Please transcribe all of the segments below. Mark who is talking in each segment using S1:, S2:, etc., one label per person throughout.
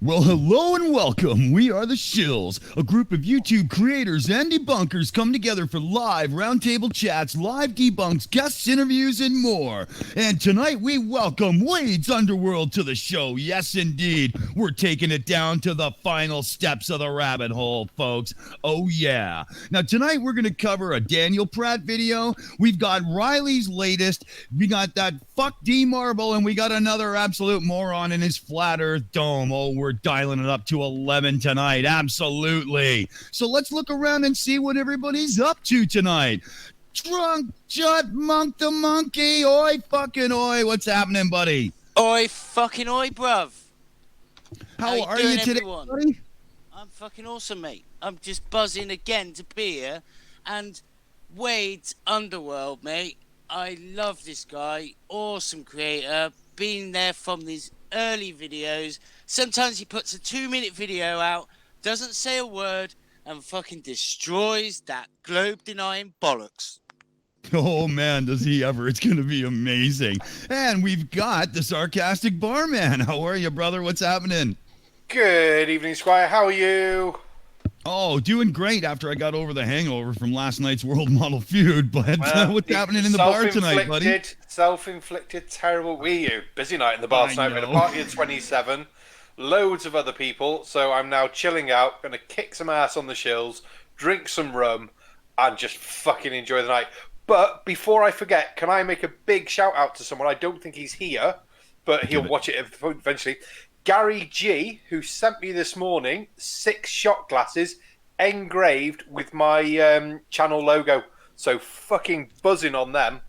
S1: Well, hello and welcome. We are the Shills, a group of YouTube creators and debunkers come together for live roundtable chats, live debunks, guest interviews, and more. And tonight we welcome Wade's Underworld to the show. Yes, indeed. We're taking it down to the final steps of the rabbit hole, folks. Oh, yeah. Now, tonight we're going to cover a Daniel Pratt video. We've got Riley's latest. We got that fuck D Marble, and we got another absolute moron in his flat earth dome. Oh, we're dialing it up to 11 tonight. Absolutely. So let's look around and see what everybody's up to tonight. Drunk Jutmonkthedrunk Monkey. Oi, fucking oi. What's happening, buddy?
S2: Oi, fucking oi, bruv.
S1: How are you today, buddy?
S2: I'm fucking awesome, mate. I'm just buzzing again to be here. And Wade's Underworld, mate. I love this guy. Awesome creator. Been there from these early videos. Sometimes he puts a 2-minute video out, doesn't say a word, and fucking destroys that globe-denying bollocks.
S1: Oh, man, does he ever. It's going to be amazing. And we've got the Sarcastic Barman. How are you, brother? What's happening?
S3: Good evening, Squire. How are you?
S1: Oh, doing great after I got over the hangover from last night's World Model Feud. But what's happening in the bar tonight, buddy?
S3: Self-inflicted, terrible. Busy night in the bar tonight. We had a party of 27. Loads of other people. So I'm now chilling out, going to kick some ass on the Shills, drink some rum, and just fucking enjoy the night. But before I forget, can I make a big shout out to someone? I don't think he's here, but he'll watch it eventually. Gary G, who sent me this morning 6 shot glasses engraved with my channel logo. So fucking buzzing on them.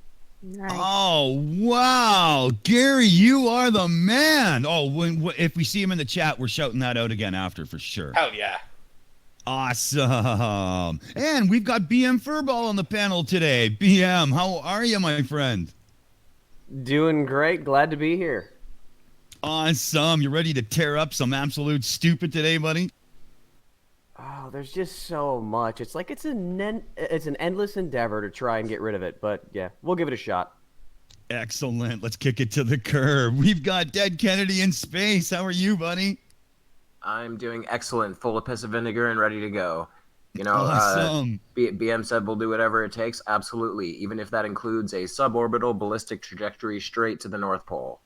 S4: Nice.
S1: Oh, wow. Gary, you are the man. Oh, if we see him in the chat, we're shouting that out again after for sure.
S3: Hell yeah.
S1: Awesome. And we've got BM Furball on the panel today. BM, how are you, my friend?
S5: Doing great. Glad to be here.
S1: Awesome. You ready to tear up some absolute stupid today, buddy?
S5: Oh, there's just so much. It's like it's an endless endeavor to try and get rid of it. But yeah, we'll give it a shot.
S1: Excellent. Let's kick it to the curb. We've got DeadKennedyInSpace. How are you, buddy?
S6: I'm doing excellent, full of piss of vinegar and ready to go. You know,
S1: awesome.
S6: BM said we'll do whatever it takes. Absolutely. Even if that includes a suborbital ballistic trajectory straight to the North Pole.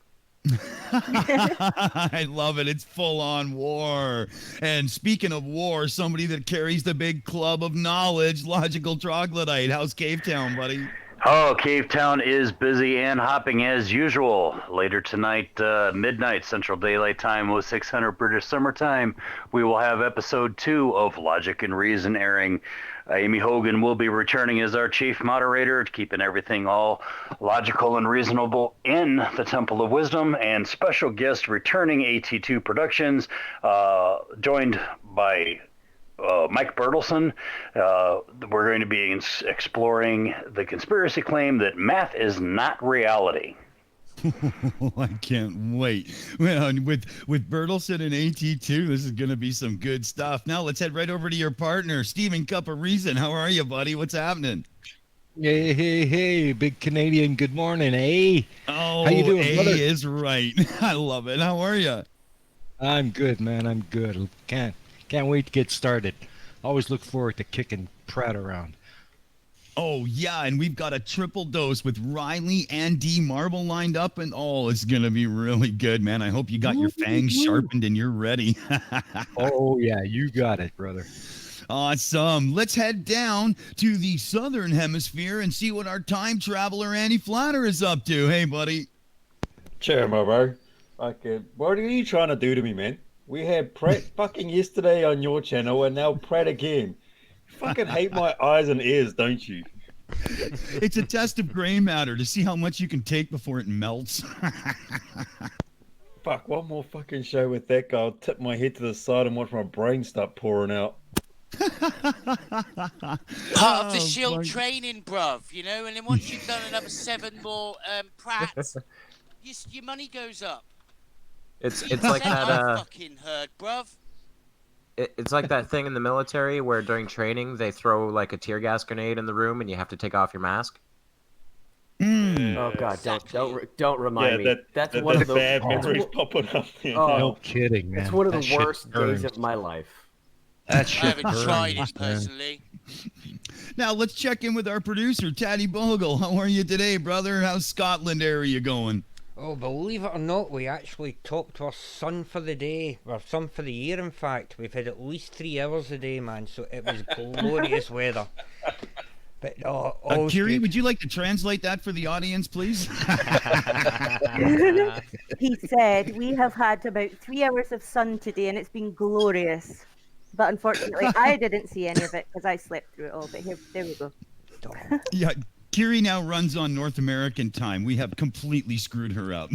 S1: I love it. It's full-on war. And speaking of war, somebody that carries the big club of knowledge, Logical Troglodyte. How's Cave Town, buddy?
S7: Oh, Cave Town is busy and hopping as usual. Later tonight, midnight Central Daylight Time, 0600 British Summer Time, we will have episode 2 of Logic and Reason airing. Amy Hogan will be returning as our chief moderator, keeping everything all logical and reasonable in the Temple of Wisdom, and special guest returning AT2 Productions, joined by Mike Bertelson. We're going to be exploring the conspiracy claim that math is not reality.
S1: I can't wait. Well, with Bertelson and AT2, this is going to be some good stuff. Now let's head right over to your partner, Stephen Cup of Reason. How are you, buddy? What's happening?
S8: Hey, big Canadian. Good morning, eh?
S1: Oh,
S8: how you doing, brother?
S1: Is right. I love it. How are you?
S8: I'm good, man. I'm good. Can't wait to get started. Always look forward to kicking Pratt around.
S1: Oh, yeah, and we've got a triple dose with Riley and D Marble lined up, and it's going to be really good, man. I hope you got your fangs sharpened and you're ready.
S8: Oh, yeah, you got it, brother.
S1: Awesome. Let's head down to the southern hemisphere and see what our time traveler Andy Flatter is up to. Hey, buddy.
S9: Sure, my bro. Okay, what are you trying to do to me, man? We had Pratt fucking yesterday on your channel, and now Pratt again. You fucking hate my eyes and ears, don't you?
S1: It's a test of gray matter to see how much you can take before it melts.
S9: Fuck, one more fucking show with that guy. I'll tip my head to the side and watch my brain start pouring out.
S2: Part of the Shield training, bruv, you know, and then once you've done another 7 more Pratts, your money goes up.
S6: It's like that.
S2: Fucking heard, bruv.
S6: It's like that thing in the military where during training they throw like a tear gas grenade in the room and you have to take off your mask.
S1: Mm.
S5: Oh God, don't remind me. That's
S9: that,
S5: one of the
S9: bad memories popping up.
S8: No kidding, man.
S5: It's one of
S8: That
S5: the
S8: shit
S5: worst days
S8: burns.
S5: of my life.
S8: That
S2: I
S8: shit
S2: haven't tried
S8: burns,
S2: it
S8: man.
S2: personally.
S1: Now let's check in with our producer, Taddy Bogle. How are you today, brother? How's Scotland area going?
S4: Oh, believe it or not, we actually topped our sun for the day, or sun for the year, in fact. We've had at least 3 hours a day, man, so it was glorious weather. But
S1: Kiri, would you like to translate that for the audience, please?
S10: He said, we have had about 3 hours of sun today and it's been glorious. But unfortunately, I didn't see any of it because I slept through it all. But there we go.
S1: Yeah, Kiri now runs on North American time. We have completely screwed her up.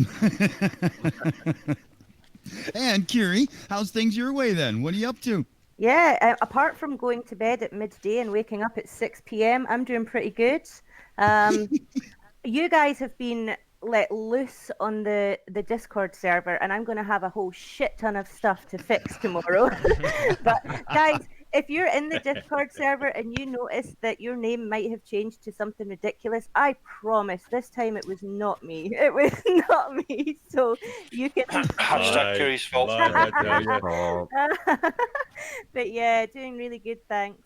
S1: And Kiri, how's things your way then? What are you up to?
S10: Yeah, apart from going to bed at midday and waking up at 6 p.m., I'm doing pretty good. You guys have been let loose on the Discord server, and I'm going to have a whole shit ton of stuff to fix tomorrow. But guys, if you're in the Discord server and you notice that your name might have changed to something ridiculous, I promise this time it was not me. It was not me. So you can
S3: Hashtag Kiri's fault.
S10: But yeah, doing really good, thanks.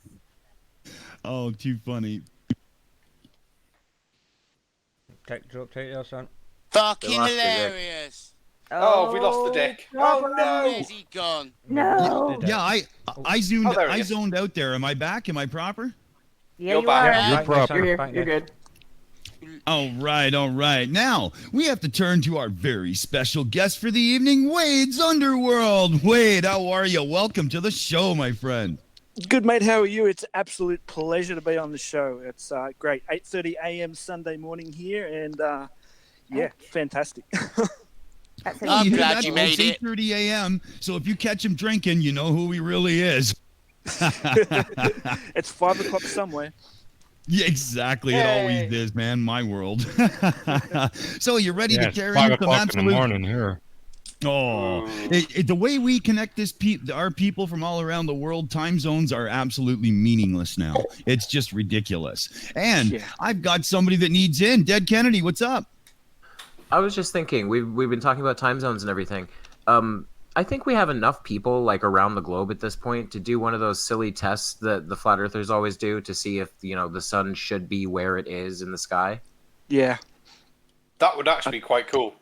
S1: Oh, too funny.
S4: Tech dropped out there, son.
S2: Fucking
S6: lost it, Rick.
S2: hilarious.
S3: Oh, we lost the dick. Oh no!
S2: Where's he gone?
S10: No.
S1: Yeah, I zoned
S3: there he
S1: I
S3: is.
S1: zoned out there. Am I back? Am I proper?
S10: Yeah,
S3: You're
S10: you
S3: back.
S10: are.
S4: You're proper.
S5: You're here. You're good.
S1: All right. Now, we have to turn to our very special guest for the evening, Wade's Underworld. Wade, how are you? Welcome to the show, my friend.
S11: Good, mate. How are you? It's an absolute pleasure to be on the show. It's great. 8:30 a.m. Sunday morning here, and yeah, fantastic.
S2: I'm glad you made it.
S1: 8:30 a.m., so if you catch him drinking, you know who he really is.
S11: It's 5 o'clock somewhere.
S1: Yeah, exactly. It always is, man. My world. So you ready to
S8: It's
S1: carry
S8: 5
S1: in some
S8: o'clock in
S1: absolute...
S8: the morning here.
S1: Oh, the way we connect our people from all around the world, time zones are absolutely meaningless now. It's just ridiculous. And I've got somebody that needs in. Dead Kennedy, what's up?
S6: I was just thinking, we've been talking about time zones and everything. I think we have enough people like around the globe at this point to do one of those silly tests that the flat earthers always do to see if the sun should be where it is in the sky.
S11: Yeah,
S3: That would actually be quite cool.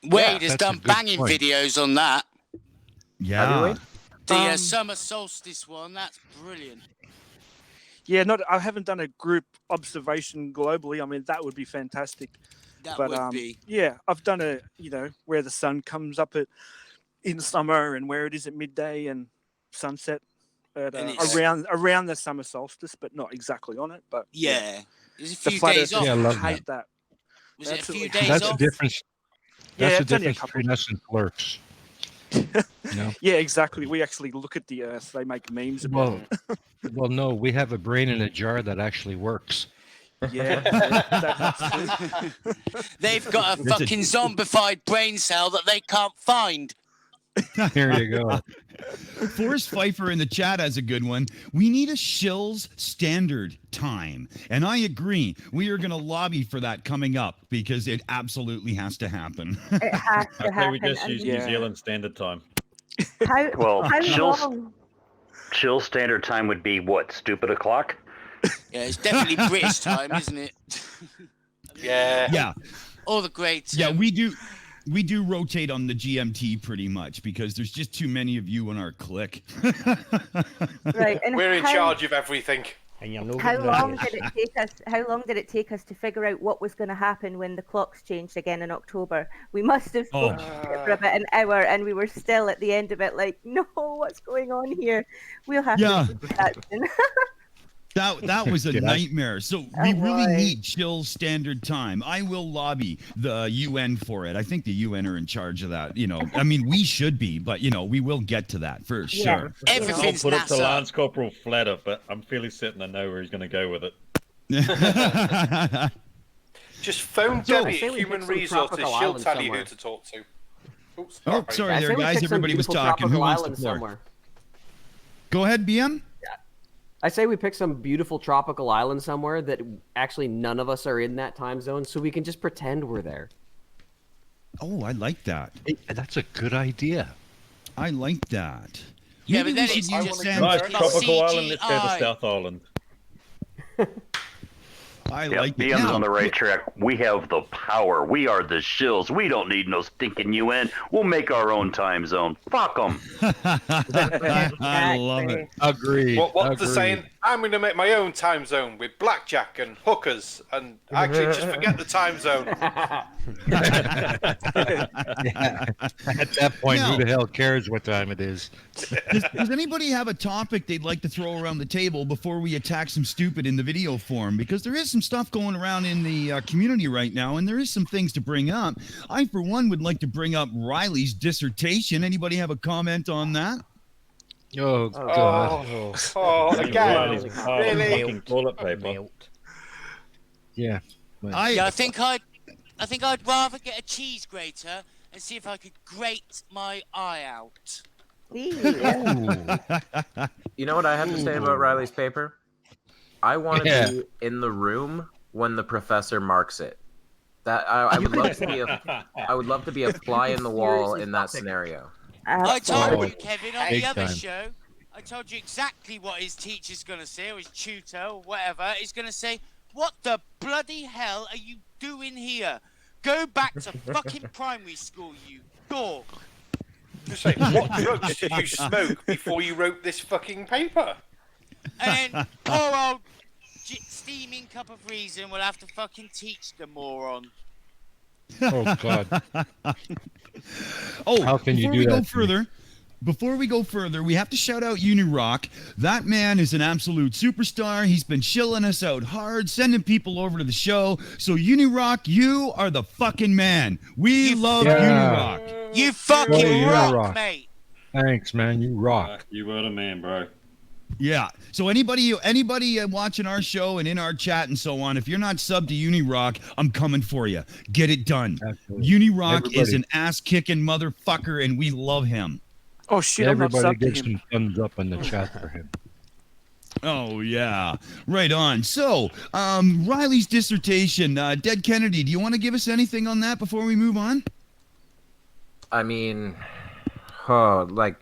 S2: Wade has
S8: that's a
S2: done
S8: good
S2: banging
S8: point.
S2: videos on that.
S1: Yeah.
S2: The summer solstice one, that's brilliant.
S11: yeah. I haven't done a group observation globally. I mean, that would be fantastic.
S2: That
S11: But
S2: would be.
S11: yeah, I've done where the sun comes up in summer and where it is at midday and sunset at,
S2: And it's-
S11: around the summer solstice, but not exactly on it. But
S2: Yeah. There's a
S11: the
S2: few
S11: flat
S2: days
S11: earthers
S2: off.
S8: Yeah, I love
S11: hate that.
S2: Was it a
S11: absolutely.
S2: few days
S8: That's
S2: off?
S8: the difference.
S11: Yeah,
S8: That's
S11: it's
S8: the
S11: only a
S8: difference
S11: couple.
S8: between us and clerks.
S11: Yeah, exactly. We actually look at the Earth. They make memes about
S8: Well, no, we have a brain in a jar that actually works.
S11: it. Yeah, that's true.
S2: They've got a fucking zombified brain cell that they can't find.
S8: Here you go.
S1: Forrest Pfeiffer in the chat has a good one. We need a Shills standard time. And I agree. We are going to lobby for that coming up because it absolutely has to happen.
S10: It has to
S9: Okay,
S10: happen.
S9: we just
S10: and
S9: use New Zealand Standard Time.
S10: How,
S7: Well,
S10: how
S7: Shills-
S10: long?
S7: Chill standard time would be what? Stupid o'clock?
S2: Yeah, it's definitely British time, isn't it?
S3: Yeah.
S1: Yeah.
S2: All the greats.
S1: Yeah, we do rotate on the GMT pretty much because there's just too many of you on our clique.
S10: Right, and
S3: We're in
S10: how-
S3: charge of everything.
S4: And you're not
S10: How
S4: getting
S10: long
S4: this.
S10: did it take us? How long did it take us to figure out what was going to happen when the clocks changed again in October? We must have spoken for about an hour, and we were still at the end of it, like, no, what's going on here? We'll have
S1: Yeah.
S10: to do that soon.
S1: That was a
S8: Did I-
S1: nightmare. So we really
S10: boy.
S1: need chill standard time. I will lobby the UN for it. I think the UN are in charge of that. I mean, we should be, but we will get to that for
S10: Yeah.
S1: sure.
S9: I'll
S2: Everything's
S9: put it to
S2: NASA.
S9: Lance Corporal Flatter, but I'm fairly certain I know where he's going to go with it.
S3: Just phone
S1: So-
S3: Debbie
S5: I say
S3: at
S5: we
S3: Human
S5: pick some
S3: Resources.
S5: tropical
S3: She'll
S5: island
S3: tell you
S5: somewhere.
S3: who to talk to. Oops,
S1: Oh, sorry
S5: I say
S1: there,
S5: we
S1: guys.
S5: pick some
S1: Everybody was
S5: beautiful
S1: talking. Who
S5: tropical
S1: wants the
S5: island
S1: floor?
S5: somewhere.
S1: Go ahead, BM.
S5: I say we pick some beautiful tropical island somewhere that actually none of us are in that time zone, so we can just pretend we're there.
S1: Oh, I like that.
S8: That's a good idea.
S1: I like that.
S2: Yeah,
S1: Maybe
S2: but then
S1: we
S2: it's
S1: should use
S2: just
S1: Sam's-
S9: Nice
S2: It's
S9: tropical island. Let's go to
S2: CGI.
S9: South Island.
S1: I
S7: Yep,
S1: like that.
S7: BM's
S1: Now,
S7: on the right track. We have the power. We are the Shills. We don't need no stinking UN. We'll make our own time zone. Fuck them.
S1: I love it.
S8: Agreed.
S3: What's the saying? I'm going to make my own time zone with blackjack and hookers, and actually just forget the time zone.
S8: At that point,
S1: Now-
S8: who the hell cares what time it is?
S1: Does anybody have a topic they'd like to throw around the table before we attack some stupid in the video form? Because there is some stuff going around in the community right now, and there is some things to bring up. I, for one, would like to bring up Riley's dissertation. Anybody have a comment on that?
S8: Oh, God.
S3: Oh, again,
S9: Riley's pile of
S3: really?
S9: fucking toilet paper.
S8: Yeah.
S2: Yeah, I think I'd rather get a cheese grater and see if I could grate my eye out.
S6: You know what I have to say about Riley's paper? I want to be in the room when the professor marks it. That I would love to be I would love to be a fly in the wall in that scenario.
S2: I told
S8: Oh,
S2: you, Kevin, on
S8: big
S2: the other
S8: time.
S2: show, I told you exactly what his teacher's going to say, or his tutor, or whatever. He's going to say, what the bloody hell are you doing here? Go back to fucking primary school, you dog.
S3: Just say, what drugs did you smoke before you wrote this fucking paper?
S2: And then poor old steaming cup of reason will have to fucking teach the moron.
S8: Oh, God.
S1: Oh,
S8: How can you
S1: before
S8: do
S1: we go
S8: that to me?
S1: further, we have to shout out Unirock. That man is an absolute superstar. He's been shilling us out hard, sending people over to the show. So Unirock, you are the fucking man. We love Unirock.
S2: You fucking
S8: Oh,
S2: rock,
S8: rock.
S2: mate.
S8: Thanks, man. You rock.
S9: You were the man, bro.
S1: Yeah. So anybody watching our show and in our chat and so on, if you're not subbed to Unirock, I'm coming for you. Get it done.
S8: Absolutely.
S1: Unirock is
S8: Everybody-
S1: an ass-kicking motherfucker, and we love him.
S11: Oh shit! I'm not
S8: Everybody
S11: subbed to
S8: give
S11: him.
S8: some thumbs up in the chat for him.
S1: Oh, yeah. Right on. So, Riley's dissertation, Dead Kennedy, do you want to give us anything on that before we move on?
S6: I mean, like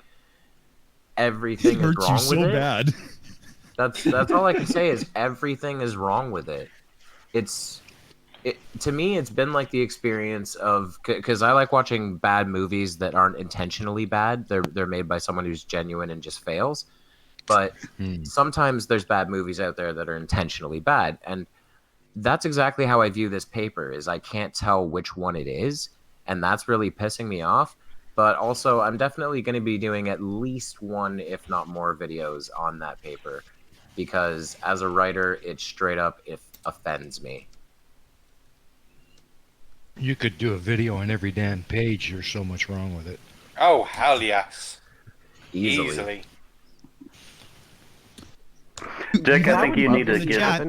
S6: everything
S1: It
S6: is
S1: hurts
S6: wrong
S1: you
S6: with
S1: so
S6: it.
S1: bad.
S6: That's all I can say is everything is wrong with it. To me, it's been like the experience of, because I like watching bad movies that aren't intentionally bad. They're made by someone who's genuine and just fails. But sometimes there's bad movies out there that are intentionally bad, and that's exactly how I view this paper. Is I can't tell which one it is, and that's really pissing me off. But also, I'm definitely going to be doing at least one, if not more, videos on that paper, because as a writer, it straight up offends me.
S8: You could do a video on every damn page. There's so much wrong with it.
S3: Oh, hell yes.
S6: Easily.
S7: Dick, I think you need to
S1: the
S7: get.
S1: chat.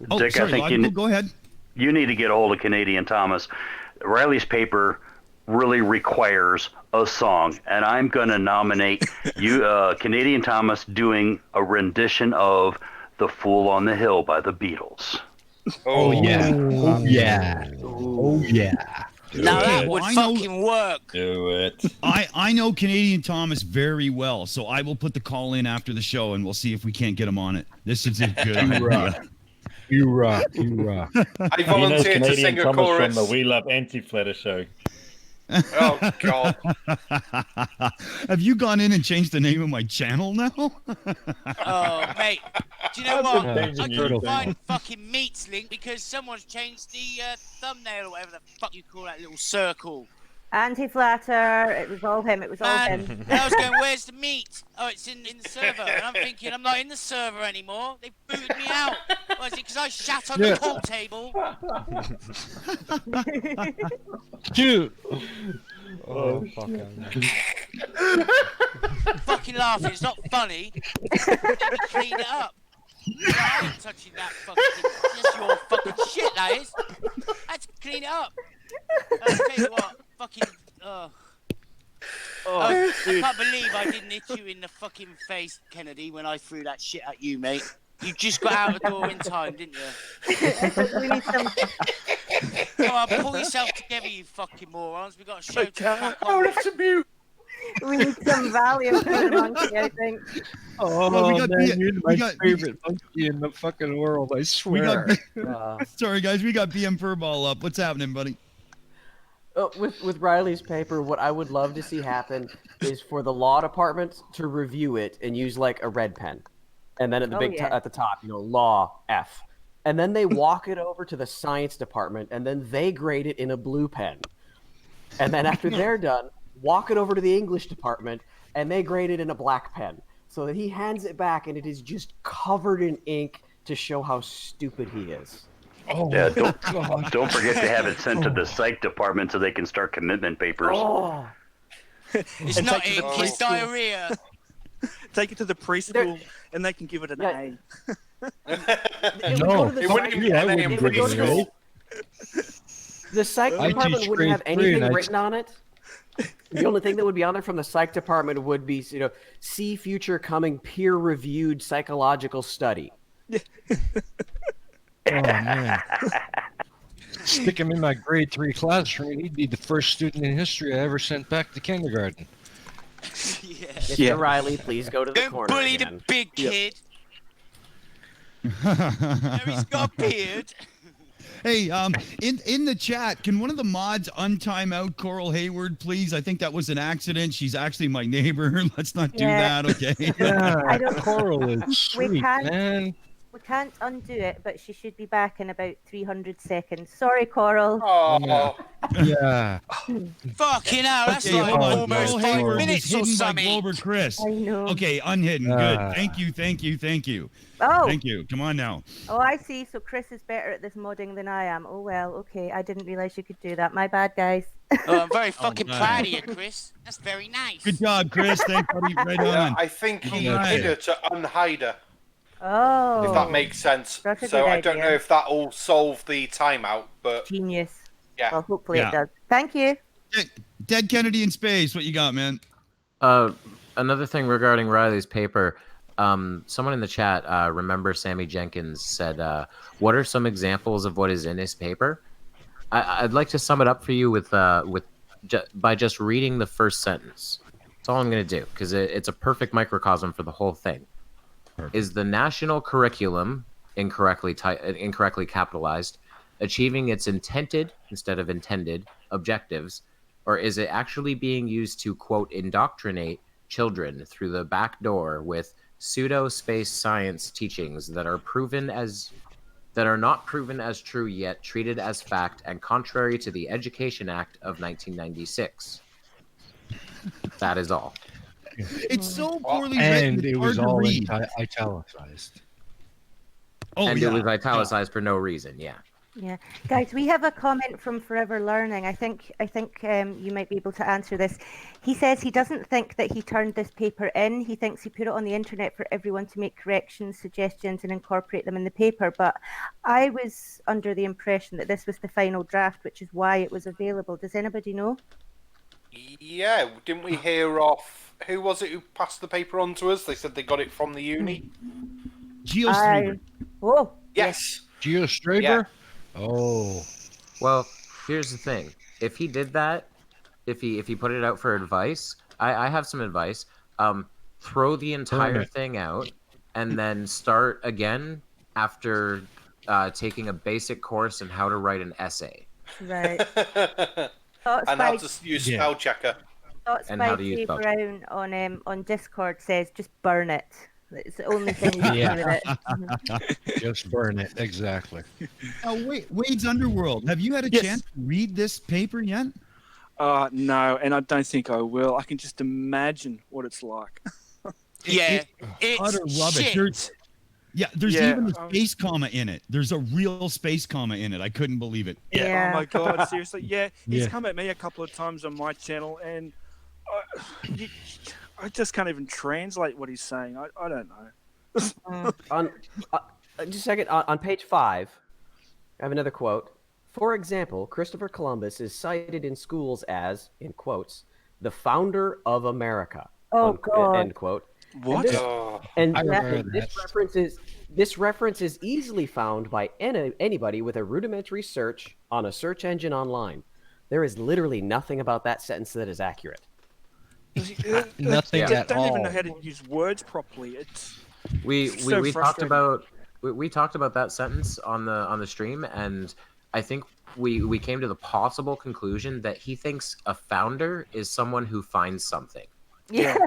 S1: Oh,
S7: Dick,
S1: sorry,
S7: I think
S1: Lodge, go ahead.
S7: you need to get a hold of Canadian Thomas. Riley's paper really requires a song, and I'm going to nominate you, Canadian Thomas, doing a rendition of "The Fool on the Hill" by the Beatles.
S8: Oh, yeah. Oh, yeah. Oh, yeah.
S2: Now that would
S1: Well, I know-
S2: fucking work.
S9: Do it.
S1: I know Canadian Thomas very well, so I will put the call in after the show, and we'll see if we can't get him on it. This is a good idea.
S8: You rock. You rock.
S3: I
S9: He knows
S3: volunteered to
S9: Canadian
S3: sing a
S9: Thomas
S3: chorus.
S9: from the We Love Anti-Flatter show.
S3: Oh, God.
S1: Have you gone in and changed the name of my channel now?
S2: Oh, mate. Do you know
S9: I've
S2: what?
S9: been
S2: I
S9: changing
S2: couldn't
S9: your
S2: find
S9: thing.
S2: fucking Meat's link because someone's changed the thumbnail or whatever the fuck you call that little circle.
S10: Anti-flatter. It was all him. It was all
S2: Man,
S10: him.
S2: and I was going, where's the meat? Oh, it's in the server. And I'm thinking, I'm not in the server anymore. They booted me out. Or is it because I shat on the pool table?
S8: Dude.
S4: Oh, fucking.
S2: Fucking laughing. It's not funny. Clean it up. I ain't touching that fucking. That's your fucking shit, that is. I had to clean it up. I'll tell you what. Fucking. Oh. I can't believe I didn't hit you in the fucking face, Kennedy, when I threw that shit at you, mate. You just got out the door in time, didn't you?
S10: We need some.
S2: Come on, pull yourself together, you fucking morons. We got a show to crack
S3: Oh,
S2: on.
S3: that's a mute.
S10: We need some Valium for the monkey, I think.
S8: Oh,
S1: Well, we got
S8: man,
S1: the-
S8: you're
S1: we
S8: my
S1: got-
S8: favorite monkey in the fucking world, I
S1: We
S8: swear.
S1: got, sorry, guys. We got BM Furball up. What's happening, buddy?
S5: With Riley's paper, what I would love to see happen is for the law department to review it and use like a red pen, and then at the at the top, law F, and then they walk it over to the science department, and then they grade it in a blue pen, and then after they're done, walk it over to the English department, and they grade it in a black pen, so that he hands it back, and it is just covered in ink to show how stupid he is.
S8: Oh,
S7: Yeah,
S8: God.
S7: don't forget to have it sent to the psych department so they can start commitment papers.
S5: Oh,
S2: It's
S11: And
S2: not
S11: take it to
S2: ink,
S11: the
S2: it's
S11: preschool.
S2: diarrhea.
S11: Take it to the preschool, and they can give it an
S5: Yeah.
S11: A.
S5: it would go to the
S3: It
S5: psych-
S3: wouldn't even
S8: Yeah, I
S3: be any
S8: wouldn't
S3: in
S8: give it an
S3: preschool.
S5: The psych
S8: I
S5: department
S8: teach
S5: wouldn't have
S8: grade three,
S5: anything
S8: and I-
S5: written on it. The only thing that would be on there from the psych department would be, see future coming peer-reviewed psychological study.
S8: Oh, man. Stick him in my grade 3 classroom, he'd be the first student in history I ever sent back to kindergarten.
S2: Yeah.
S5: Mr. Riley, please go to the
S2: Don't
S5: corner
S2: bully
S5: again.
S2: the big kid. He's got a beard.
S1: Hey, in the chat, can one of the mods untime out Coral Hayward, please? I think that was an accident. She's actually my neighbor. Let's not do
S10: Yeah.
S1: that, okay?
S8: Yeah,
S10: I don't-
S8: Coral is
S10: We
S8: sweet,
S10: can't-
S8: man.
S10: We can't undo it, but she should be back in about 300 seconds. Sorry, Coral.
S3: Oh,
S8: Yeah.
S2: Fucking hell, that's
S1: Okay,
S2: like
S1: hold on.
S2: almost
S1: Coral
S2: 5
S1: Hayward was
S2: minutes or
S1: hidden by
S2: something.
S1: Glober Chris.
S10: I know.
S1: Okay, unhidden.
S8: Ah.
S1: Good. Thank you.
S10: Oh,
S1: Thank you. Come on now.
S10: oh, I see. So Chris is better at this modding than I am. Oh well, okay. I didn't realize you could do that. My bad, guys.
S2: Oh, I'm very fucking
S1: right.
S2: proud of you, Chris. That's very nice.
S1: Good job, Chris. Thanks, buddy. Right
S3: yeah,
S1: on.
S3: I think he
S1: Alright.
S3: hid her to unhide her,
S10: Oh,
S3: if that makes sense.
S10: That's a
S3: So
S10: good
S3: I don't
S10: idea.
S3: know if that'll solve the timeout, but
S10: genius.
S3: yeah.
S10: Well, hopefully
S1: Yeah.
S10: it does. Thank you.
S1: Dead Kennedy in space. What you got, man?
S6: Another thing regarding Riley's paper, someone in the chat, remember Sammy Jenkins said, "What are some examples of what is in his paper?" I'd like to sum it up for you by just reading the first sentence. That's all I'm going to do because it's a perfect microcosm for the whole thing.
S1: Perfect.
S6: Is the national curriculum incorrectly capitalized, achieving its intended instead of intended objectives, or is it actually being used to quote indoctrinate children through the back door with pseudo space science teachings that are not proven as true yet treated as fact and contrary to the Education Act of 1996? That is all.
S1: It's so poorly written.
S8: And
S1: It's
S8: it was
S1: hard to
S8: all
S1: read.
S8: italicized.
S1: Oh,
S6: And
S1: yeah.
S6: it was italicized for no reason. Yeah.
S10: Yeah, guys, we have a comment from Forever Learning. I think you might be able to answer this. He says he doesn't think that he turned this paper in. He thinks he put it on the internet for everyone to make corrections, suggestions, and incorporate them in the paper. But I was under the impression that this was the final draft, which is why it was available. Does anybody know?
S3: Yeah, didn't we hear off? Who was it who passed the paper on to us? They said they got it from the uni.
S1: Geostraver.
S10: Oh,
S3: Yes.
S8: GeoStraver?
S3: Yeah.
S8: Oh.
S6: Well, here's the thing. If he did that, if he put it out for advice, I have some advice. Throw the entire
S8: it.
S6: thing out and then start again after taking a basic course in how to write an essay.
S10: right. Thoughts
S3: And
S10: by,
S3: how to use
S8: Yeah.
S3: spell checker.
S10: thoughts
S6: and
S10: by
S6: how to use
S10: Jay
S6: spell
S10: Brown on Discord says just burn it. It's the only thing you can
S8: Yeah.
S10: do with it.
S8: Just burn it. Exactly.
S1: Oh, Wade's Underworld. Have you had a
S11: Yes.
S1: chance to read this paper yet?
S11: No, and I don't think I will. I can just imagine what it's like.
S2: Yeah, it's
S1: Utter rubbish.
S2: shit.
S1: There's
S11: Yeah.
S1: even a space comma in it. There's a real space comma in it. I couldn't believe it.
S10: Yeah.
S11: Oh my god, seriously? Yeah, he's
S8: Yeah.
S11: come at me a couple of times on my channel, and I just can't even translate what he's saying. I don't know.
S5: On just a second, on page 5, I have another quote. For example, Christopher Columbus is cited in schools as, in quotes, the founder of America.
S10: Oh, God.
S5: End quote.
S11: What?
S5: And
S8: I remember
S5: this reference is easily found by anybody with a rudimentary search on a search engine online. There is literally nothing about that sentence that is accurate.
S8: Nothing
S11: They
S8: at
S11: don't even
S8: all.
S11: know how to use words properly. It's
S6: We
S11: so
S6: talked
S11: frustrating.
S6: about we talked about that sentence on the stream, and I think we came to the possible conclusion that he thinks a founder is someone who finds something.
S10: Yes.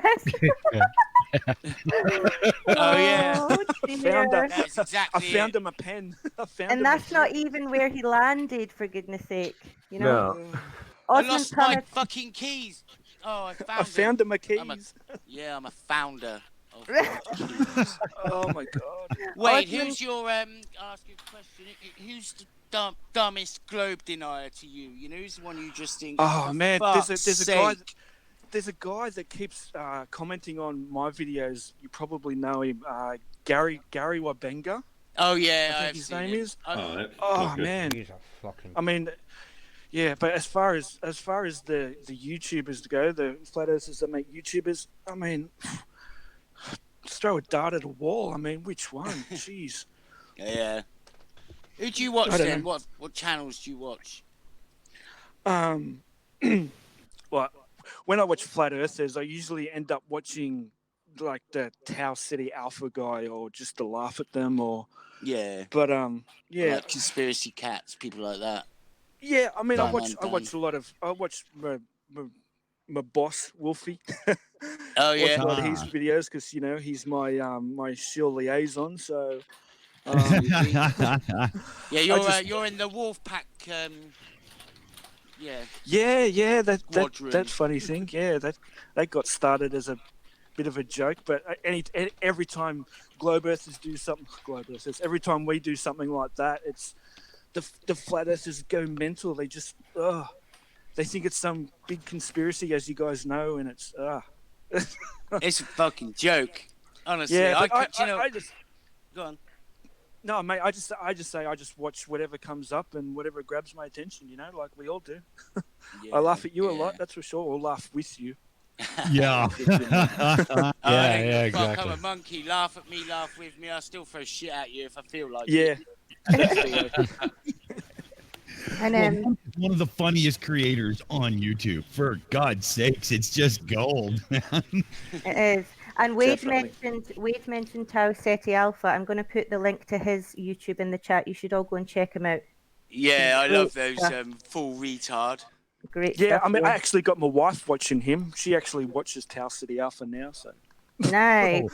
S2: Oh, yeah.
S10: Oh,
S11: Found
S10: dear.
S2: That's
S11: I
S2: exactly
S11: found
S2: it.
S11: him a pen. I found
S10: And
S11: him
S10: that's
S11: a
S10: not even where he landed, for goodness sake. You know?
S6: No.
S2: I
S10: Osmond
S2: lost my
S10: Thomas.
S2: fucking keys. Oh, I found
S11: I found him a
S2: I'm a-
S11: keys.
S2: Yeah, I'm a founder. Of
S11: Oh my god.
S2: Wait,
S10: Osmond-
S2: who's your I'll ask you a question. Who's the dumbest globe denier to you? You know, who's the one you just think?
S11: Oh
S2: for
S11: man,
S2: fuck's
S11: there's a guy.
S2: sake.
S11: There's a guy that keeps commenting on my videos. You probably know him, Gary Wabenga.
S2: Oh yeah,
S11: I think
S2: I've
S11: his
S2: seen
S11: name
S2: him.
S11: is.
S2: I-
S11: Oh man,
S4: He's a fucking.
S11: I mean, yeah, but as far as the YouTubers go, the flat earthers that make YouTubers, I mean, just throw a dart at a wall. I mean, which one? Jeez.
S2: Yeah. Who do you watch
S11: I don't
S2: then?
S11: know.
S2: What channels do you watch?
S11: Well, when I watch flat earthers, I usually end up watching like the Tau City Alpha guy, or just to laugh at them, or.
S2: Yeah.
S11: But yeah,
S2: Like conspiracy cats, people like that.
S11: yeah. I mean, I
S2: Dun,
S11: watch
S2: dun,
S11: a lot of. I watch my boss Wolfie.
S2: Oh
S11: Watch
S2: yeah.
S11: a lot of his videos because he's my my shield liaison. So
S2: Yeah, you're
S11: just-
S2: you're in the wolf pack. Yeah.
S11: yeah,
S2: Quadrant.
S11: that funny thing. Yeah, that got started as a bit of a joke, but every time Globe Earthers do something, every time we do something like that, it's the flat earthers go mental. They just they think it's some big conspiracy, as you guys know, and it's
S2: It's a fucking joke. Honestly,
S11: yeah.
S2: I
S11: But
S2: could, you know.
S11: I just
S2: Go on.
S11: no, mate. I just say I just watch whatever comes up and whatever grabs my attention. Like we all do. I laugh at you a lot, that's for sure. Or laugh with you.
S1: Yeah.
S2: Yeah,
S8: yeah,
S2: Fuck, I'm
S8: exactly.
S2: a monkey. Laugh at me, laugh with me. I still throw shit at you if I feel like
S11: Yeah.
S2: it.
S10: And
S1: One of the funniest creators on YouTube. For God's sakes, it's just gold, man.
S10: it is. And Wade
S11: Definitely.
S10: mentioned Tau Ceti Alpha. I'm going to put the link to his YouTube in the chat. You should all go and check him out.
S2: Yeah, I love
S10: Great
S2: those
S10: stuff.
S2: full retard.
S10: Great
S11: Yeah,
S10: stuff.
S11: I mean,
S10: yeah.
S11: I actually got my wife watching him. She actually watches Tau City Alpha now, so.
S10: Nice.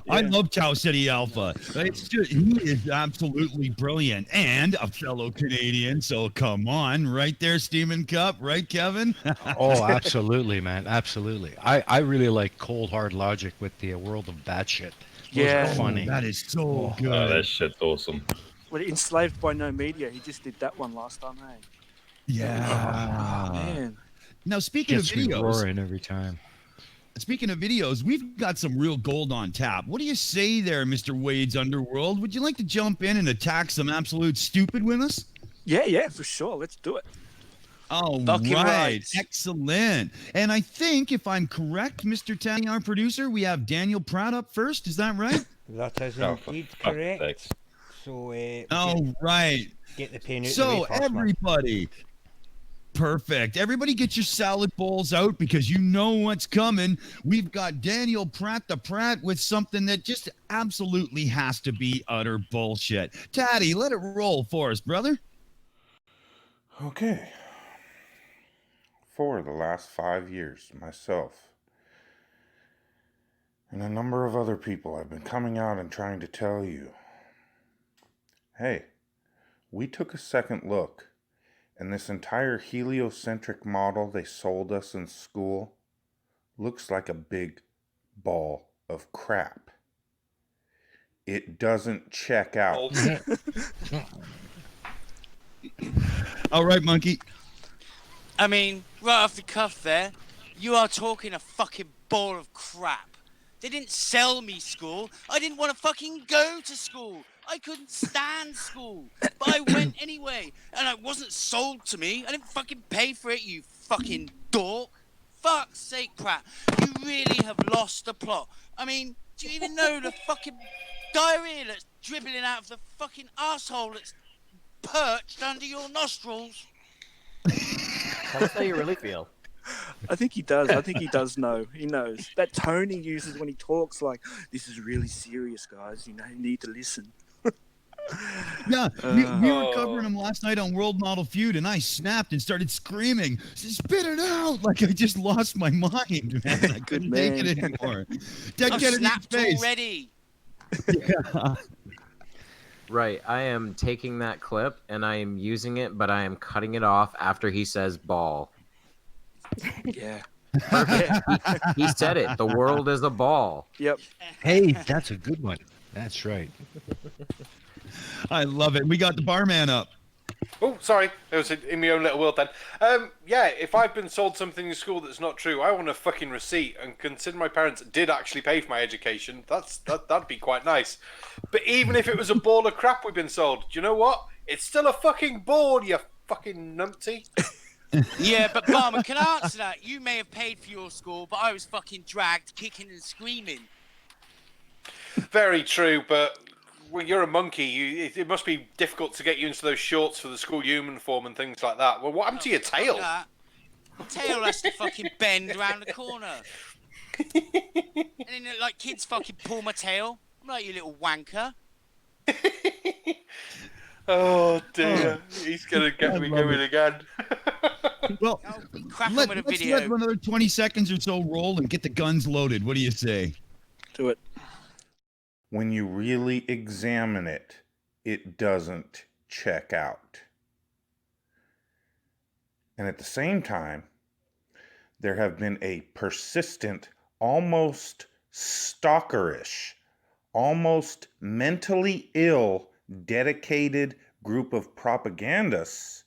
S1: I
S11: Yeah.
S1: love Chow City Alpha. It's just, he is absolutely brilliant and a fellow Canadian. So come on, right there, Steaming Cup, right, Kevin?
S8: Oh, absolutely, man. Absolutely. I really like Cold Hard Logic with the World of Batshit. Those
S11: Yeah.
S8: are funny.
S1: That is so good.
S9: Oh, that shit's awesome.
S11: Well, Enslaved by No Media, he just did that one last time, hey?
S1: Yeah.
S11: Oh, man.
S1: Now, speaking
S8: Gets
S1: of
S8: me
S1: videos,
S8: roaring every time.
S1: we've got some real gold on tap. What do you say there, Mr. Wade's Underworld? Would you like to jump in and attack some absolute stupid with us?
S11: Yeah, for sure. Let's do it.
S1: Oh,
S2: Fucking
S1: right.
S2: right.
S1: Excellent. And I think, if I'm correct, Mr. Tanny, our producer, we have Daniel Pratt up first. Is that right?
S4: That is
S9: Oh, for
S4: indeed
S9: fuck's
S4: correct.
S9: sakes.
S4: So
S1: Oh, right.
S4: get the pen out the
S1: So,
S4: way first, man.
S1: everybody. Perfect. Everybody get your salad bowls out because you know what's coming. We've got Daniel Pratt the Pratt with something that just absolutely has to be utter bullshit. Taddy, let it roll for us, brother.
S12: Okay. For the last 5 years, myself and a number of other people have been coming out and trying to tell you, hey, we took a second look, and this entire heliocentric model they sold us in school looks like a big ball of crap. It doesn't check out.
S1: All right, monkey.
S2: I mean, right off the cuff there, you are talking a fucking ball of crap. They didn't sell me school. I didn't want to fucking go to school. I couldn't stand school. But I went anyway. And it wasn't sold to me. I didn't fucking pay for it, you fucking dork. fuck's sake, Pratt, you really have lost the plot. I mean, do you even know the fucking diarrhea that's dribbling out of the fucking asshole that's perched under your nostrils?
S5: Tell us how you really feel.
S11: I think he does. I think he does know. He knows. That tone he uses when he talks, like, this is really serious, guys. You know, you need to listen.
S1: Yeah, we were covering him last night on World Model Feud, and I snapped and started screaming, "Spit it out!" Like I just lost my mind, man. I couldn't take it anymore. DeadKennedyInSpace
S2: already.
S1: Yeah.
S6: Right, I am taking that clip and I am using it, but I am cutting it off after he says ball.
S11: Yeah.
S6: Perfect. He said it. The world is a ball.
S11: Yep.
S8: Hey, that's a good one. That's right.
S1: I love it. We got the barman up.
S3: Oh, sorry. It was in my own little world then. Yeah, if I've been sold something in school that's not true, I want a fucking receipt. And consider my parents did actually pay for my education. That'd be quite nice. But even if it was a ball of crap we've been sold, do you know what? It's still a fucking ball, you fucking numpty.
S2: Yeah, but Barman, can I answer that? You may have paid for your school, but I was fucking dragged, kicking and screaming.
S3: Very true, but when you're a monkey, it must be difficult to get you into those shorts for the school uniform and things like that. Well, what happened to your tail?
S2: Tail has to fucking bend around the corner. And then, like, kids fucking pull my tail. I'm like, you little wanker.
S3: Oh, dear. He's going to get me going again.
S1: Well,
S2: let's
S1: let another 20 seconds or so roll and get the guns loaded. What do you say?
S11: Do it.
S12: When you really examine it, it doesn't check out. And at the same time, there have been a persistent, almost stalkerish, almost mentally ill, dedicated group of propagandists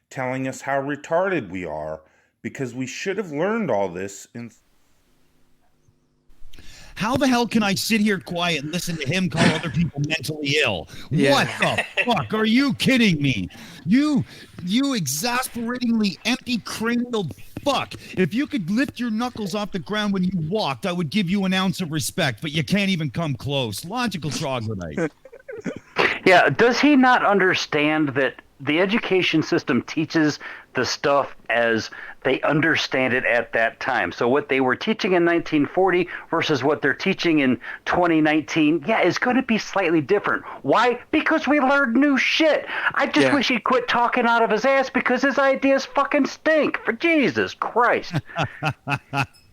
S12: telling us how retarded we are because we should have learned all this in...
S1: How the hell can I sit here quiet and listen to him call other people mentally ill?
S11: Yeah.
S1: What the fuck? Are you kidding me? You exasperatingly empty-cranial fuck. If you could lift your knuckles off the ground when you walked, I would give you an ounce of respect, but you can't even come close. Logical troglodyte.
S7: Yeah, does he not understand that the education system teaches the stuff as they understand it at that time? So what they were teaching in 1940 versus what they're teaching in 2019, yeah, is going to be slightly different. Why? Because we learned new shit. I just wish he'd quit talking out of his ass because his ideas fucking stink. For Jesus Christ.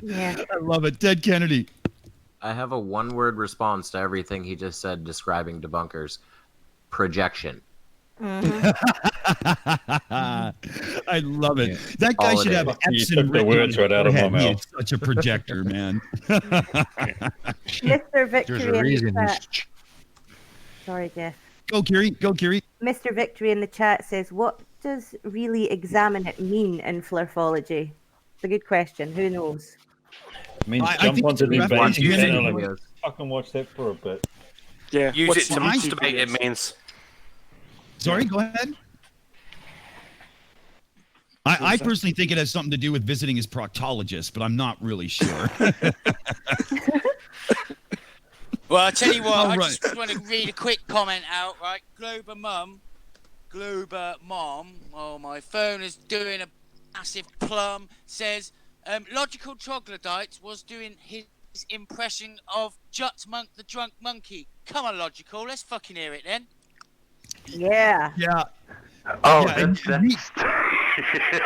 S10: Yeah.
S1: I love it. Dead Kennedy.
S6: I have a one-word response to everything he just said describing debunkers. Projection.
S1: I love it.
S6: Yeah.
S1: That guy
S6: All
S1: should
S6: it
S1: have
S6: is.
S9: You
S1: Epson
S9: took the
S1: written
S9: words
S1: on
S9: right out of my
S1: his forehead. He
S9: mouth.
S1: is such a projector, man.
S10: Mr.
S8: There's
S10: Victory
S8: a
S10: in the
S8: reason.
S10: chat. Sorry, Jeff.
S1: Go, Kiri. Go, Kiri.
S10: Mr. Victory in the chat says, what does really examine it mean in flirfology? It's a good question. Who knows?
S9: I mean,
S1: I
S9: jump
S1: think
S9: onto
S1: it's
S9: the
S1: a reference
S9: base
S1: to
S9: and
S6: videos.
S9: like, fucking watch that for a bit.
S11: Yeah.
S3: Use
S11: What's
S3: it to
S11: the YouTube
S3: masturbate, it
S11: videos?
S3: means.
S1: Sorry, go ahead. I personally think it has something to do with visiting his proctologist, but I'm not really sure.
S2: Well, I'll tell you what,
S1: All
S2: I
S1: right.
S2: just want to read a quick comment out, right? Glober Mom, oh, my phone is doing a massive plum, says, Logical Troglodyte was doing his impression of Jutmonkthedrunk Monkey. Come on, Logical, let's fucking hear it then.
S10: Yeah.
S1: Yeah.
S7: Oh,
S1: Yeah, and
S7: that's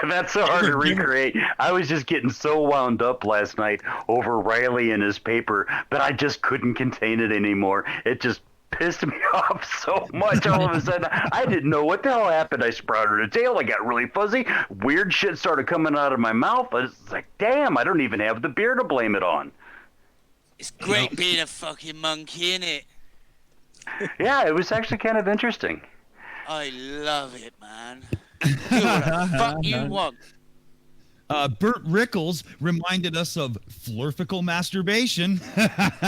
S7: that's so hard to recreate. I was just getting so wound up last night over Riley and his paper, but I just couldn't contain it anymore. It just pissed me off so much. All of a sudden, I didn't know what the hell happened. I sprouted a tail. I got really fuzzy. Weird shit started coming out of my mouth. I was like, damn, I don't even have the beer to blame it on.
S2: It's great being a fucking monkey, innit?
S7: Yeah, it was actually kind of interesting.
S2: I love it, man. Do what the fuck you want.
S1: Bert Rickles reminded us of flurfical masturbation.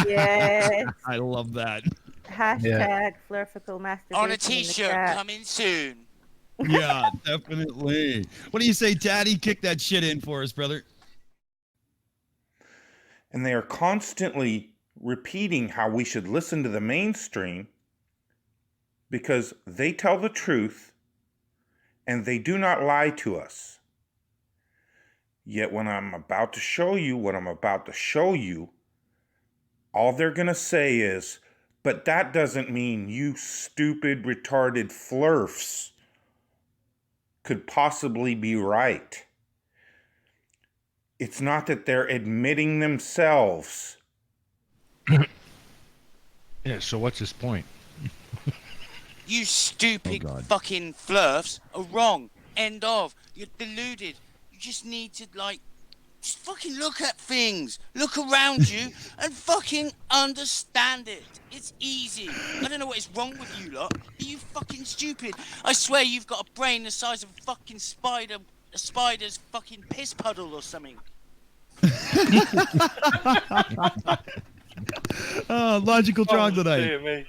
S10: Yes.
S1: I love that.
S10: Hashtag flurfical masturbation.
S2: On a
S10: in the
S2: t-shirt
S10: chat.
S2: coming soon.
S1: Yeah, definitely. What do you say, Daddy? Kick that shit in for us, brother.
S12: And they are constantly repeating how we should listen to the mainstream because they tell the truth and they do not lie to us. Yet when I'm about to show you what I'm about to show you, all they're going to say is, but that doesn't mean you stupid, retarded flurfs could possibly be right. It's not that they're admitting themselves.
S8: Yeah, so what's his point?
S2: You stupid fucking flurfs are wrong. End of. You're deluded. You just need to, just fucking look at things. Look around you and fucking understand it. It's easy. I don't know what is wrong with you lot. Are you fucking stupid? I swear you've got a brain the size of a fucking spider, a spider's fucking piss puddle or something.
S1: Logical troglodyte.
S3: Dear me.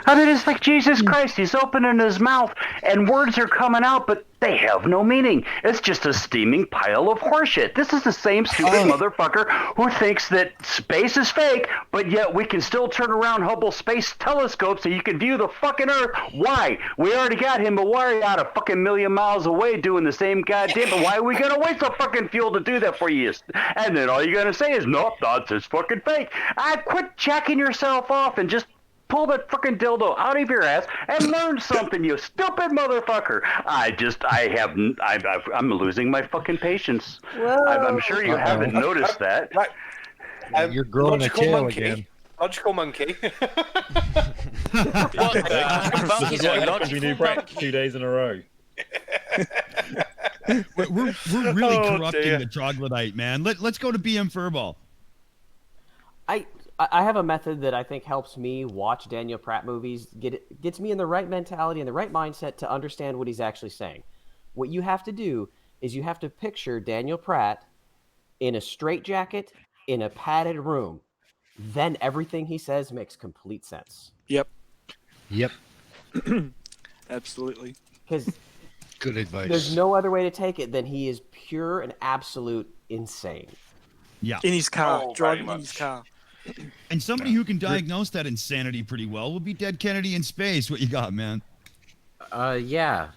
S7: I mean, it's like Jesus Christ. He's opening his mouth and words are coming out, but they have no meaning. It's just a steaming pile of horseshit. This is the same stupid motherfucker who thinks that space is fake, but yet we can still turn around Hubble Space Telescope so you can view the fucking Earth. Why? We already got him, but why are you out a fucking million miles away doing the same goddamn? But why are we gonna waste the fucking fuel to do that for you? And then all you're gonna say is, nope, that's just fucking fake. Quit jacking yourself off and just pull that fucking dildo out of your ass and learn something, you stupid motherfucker. I'm losing my fucking patience. I'm sure you haven't noticed that.
S3: Right.
S8: You're growing a tail
S3: monkey.
S8: again.
S3: Logical monkey.
S9: We do practice 2 days in a row.
S1: We're really
S3: Oh,
S1: corrupting
S3: dear.
S1: the troglodyte, man. Let's go to BM Furball.
S5: I have a method that I think helps me watch Daniel Pratt movies, gets me in the right mentality and the right mindset to understand what he's actually saying. What you have to do is you have to picture Daniel Pratt in a straitjacket in a padded room. Then everything he says makes complete sense.
S11: Yep. Absolutely.
S5: Because
S8: Good advice.
S5: there's no other way to take it than he is pure and absolute insane.
S1: Yeah.
S11: In his car,
S3: Oh,
S11: driving
S3: very
S11: in his
S3: much.
S11: car.
S1: And somebody who can diagnose that insanity pretty well will be DeadKennedyInSpace. What you got, man?
S6: Yeah,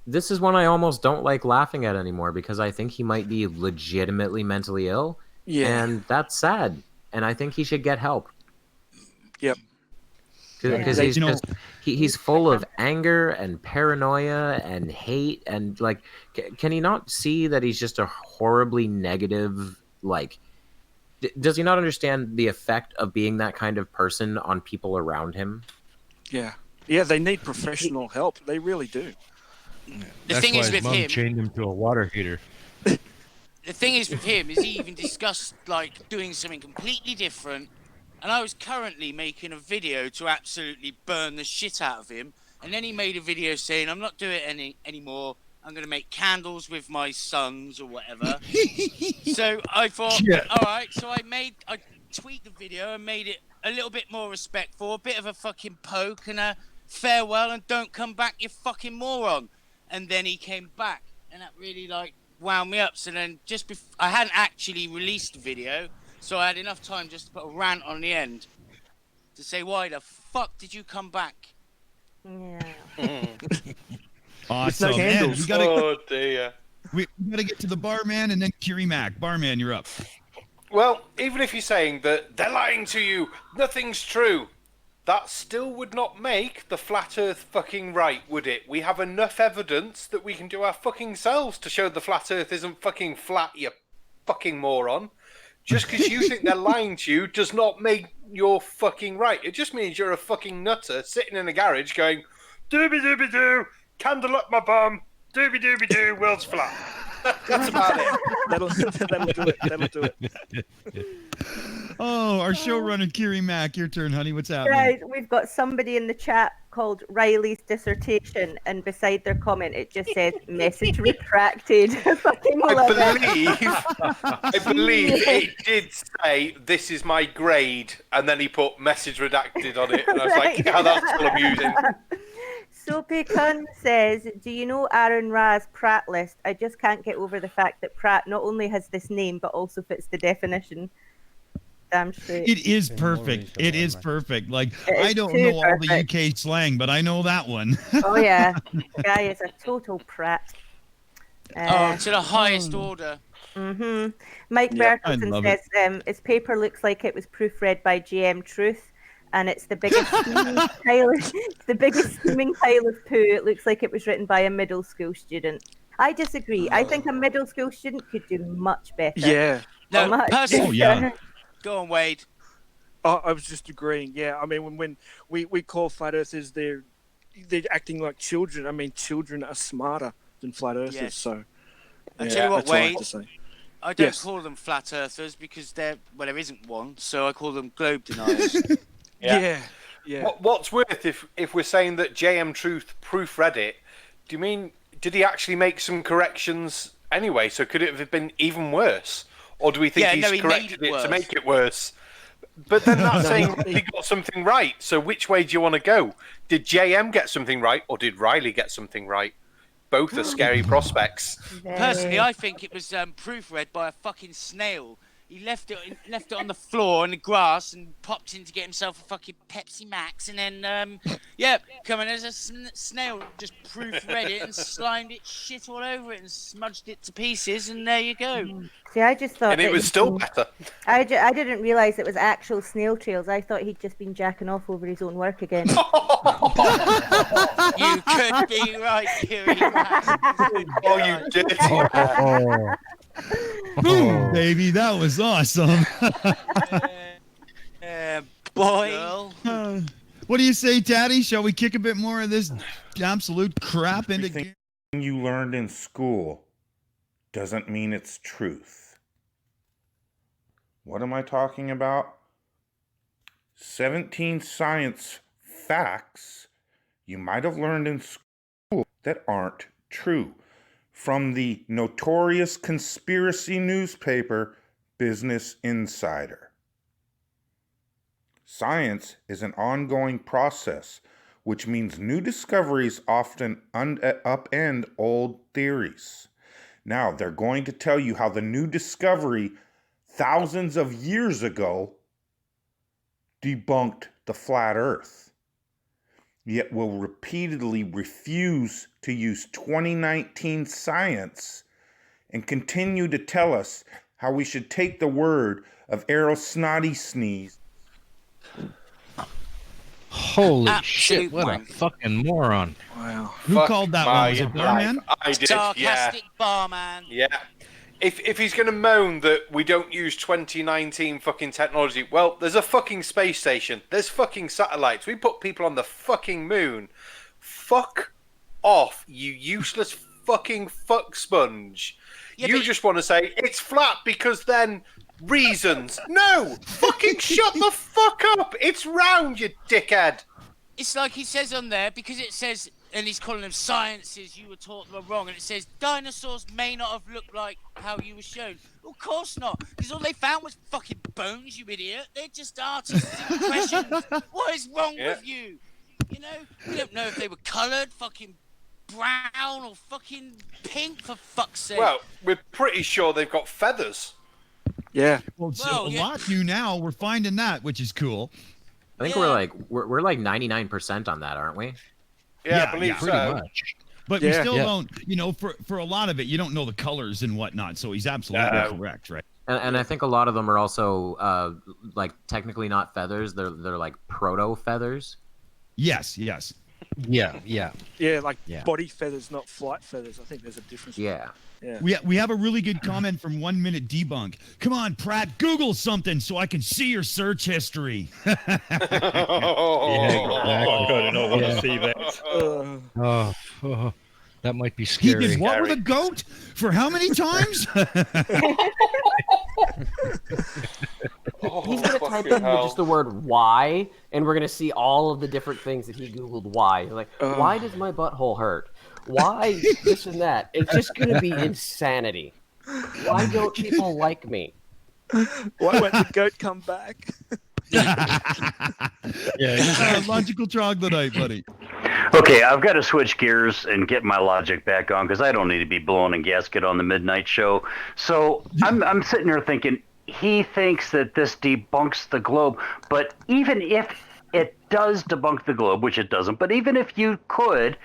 S6: this is one I almost don't like laughing at anymore because I think he might be legitimately mentally ill.
S11: Yeah.
S6: And that's sad. And I think he should get help.
S11: Yep.
S6: Because he's full of anger and paranoia and hate and can he not see that he's just a horribly negative does he not understand the effect of being that kind of person on people around him?
S11: Yeah. Yeah, they need professional help. They really do.
S8: That's
S2: thing
S8: why
S2: is
S8: his
S2: with
S8: mom
S2: him-
S8: chained him to a water heater.
S2: The thing is with him is he even discussed doing something completely different, and I was currently making a video to absolutely burn the shit out of him, and then he made a video saying I'm not doing it anymore. I'm going to make candles with my sons or whatever. So I thought, all right. So I tweaked the video and made it a little bit more respectful, a bit of a fucking poke and a farewell and don't come back, you fucking moron. And then he came back, and that really wound me up. So then I hadn't actually released the video, so I had enough time just to put a rant on the end to say, why the fuck did you come back?
S10: Yeah.
S1: Awesome. Man,
S11: handles.
S3: Oh dear.
S1: we gotta get to the barman and then Kiri Mac. Barman, you're up.
S3: Well, even if you're saying that they're lying to you, nothing's true, that still would not make the flat earth fucking right, would it? We have enough evidence that we can do our fucking selves to show the flat earth isn't fucking flat, you fucking moron. Just because you think they're lying to you does not make you're fucking right. It just means you're a fucking nutter sitting in a garage going, dooby dooby doo, candle up my bum, dooby dooby doo, world's flat. That's about it.
S11: That'll do it. That'll do it.
S1: Oh, our showrunner Kiri Mac, your turn, honey. What's happening?
S10: Guys, we've got somebody in the chat called Riley's dissertation, and beside their comment it just says message retracted. Fucking love it.
S3: I believe it did say this is my grade, and then he put message redacted on it, and I was like, yeah, that's still amusing.
S10: Soapy Kun says, do you know Aaron Ra's Pratt list? I just can't get over the fact that Pratt not only has this name, but also fits the definition. Damn straight.
S1: It is perfect. It is perfect. Like, I don't know all the UK slang, but I know that one.
S10: Oh, yeah. Guy is a total Pratt.
S2: To the highest order.
S10: Mm-hmm. Mike
S1: Yep,
S10: Bertelson says, his paper looks like it was proofread by GM Truth, and it's the biggest steaming pile. It's the biggest steaming pile of poo. It looks like it was written by a middle school student. I disagree. I think a middle school student could do much better.
S11: Yeah.
S2: No,
S10: Much
S2: personally,
S10: better.
S2: Go on, Wade.
S11: I was just agreeing. Yeah, I mean, when we call flat earthers, they're acting like children. I mean, children are smarter than flat earthers.
S2: Yes.
S11: So
S2: I tell you what,
S11: that's all I have
S2: Wade.
S11: to say.
S2: I don't
S11: Yes.
S2: call them flat earthers because there isn't one. So I call them globe deniers.
S11: Yeah.
S3: What's worth if we're saying that JM Truth proofread it? Do you mean did he actually make some corrections anyway? So could it have been even worse, or do we think
S2: Yeah, no,
S3: he's
S2: he
S3: corrected
S2: made it
S3: it to
S2: worse.
S3: make it worse? But then that's saying he got something right. So which way do you want to go? Did JM get something right, or did Riley get something right? Both are scary prospects.
S2: Personally, I think it was proofread by a fucking snail. He left it on the floor in the grass and popped in to get himself a fucking Pepsi Max, and then come in as a snail, just proofread it and slimed it shit all over it and smudged it to pieces, and there you go.
S10: See, I just thought
S3: And it
S10: that
S3: was still better.
S10: I didn't realise it was actual snail trails. I thought he'd just been jacking off over his own work again.
S2: You could be right, Kiri Mac.
S3: Oh, you did.
S1: Boom, baby, that was awesome.
S2: Boy.
S1: What do you say, Taddy? Shall we kick a bit more of this absolute crap into gear?
S12: Everything you learned in school doesn't mean it's truth. What am I talking about? 17 science facts you might have learned in school that aren't true. From the notorious conspiracy newspaper Business Insider. Science is an ongoing process, which means new discoveries often upend old theories. Now, they're going to tell you how the new discovery thousands of years ago debunked the flat earth, yet will repeatedly refuse to use 2019 science and continue to tell us how we should take the word of Arrow Snotty Sneeze.
S8: Holy
S2: Absolute
S8: shit, what
S2: wank.
S8: a fucking moron.
S11: Wow.
S1: Who
S3: Fuck
S1: called that
S3: my
S1: one? Was it Barman?
S3: life. I did,
S2: Sarcastic Barman.
S3: yeah. If he's going to moan that we don't use 2019 fucking technology, well, there's a fucking space station. There's fucking satellites. We put people on the fucking moon. Fuck off, you useless fucking fuck sponge.
S2: Yeah,
S3: You
S2: but-
S3: just want to say it's flat because then reasons. No! Fucking shut the fuck up! It's round, you dickhead!
S2: It's like he says on there, because it says, and he's calling them sciences, you were taught them wrong, and it says dinosaurs may not have looked like how you were shown. Of course not, because all they found was fucking bones, you idiot. They're just artistic impressions. What is wrong with you? You know, we don't know if they were coloured, fucking brown, or fucking pink, for fuck's sake.
S3: Well, we're pretty sure they've got feathers.
S11: Yeah.
S1: Well, so a lot do now. We're finding that, which is cool.
S6: I think we're like 99% on that, aren't we?
S3: Yeah, I believe
S1: pretty
S3: so.
S1: much. But we still don't, you know, for a lot of it, you don't know the colors and whatnot. So he's absolutely correct, right?
S6: And I think a lot of them are also like technically not feathers. They're like proto feathers.
S1: Yes.
S8: Yeah.
S11: Yeah, like body feathers, not flight feathers. I think there's a difference.
S6: Yeah.
S1: We have a really good comment from 1 Minute Debunk. Come on, Pratt, Google something so I can see your search history.
S9: Yeah, exactly. I kind of don't want to see that.
S8: Oh, that might be
S1: He
S8: scary.
S1: did what with a goat? For how many times?
S5: He's gonna type in just the word "why," and we're gonna see all of the different things that he googled. Why? Like, why does my butthole hurt? Why this and that? It's just gonna be insanity. Why don't people like me?
S11: Why won't the goat come back?
S1: Logical troglodyte, buddy.
S7: Okay, I've got to switch gears and get my logic back on because I don't need to be blowing a gasket on the midnight show. So I'm sitting here thinking he thinks that this debunks the globe, but even if it does debunk the globe, which it doesn't, but even if you could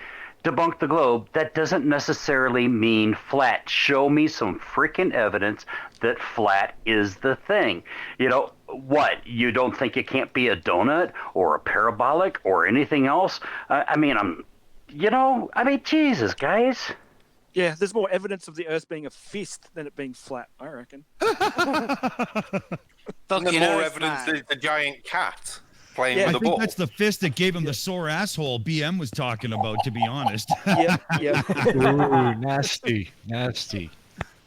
S7: debunk the globe, that doesn't necessarily mean flat. Show me some freaking evidence that flat is the thing. You know, what? You don't think it can't be a donut or a parabolic or anything else? I mean, Jesus, guys.
S11: Yeah, there's more evidence of the Earth being a fist than it being flat, I reckon.
S3: And
S2: Fucking
S3: more
S2: Earth,
S3: evidence
S2: man.
S3: is the giant cat playing
S1: I
S3: with the
S1: think
S3: ball.
S1: that's the fist that gave him the sore asshole BM was talking about, to be honest.
S11: Yeah.
S8: Ooh, nasty, nasty.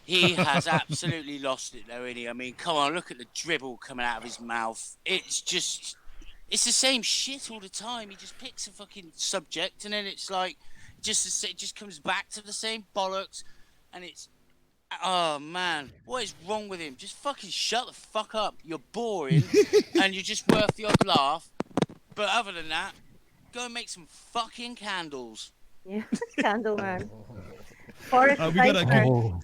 S2: He has absolutely lost it, though, isn't he? I mean, come on, look at the dribble coming out of his mouth. It's the same shit all the time. He just picks a fucking subject, and then it's like, it just comes back to the same bollocks, and it's, oh man, what is wrong with him? Just fucking shut the fuck up. You're boring, and you're just worth the odd laugh. But other than that, go and make some fucking candles.
S10: Yeah, candle man. Forrest
S1: We got
S10: Pfeiffer.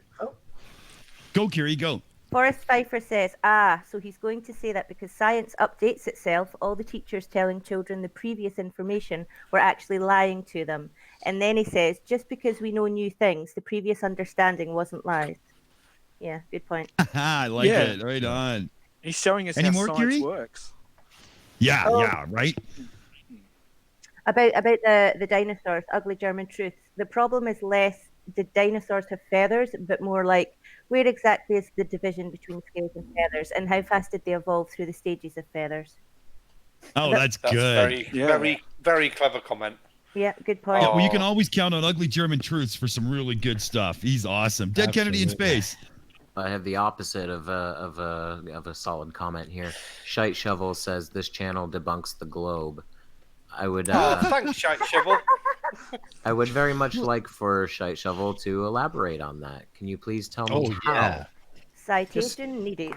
S1: Go, Kiri, go.
S10: Forrest Pfeiffer says, so he's going to say that because science updates itself, all the teachers telling children the previous information were actually lying to them. And then he says, just because we know new things, the previous understanding wasn't lies. Yeah, good point.
S1: I like it. Right on.
S11: He's showing us
S1: Any
S11: how
S1: more,
S11: science
S1: Kiri?
S11: works.
S1: Yeah, right?
S10: About the dinosaurs, ugly German truth. The problem is less did dinosaurs have feathers, but more like where exactly is the division between scales and feathers, and how fast did they evolve through the stages of feathers?
S1: Oh, that's good.
S3: Very, very clever comment.
S10: Yeah, good point.
S1: Yeah, well, you can always count on Ugly German Truths for some really good stuff. He's awesome. Dead Kennedy in Space.
S6: I have the opposite of a solid comment here. Shite Shovel says this channel debunks the globe. I would.
S3: Thanks, Shite Shovel.
S6: I would very much like for Shite Shovel to elaborate on that. Can you please tell me how?
S10: Citation needed.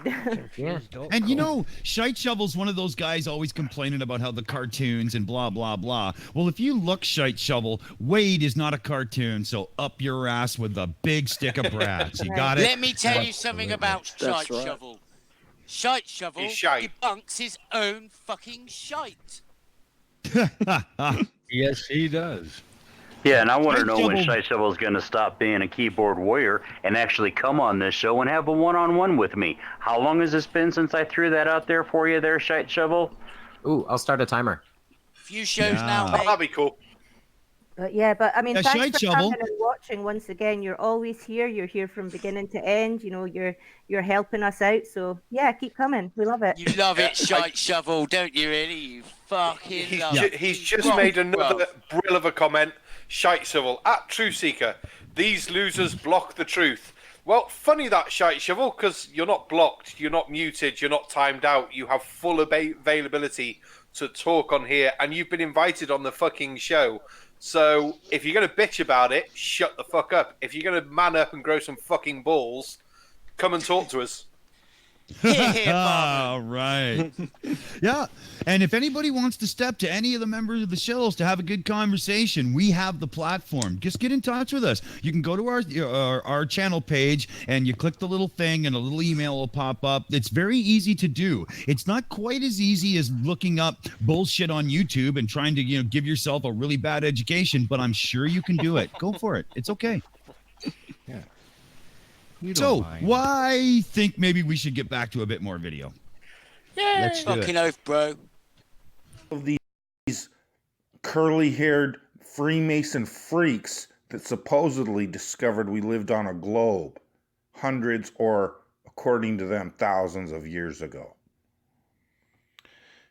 S6: Yeah.
S1: And you know, Shite Shovel's one of those guys always complaining about how the cartoons and blah, blah, blah. Well, if you look, Shite Shovel, Wade is not a cartoon, so up your ass with a big stick of brass. You got it?
S2: Let me tell you something about Shite Shovel. Shite Shovel debunks his own fucking shite.
S8: Yes, he does.
S7: Yeah, and I want to know when Shite Shovel's going to stop being a keyboard warrior and actually come on this show and have a one-on-one with me. How long has this been since I threw that out there for you there, Shite Shovel?
S6: Ooh, I'll start a timer.
S2: Few shows now, mate.
S3: That'd be cool.
S10: But I mean,
S1: Yeah,
S10: thanks
S1: Shite
S10: for
S1: Shovel.
S10: coming and watching once again. You're always here. You're here from beginning to end. You know, you're helping us out. So yeah, keep coming. We love it.
S2: You love it, Shite Shovel, don't you? Really, you fucking love it.
S3: He's just made another brill of a comment. Shite Shovel at Truth Seeker. These losers block the truth. Well, funny that, Shite Shovel, because you're not blocked, you're not muted, you're not timed out. You have full availability to talk on here, and you've been invited on the fucking show. So if you're going to bitch about it, shut the fuck up. If you're going to man up and grow some fucking balls, come and talk to us.
S1: All right. Yeah. And if anybody wants to step to any of the members of the Shills to have a good conversation, we have the platform. Just get in touch with us. You can go to our channel page and you click the little thing and a little email will pop up. It's very easy to do. It's not quite as easy as looking up bullshit on YouTube and trying to, give yourself a really bad education, but I'm sure you can do it. Go for it. It's okay.
S8: Yeah.
S1: So, why think maybe we should get back to a bit more video?
S2: Yeah,
S1: Let's do
S2: fucking
S1: it.
S2: oath, bro.
S12: Of these curly-haired Freemason freaks that supposedly discovered we lived on a globe hundreds or, according to them, thousands of years ago.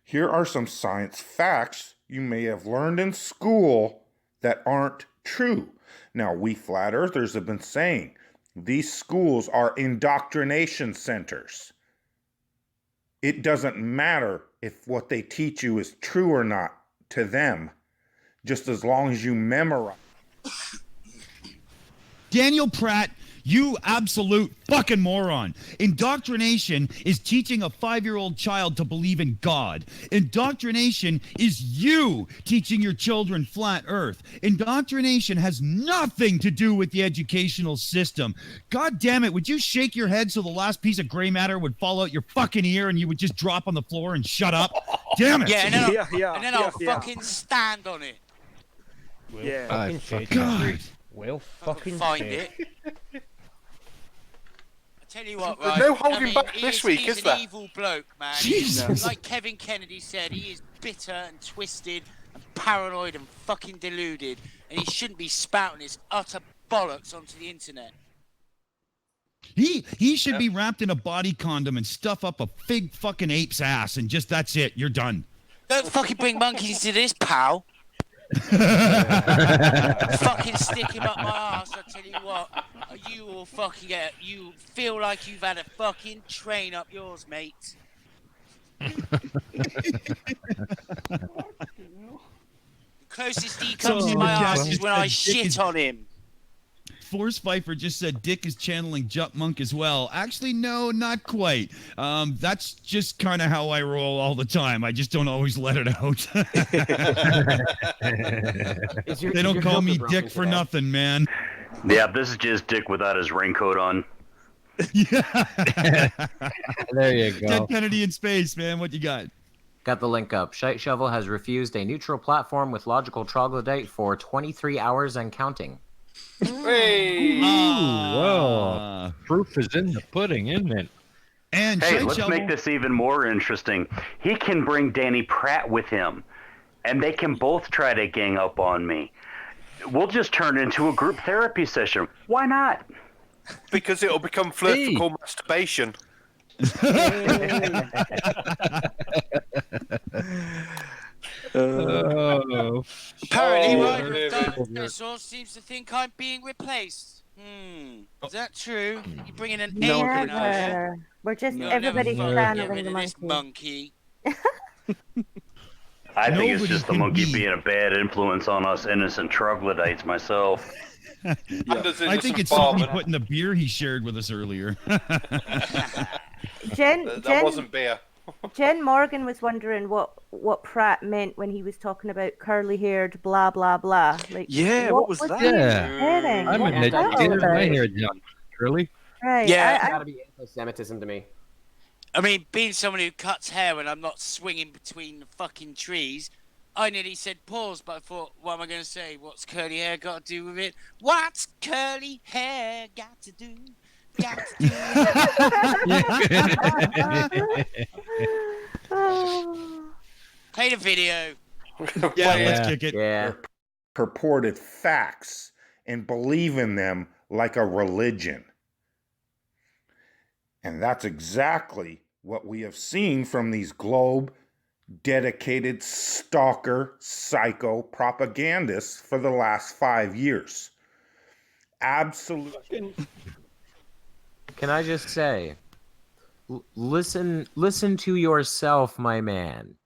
S12: Here are some science facts you may have learned in school that aren't true. Now, we flat earthers have been saying these schools are indoctrination centers. It doesn't matter if what they teach you is true or not to them, just as long as you memorize.
S1: Daniel Pratt, You absolute fucking moron. Indoctrination is teaching a 5-year-old child to believe in God. Indoctrination is you teaching your children flat earth. Indoctrination has nothing to do with the educational system. God damn it, would you shake your head so the last piece of gray matter would fall out your fucking ear and you would just drop on the floor and shut up? Damn it.
S2: Yeah, and then I'll fucking stand on it.
S4: Fucking said
S1: God.
S4: it. Well, fucking
S2: Find
S4: said.
S2: it. I tell you what,
S3: There's
S2: right?
S3: no holding back
S2: he
S3: this week,
S2: he's
S3: is
S2: an
S3: there?
S2: evil bloke, man.
S1: Jesus.
S2: Like Kevin Kennedy said, he is bitter and twisted and paranoid and fucking deluded, and he shouldn't be spouting his utter bollocks onto the internet.
S1: He should be wrapped in a body condom and stuff up a big fucking ape's ass and just that's it. You're done.
S2: Don't fucking bring monkeys to this, pal. Fucking stick him up my ass, I tell you what. You will fucking you feel like you've had a fucking train up yours, mate. The closest he comes to my ass is when I shit on him.
S1: Force Pfeiffer just said Dick is channeling Jutmonk as well. Actually, no, not quite. That's just kind of how I roll all the time. I just don't always let it out. They don't call me Dick for nothing, man.
S7: Yeah, this is just Dick without his raincoat on.
S1: Yeah.
S8: There you go.
S1: Dead Kennedy in space, man. What you got?
S6: Got the link up. Shite Shovel has refused a neutral platform with logical troglodyte for 23 hours and counting.
S3: Hey!
S8: Well, proof is in the pudding, isn't it?
S1: And
S7: Hey,
S1: Shite
S7: let's
S1: Shovel,
S7: make this even more interesting. He can bring Danny Pratt with him, and they can both try to gang up on me. We'll just turn it into a group therapy session. Why not?
S3: Because it'll become flirtable masturbation.
S2: Apparently, Ryder of Dinosaur seems to think I'm being replaced. Is that true? You bringing an
S10: No,
S2: alien over?
S10: we're just
S2: No,
S10: everybody's
S2: never
S10: channeling
S2: get rid
S10: the
S2: of this
S10: monkey.
S7: I think it's
S1: Nobody
S7: just the
S1: can
S7: monkey
S1: be-
S7: being a bad influence on us innocent troglodytes myself.
S1: I think it's something he put in the beer he shared with us earlier.
S3: That wasn't beer.
S10: Jen Morgan was wondering what Pratt meant when he was talking about curly-haired blah blah blah. Like,
S11: Yeah, what was that?
S10: he
S8: Yeah.
S10: saying?
S8: I'm
S10: What
S8: an
S10: was that all
S8: educator.
S10: about?
S8: My hair done. Really?
S10: Right.
S2: Yeah.
S5: It's gotta be anti-Semitism to me.
S2: I mean, being someone who cuts hair when I'm not swinging between the fucking trees, I nearly said pause, but I thought, what am I going to say? What's curly hair got to do with it? What's curly hair got to do? Got to do Play the video.
S1: Let's kick it.
S6: Yeah.
S12: Purported facts and believe in them like a religion. And that's exactly what we have seen from these globe dedicated stalker psycho propagandists for the last 5 years. Absolutely.
S6: Can I just say, listen to yourself, my man.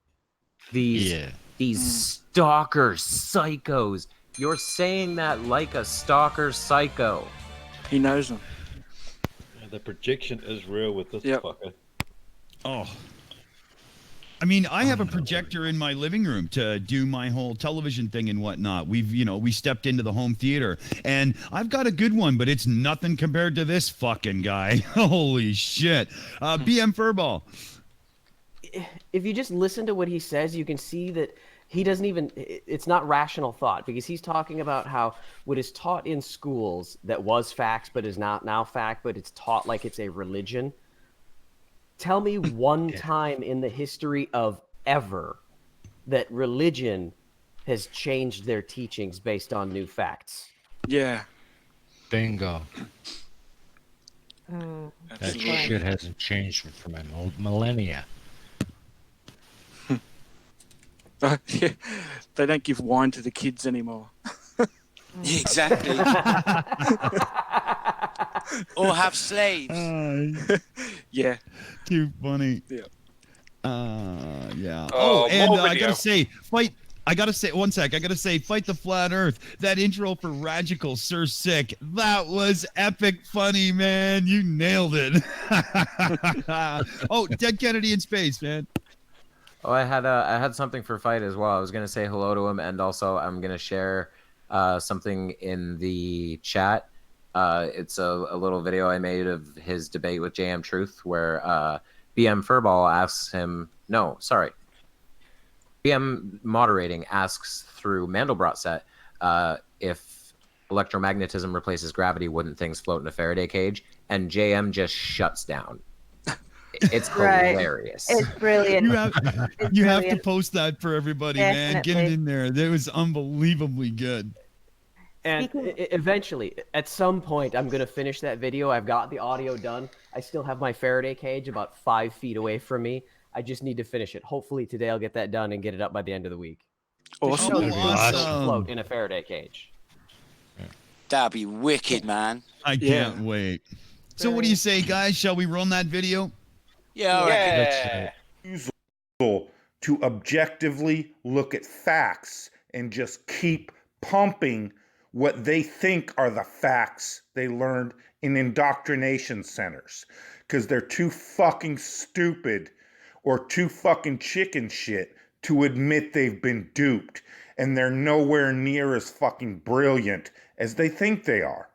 S6: These stalker psychos. You're saying that like a stalker psycho.
S11: He knows them.
S9: The projection is real with this fucker.
S1: Oh. I mean, I have a projector in my living room to do my whole television thing and whatnot. We stepped into the home theater, and I've got a good one, but it's nothing compared to this fucking guy. Holy shit. BM Furball.
S5: If you just listen to what he says, you can see that he doesn't even, it's not rational thought, because he's talking about how what is taught in schools that was facts but is not now fact, but it's taught like it's a religion. Tell me one time in the history of ever that religion has changed their teachings based on new facts.
S11: Yeah.
S8: Bingo. That shit hasn't changed for millennia.
S11: Yeah, they don't give wine to the kids anymore.
S2: Exactly. Or have slaves.
S11: Yeah.
S1: Too funny.
S11: Yeah.
S1: Yeah.
S3: Oh,
S1: And
S3: more
S1: I
S3: video.
S1: gotta say, I gotta say, one sec. I gotta say, Fight the Flat Earth. That intro for Radical Sir Sick. That was epic funny, man. You nailed it. Oh, Dead Kennedy in Space, man.
S6: Oh, I had something for Fight as well. I was gonna say hello to him, and also I'm gonna share something in the chat. It's a little video I made of his debate with JM Truth, where BM Furball asks him. No, sorry. BM moderating asks through Mandelbrot set if electromagnetism replaces gravity, wouldn't things float in a Faraday cage? And JM just shuts down. It's hilarious.
S10: It's brilliant.
S1: You have to post that for everybody, man. Get it in there. That was unbelievably good.
S5: And eventually, at some point, I'm going to finish that video. I've got the audio done. I still have my Faraday cage about 5 feet away from me. I just need to finish it. Hopefully today I'll get that done and get it up by the end of the week.
S11: Awesome.
S5: Float in a Faraday cage.
S2: That'd be wicked, man.
S1: I can't wait. So what do you say, guys? Shall we run that video?
S2: Yeah, all right.
S12: To objectively look at facts and just keep pumping what they think are the facts they learned in indoctrination centers, because they're too fucking stupid or too fucking chicken shit to admit they've been duped, and they're nowhere near as fucking brilliant as they think they are.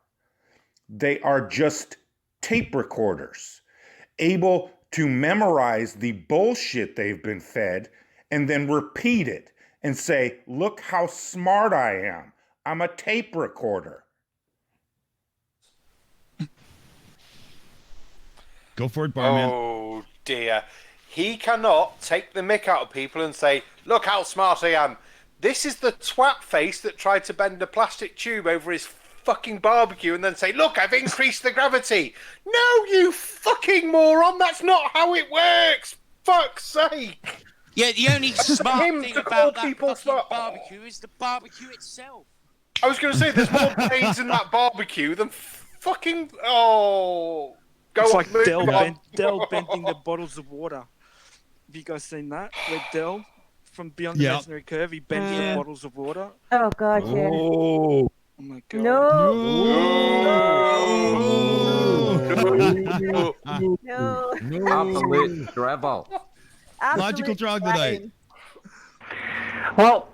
S12: They are just tape recorders, able to memorize the bullshit they've been fed and then repeat it and say, look how smart I am. I'm a tape recorder.
S1: Go for it, Barman.
S3: Oh, dear. He cannot take the mick out of people and say, look how smart I am. This is the twat face that tried to bend a plastic tube over his fucking barbecue and then say, look, I've increased the gravity. No, you fucking moron. That's not how it works. Fuck's sake.
S2: Yeah, the only smart thing about that fucking barbecue is the barbecue itself.
S3: I was going to say, there's more brains in that barbecue than fucking... Oh...
S11: It's like Dell bending the bottles of water. Have you guys seen that? Where Dell, from Beyond the Imaginary Curve, he bends the bottles of water.
S10: Oh, God, yeah.
S11: Oh my God.
S10: No.
S6: Absolute travel.
S1: Logical Troglodyte.
S7: Well,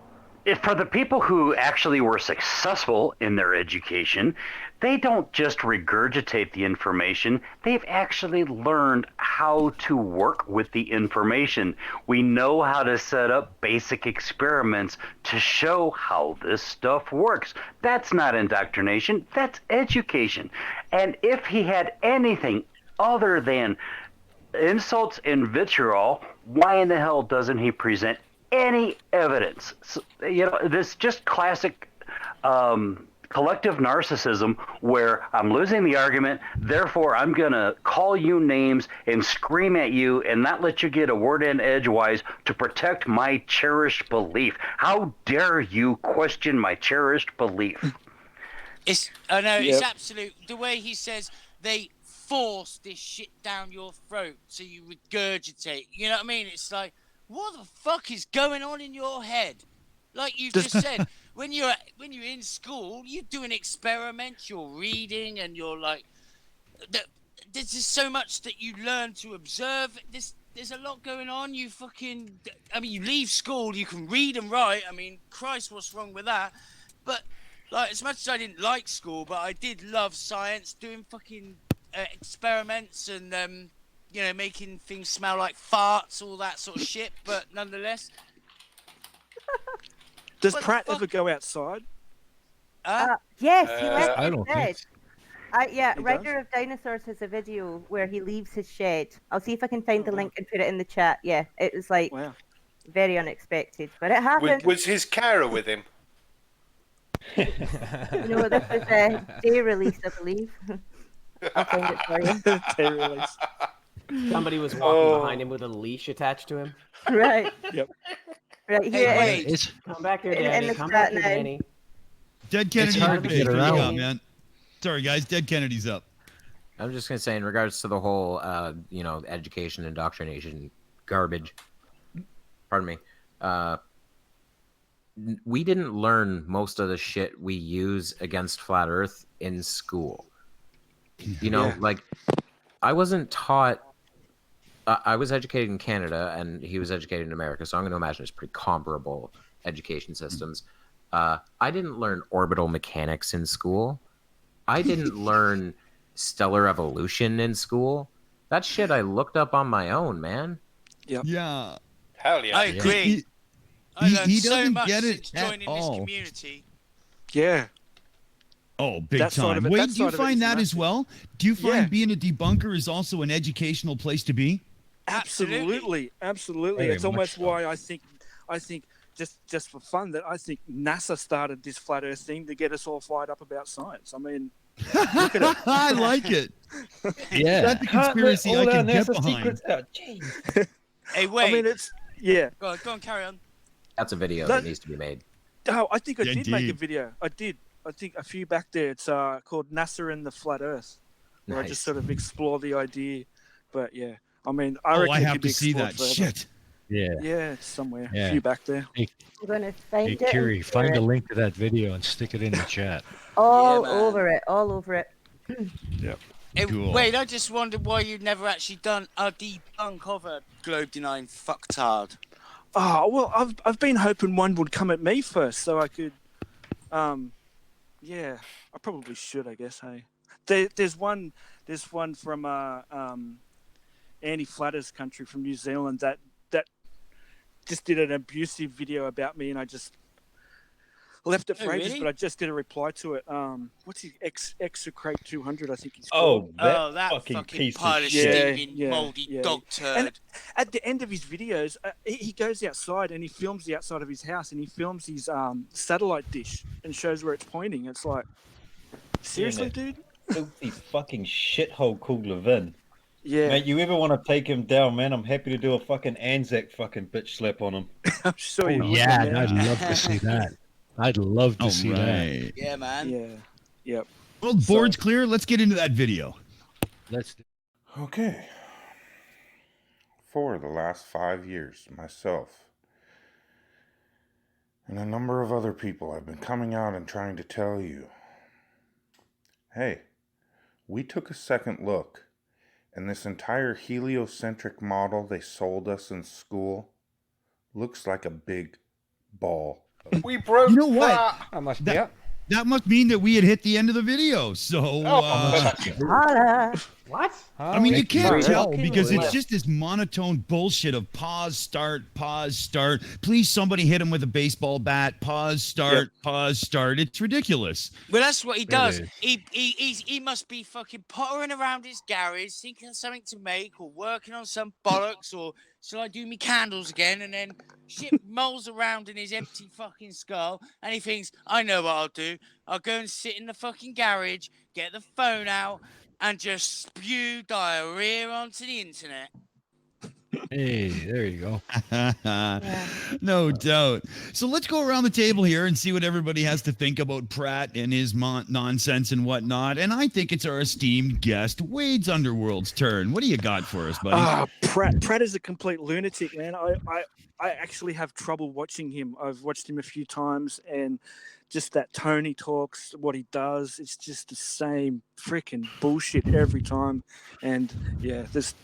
S7: if for the people who actually were successful in their education, they don't just regurgitate the information, they've actually learned how to work with the information. We know how to set up basic experiments to show how this stuff works. That's not indoctrination, that's education. And if he had anything other than insults and vitriol, why in the hell doesn't he present any evidence? So, this just classic collective narcissism where I'm losing the argument, therefore I'm going to call you names and scream at you and not let you get a word in edgewise to protect my cherished belief. How dare you question my cherished belief?
S2: It's absolute. The way he says they force this shit down your throat so you regurgitate. You know what I mean? It's like, what the fuck is going on in your head? Like you just said, when you're in school, you're doing experiments, you're reading, and you're like, there's just so much that you learn to observe. There's a lot going on. You leave school, you can read and write. I mean, Christ, what's wrong with that? But like, as much as I didn't like school, but I did love science, doing fucking experiments and making things smell like farts, all that sort of shit. But nonetheless.
S11: Does Pratt ever go outside?
S10: Yes, he left
S8: I
S10: his
S8: don't
S10: shed.
S8: think
S10: Rider of Dinosaurs has a video where he leaves his shed. I'll see if I can find the link and put it in the chat. Yeah, it was like very unexpected, but it happened.
S3: Was his carer with him?
S10: No, this was a day release, I believe. I'll find it for you.
S11: Day release.
S5: Somebody was walking behind him with a leash attached to him.
S10: Right.
S11: Yep.
S10: Right here.
S5: Come back here,
S10: in
S5: Danny.
S10: the
S5: Come back here,
S10: chat now.
S5: Danny.
S1: Dead Kennedy.
S8: hard to get around.
S1: Man. Sorry, guys. Dead Kennedy's up.
S6: I'm just gonna say, in regards to the whole, education indoctrination garbage. Pardon me. we didn't learn most of the shit we use against flat Earth in school. You know, like I wasn't taught. I was educated in Canada, and he was educated in America, so I'm going to imagine it's pretty comparable education systems. I didn't learn orbital mechanics in school. I didn't learn stellar evolution in school. That shit I looked up on my own, man.
S11: Yep.
S1: Yeah.
S3: Hell yeah.
S2: I agree. I learned
S1: he
S2: so
S1: doesn't
S2: much
S1: get it
S2: since
S1: at
S2: joining this
S1: all.
S2: community.
S11: Yeah.
S1: Oh, big
S11: That side
S1: time.
S11: of it-
S1: Wade,
S11: that
S1: do you
S11: side of it
S1: find
S11: is
S1: that as
S11: massive.
S1: well? Do you find
S11: Yeah.
S1: being a debunker is also an educational place to be?
S11: Absolutely.
S8: Very
S11: It's almost
S8: much so.
S11: why I think just for fun that I think NASA started this flat Earth thing to get us all fired up about science. I mean, look at it.
S1: I like it.
S8: Yeah.
S1: That's a conspiracy I can get behind.
S2: Hey, wait.
S11: I mean, it's
S2: Go on, carry on.
S6: That's a video
S11: That-
S6: that needs to be made.
S11: Oh, I think I did make a
S1: Indeed.
S11: video. I did. I think a few back there. It's called NASA and the Flat Earth, where I
S6: Nice.
S11: just sort of explore the idea. But yeah, I mean, I
S1: Oh,
S11: reckon
S1: I
S11: it
S1: have
S11: could
S1: to
S11: be
S1: see
S11: explored
S1: that.
S11: further.
S1: Shit.
S8: Yeah.
S11: Yeah, it's somewhere.
S8: Yeah.
S11: A few back there.
S10: I'm gonna find
S8: Hey,
S10: it. and
S8: Kiri,
S10: share
S8: find
S10: it.
S8: a link to that video and stick it in the chat.
S10: All
S2: Yeah, man.
S10: over it. All over it.
S2: Hey,
S1: Cool.
S2: Wade, I just wondered why you'd never actually done a debunk of a globe denying fucktard.
S11: Oh well, I've been hoping one would come at me first, so I could. Yeah, I probably should. I guess. Hey, there's one from Andy Flatter's country from New Zealand that just did an abusive video about me, and I just left it for ages,
S2: really?
S11: but I just did a reply to it. What's his Execrate 200? I think he's
S9: Oh,
S11: called.
S9: that,
S2: that
S9: fucking
S2: fucking
S9: piece
S2: pile
S9: of
S2: of
S9: shit.
S2: stinking mouldy dog turd.
S11: And at the end of his videos, he goes outside and he films the outside of his house, and he films his satellite dish and shows where it's pointing. It's like, seriously, dude?
S9: Filthy fucking shithole called Levin.
S11: Yeah.
S9: Mate, you ever want to take him down, man? I'm happy to do a fucking Anzac fucking bitch slap on him.
S11: I'm sure
S8: Oh,
S11: you would,
S8: yeah,
S11: man.
S8: I'd love to see that. I'd love to
S1: All
S8: see that.
S1: right.
S2: Yeah, man.
S11: Yeah. Yep.
S1: Well, the board's clear. Let's get into that video.
S8: Let's.
S12: Okay. For the last 5 years, myself and a number of other people have been coming out and trying to tell you, hey, we took a second look, and this entire heliocentric model they sold us in school looks like a big ball.
S3: We broke
S1: You know what?
S3: that.
S4: I must be
S1: That-
S4: up.
S1: That must mean that we had hit the end of the video. So,
S10: Holla.
S5: What?
S1: I mean, you can't
S4: Sorry.
S1: tell
S4: Fucking
S1: because it's
S4: left.
S1: just this monotone bullshit of pause, start, pause, start. Please, somebody hit him with a baseball bat. Pause, start, pause, start. It's ridiculous.
S2: Well, that's what he does.
S8: is.
S2: He must be fucking pottering around his garage, thinking of something to make, or working on some bollocks, or shall I do me candles again? And then shit mulls around in his empty fucking skull, and he thinks, I know what I'll do. I'll go and sit in the fucking garage, get the phone out, and just spew diarrhea onto the internet.
S8: Hey, there you go.
S1: No doubt. So let's go around the table here and see what everybody has to think about Pratt and his nonsense and whatnot. And I think it's our esteemed guest, Wade's Underworld's turn. What do you got for us, buddy?
S11: Pratt is a complete lunatic, man. I actually have trouble watching him. I've watched him a few times, and just that tone he talks, what he does, it's just the same freaking bullshit every time. And yeah, there's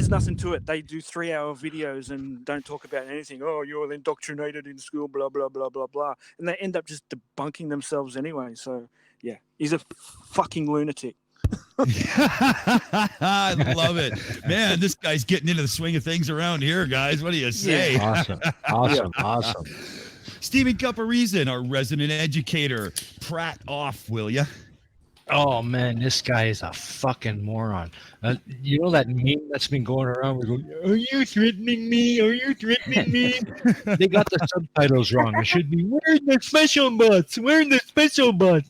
S11: nothing to it. They do 3-hour videos and don't talk about anything. Oh, you're indoctrinated in school, blah blah blah blah blah, and they end up just debunking themselves anyway. So yeah, he's a fucking lunatic.
S1: I love it. Man, this guy's getting into the swing of things around here, guys. What do you say?
S8: Awesome.
S1: Stephen Cuparizan, our resident educator. Pratt off, will ya?
S8: Oh man, this guy is a fucking moron. You know that meme that's been going around? We're going, "Are you threatening me? Are you threatening me?" They got the subtitles wrong. It should be, "Where's the special butts? Where's the special butts?"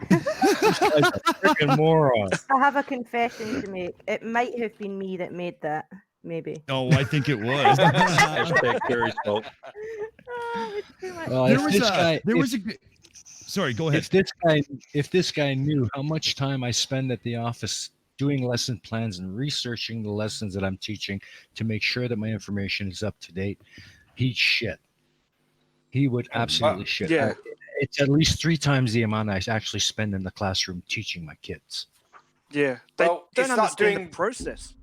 S8: This guy's a freaking moron.
S10: I have a confession to make. It might have been me that made that. Maybe.
S1: Oh, I think it was.
S9: Hashtag Kiri's fault.
S10: It's too much.
S1: There was a. Sorry, go ahead.
S8: If this guy knew how much time I spend at the office doing lesson plans and researching the lessons that I'm teaching to make sure that my information is up to date, he'd shit. He would absolutely shit.
S11: Yeah.
S8: It's at least 3 times the amount I actually spend in the classroom teaching my kids.
S11: Yeah, they
S3: Well,
S11: don't
S3: is that
S11: understand
S3: doing-
S11: the process.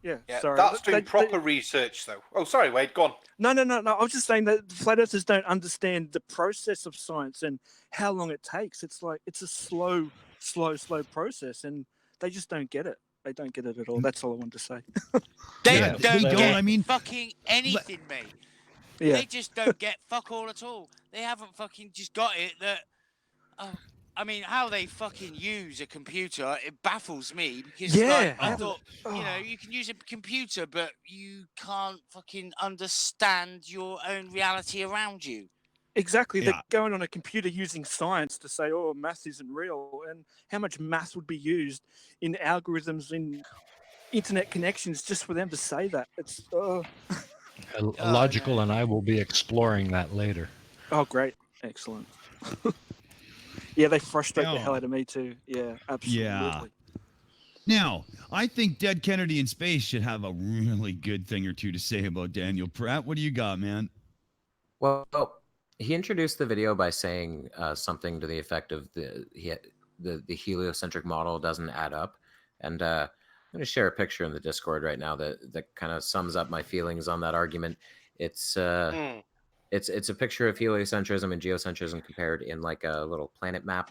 S11: Yeah,
S3: Yeah,
S11: sorry.
S3: that's doing
S11: They-
S3: proper research, though. Oh, sorry, Wade, go on.
S11: No. I was just saying that flat earthers don't understand the process of science and how long it takes. It's like it's a slow process, and they just don't get it. They don't get it at all. That's all I wanted to say.
S2: They
S1: Yeah,
S2: don't
S1: they don't,
S2: get
S1: I mean-
S2: fucking anything, mate.
S11: Yeah.
S2: They just don't get fuck all at all. They haven't fucking just got it that. I mean, how they fucking use a computer, it baffles me because
S11: Yeah,
S2: like, I thought, you know, you can use a computer, but you can't fucking understand your own reality around you.
S11: Exactly.
S1: Yeah.
S11: They're going on a computer using science to say, oh, math isn't real. And how much math would be used in algorithms, in internet connections, just for them to say that? It's,
S8: Logical and I will be exploring that later.
S11: oh, great. Excellent. Yeah, they frustrate the
S1: Yeah.
S11: hell out of me too. Yeah, absolutely.
S1: Yeah. Now, I think Dead Kennedy in Space should have a really good thing or two to say about Daniel Pratt. What do you got, man?
S6: Well, he introduced the video by saying something to the effect of the heliocentric model doesn't add up, and I'm going to share a picture in the Discord right now that kind of sums up my feelings on that argument. It's a picture of heliocentrism and geocentrism compared in like a little planet map,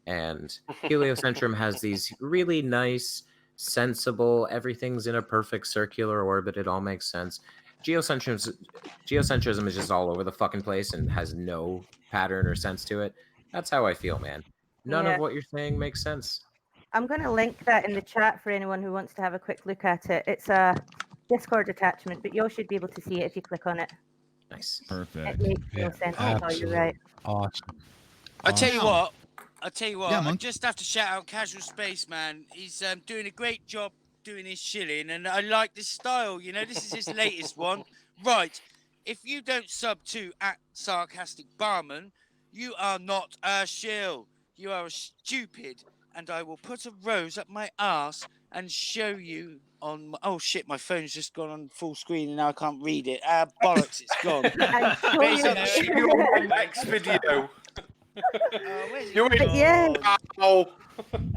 S6: and heliocentrism has these really nice, sensible, everything's in a perfect circular orbit, it all makes sense. Geocentrism is just all over the fucking place and has no pattern or sense to it. That's how I feel, man. None
S10: Yeah.
S6: of what you're saying makes sense.
S10: I'm going to link that in the chat for anyone who wants to have a quick look at it. It's a Discord attachment, but you all should be able to see it if you click on it.
S6: Nice.
S1: Perfect.
S10: It makes no sense at all, you're right.
S8: Awesome.
S2: I tell you
S1: Wow.
S2: what,
S1: Yeah,
S2: I
S1: Monk.
S2: just have to shout out Casual Spaceman. He's doing a great job doing his shilling, and I like this style. You know, this is his latest one. Right, if you don't sub to @Sarcastic Barman, you are not a shill. You are a stupid, and I will put a rose up my ass and show you on. Oh shit, my phone's just gone on full screen and now I can't read it. Bollocks, it's gone. But it's on the
S3: See you on the next video.
S2: where's it
S3: You
S2: gone?
S10: Yeah.
S3: Oh,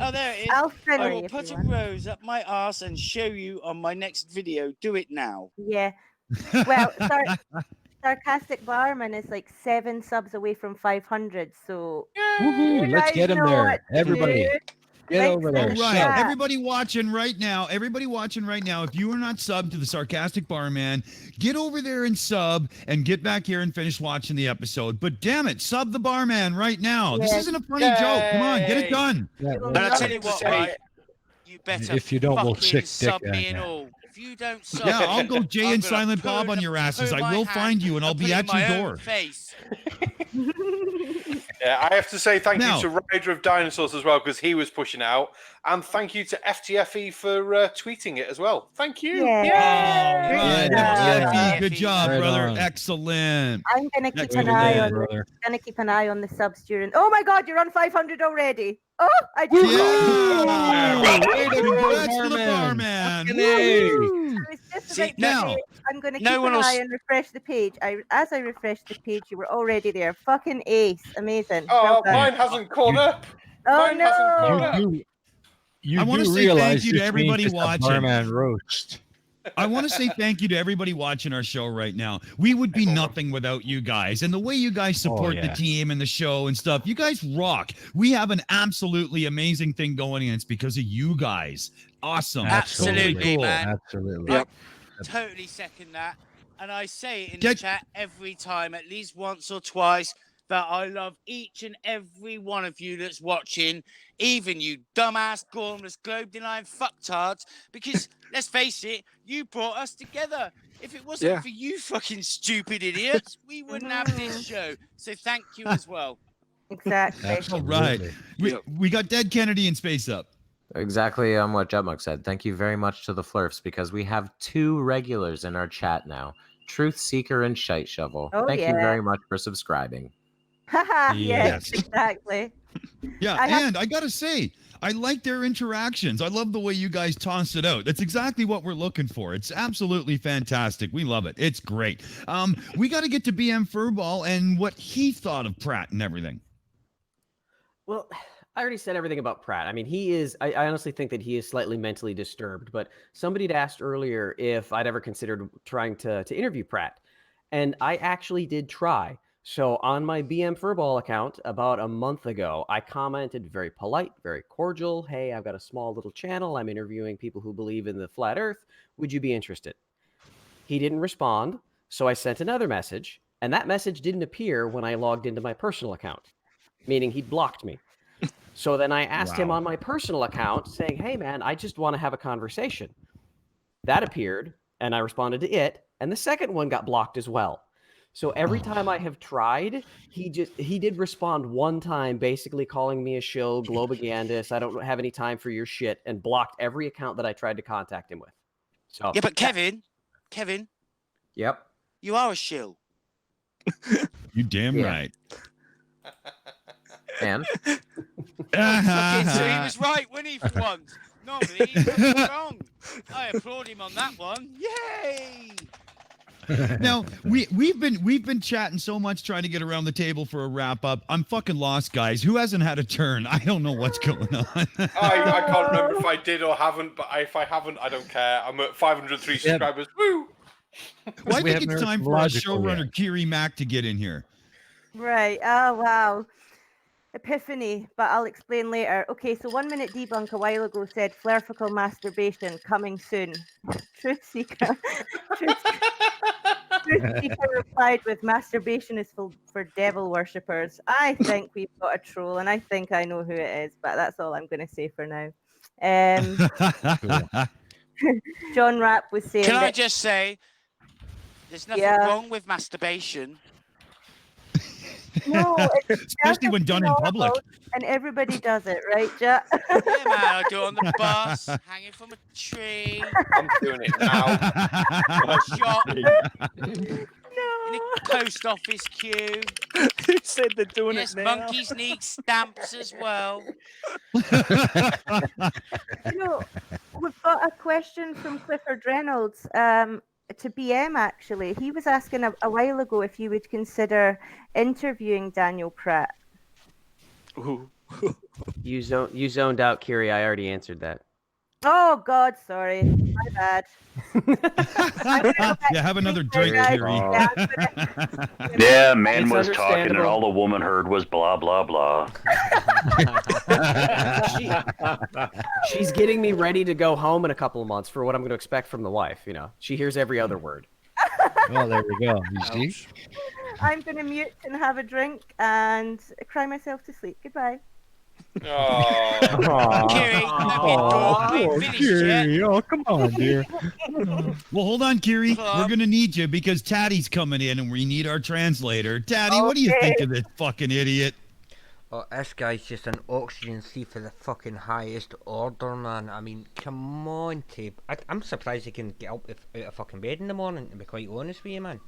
S2: Oh, there it is.
S10: I'll send
S2: I
S10: it
S2: will
S10: if
S2: put
S10: you
S2: a
S10: want.
S2: rose up my ass and show you on my next video. Do it now.
S10: Yeah. Well, Sarcastic Barman is like 7 subs away from 500, so
S8: Woohoo,
S10: you
S8: let's
S10: guys
S8: get him
S10: know
S8: there.
S10: what to
S8: Everybody,
S10: do.
S8: get
S10: Links
S8: over
S10: in
S8: there.
S10: the
S1: Right,
S10: chat.
S1: everybody watching right now, if you are not subbed to the Sarcastic Barman, get over there and sub and get back here and finish watching the episode. But damn it, sub the barman right now. This
S10: Yes.
S1: isn't a funny joke. Come on, get it done.
S8: Yeah,
S10: Well,
S2: And I tell you
S3: to
S2: what,
S3: say-
S2: right? You better
S8: If you don't, we'll
S2: fucking
S8: sick dick
S2: sub me
S8: at
S2: and
S8: you.
S2: all. If you don't sub
S1: Yeah,
S2: me,
S1: I'll go Jay
S2: I'm
S1: and
S2: gonna
S1: Silent
S2: put
S1: Bob on your asses.
S2: put
S1: I
S2: my
S1: will
S2: hand
S1: find you and I'll
S2: put
S1: be
S2: it
S1: at
S2: in my
S1: your
S2: own
S1: door.
S2: face.
S3: yeah, I have to say thank
S1: Now-
S3: you to Rider of Dinosaurs as well because he was pushing out, and thank you to FTFE for tweeting it as well. Thank you.
S10: Yeah.
S1: All right,
S8: Yeah.
S1: FTFE, good job,
S8: Right
S1: brother.
S8: on.
S1: Excellent.
S10: I'm gonna keep
S1: Excellent,
S10: an eye on
S8: brother.
S10: the subs during. Oh my God, you're on 500 already. Oh, I just.
S1: Yeah!
S8: Way to go,
S1: Congrats to the
S8: barman.
S1: barman.
S8: Fucking A.
S1: Woo!
S10: I was just
S2: See,
S10: about to
S1: now-
S10: say, I'm going to keep
S2: no one
S10: an
S2: will
S10: eye
S2: s-
S10: and refresh the page. As I refreshed the page, you were already there. Fucking ace. Amazing.
S3: Oh,
S10: Well done.
S3: mine hasn't caught up.
S10: Oh,
S3: mine hasn't caught
S10: no.
S3: up.
S8: You
S1: I wanna
S8: do
S1: say
S8: realize
S1: thank you to
S8: this
S1: everybody
S8: means it's a
S1: watching.
S8: Barman roast.
S1: I want to say thank you to everybody watching our show right now. We would be nothing without you guys. And the way you guys support the
S8: yeah.
S1: team and the show and stuff, you guys rock. We have an absolutely amazing thing going, and it's because of you guys. Awesome.
S2: Absolutely,
S1: Totally cool.
S2: man.
S8: Absolutely.
S11: Yep.
S2: Totally second that. And I say it in
S1: Get-
S2: the chat every time, at least once or twice, that I love each and every one of you that's watching, even you dumbass, gormless, globe-denying fucktards, because let's face it, you brought us together. If it wasn't
S11: Yeah.
S2: for you fucking stupid idiots, we wouldn't have this show. So thank you as well.
S10: Exactly.
S1: All
S8: Absolutely.
S1: right. We got Dead Kennedy in space up.
S6: Exactly what Jutmonk said. Thank you very much to the Flurfs because we have 2 regulars in our chat now. Truth Seeker and Shite Shovel.
S10: Oh,
S6: Thank you
S10: yeah.
S6: very much for subscribing.
S10: Yes, exactly.
S1: Yeah, and I gotta say, I like their interactions. I love the way you guys toss it out. That's exactly what we're looking for. It's absolutely fantastic. We love it. It's great. We got to get to BM Furball and what he thought of Pratt and everything.
S5: Well, I already said everything about Pratt. I mean, he is, I honestly think that he is slightly mentally disturbed, but somebody had asked earlier if I'd ever considered trying to interview Pratt. And I actually did try. So on my BM Furball account about a month ago, I commented very polite, very cordial. Hey, I've got a small little channel. I'm interviewing people who believe in the flat earth. Would you be interested? He didn't respond. So I sent another message, and that message didn't appear when I logged into my personal account, meaning he'd blocked me. So then I asked him on my personal account saying, hey man, I just want to have a conversation. That appeared and I responded to it. And the second one got blocked as well. So every time I have tried, he did respond one time, basically calling me a shill, globagandist. I don't have any time for your shit, and blocked every account that I tried to contact him with. So
S2: yeah, but Kevin.
S5: Yep.
S2: You are a shill.
S1: You damn right.
S6: And
S2: Okay, so he was right, wasn't he, for once? Normally he was wrong. I applaud him on that one. Yay!
S1: Now we've been chatting so much trying to get around the table for a wrap up. I'm fucking lost, guys. Who hasn't had a turn? I don't know what's going on.
S3: I can't remember if I did or haven't, but if I haven't, I don't care. I'm at 503 subscribers. Woo!
S1: Well, I think it's time for our showrunner Kiri Mac to get in here.
S10: Right. Oh, wow. Epiphany, but I'll explain later. Okay, so 1 minute debunk a while ago said flirtical masturbation coming soon. Truth Seeker. Truth Seeker replied with masturbation is for devil worshippers. I think we've got a troll, and I think I know who it is, but that's all I'm going to say for now. John Rapp was saying.
S2: Can I just say, there's nothing wrong with masturbation.
S10: No,
S1: especially when done in public.
S10: And everybody does it, right, Jack?
S2: Yeah, man, I do it on the bus, hanging from a tree.
S3: I'm doing it now.
S2: Shop. In a post office queue.
S11: Who said they're doing it now?
S2: Monkeys need stamps as well.
S10: You know, we've got a question from Clifford Reynolds. To BM, actually. He was asking a while ago if you would consider interviewing Daniel Pratt.
S11: Ooh.
S5: You zoned out, Kiri. I already answered that.
S10: Oh, God, sorry. My bad.
S1: Yeah, have another drink, Kiri.
S7: Yeah, man was talking and all the woman heard was blah, blah, blah.
S5: She's getting me ready to go home in a couple of months for what I'm going to expect from the wife. You know, she hears every other word.
S8: Well, there we go. You see?
S10: I'm going to mute and have a drink and cry myself to sleep. Goodbye.
S2: Oh,
S1: Kiri, oh, come on, dear. Well, hold on, Kiri. We're gonna need you because Taddy's coming in, and we need our translator. Taddy, what do you think of this fucking idiot?
S4: Oh, this guy's just an oxygen thief of the fucking highest order, man. I mean, come on, Tape. I'm surprised he can get up out of fucking bed in the morning, to be quite honest with you, man.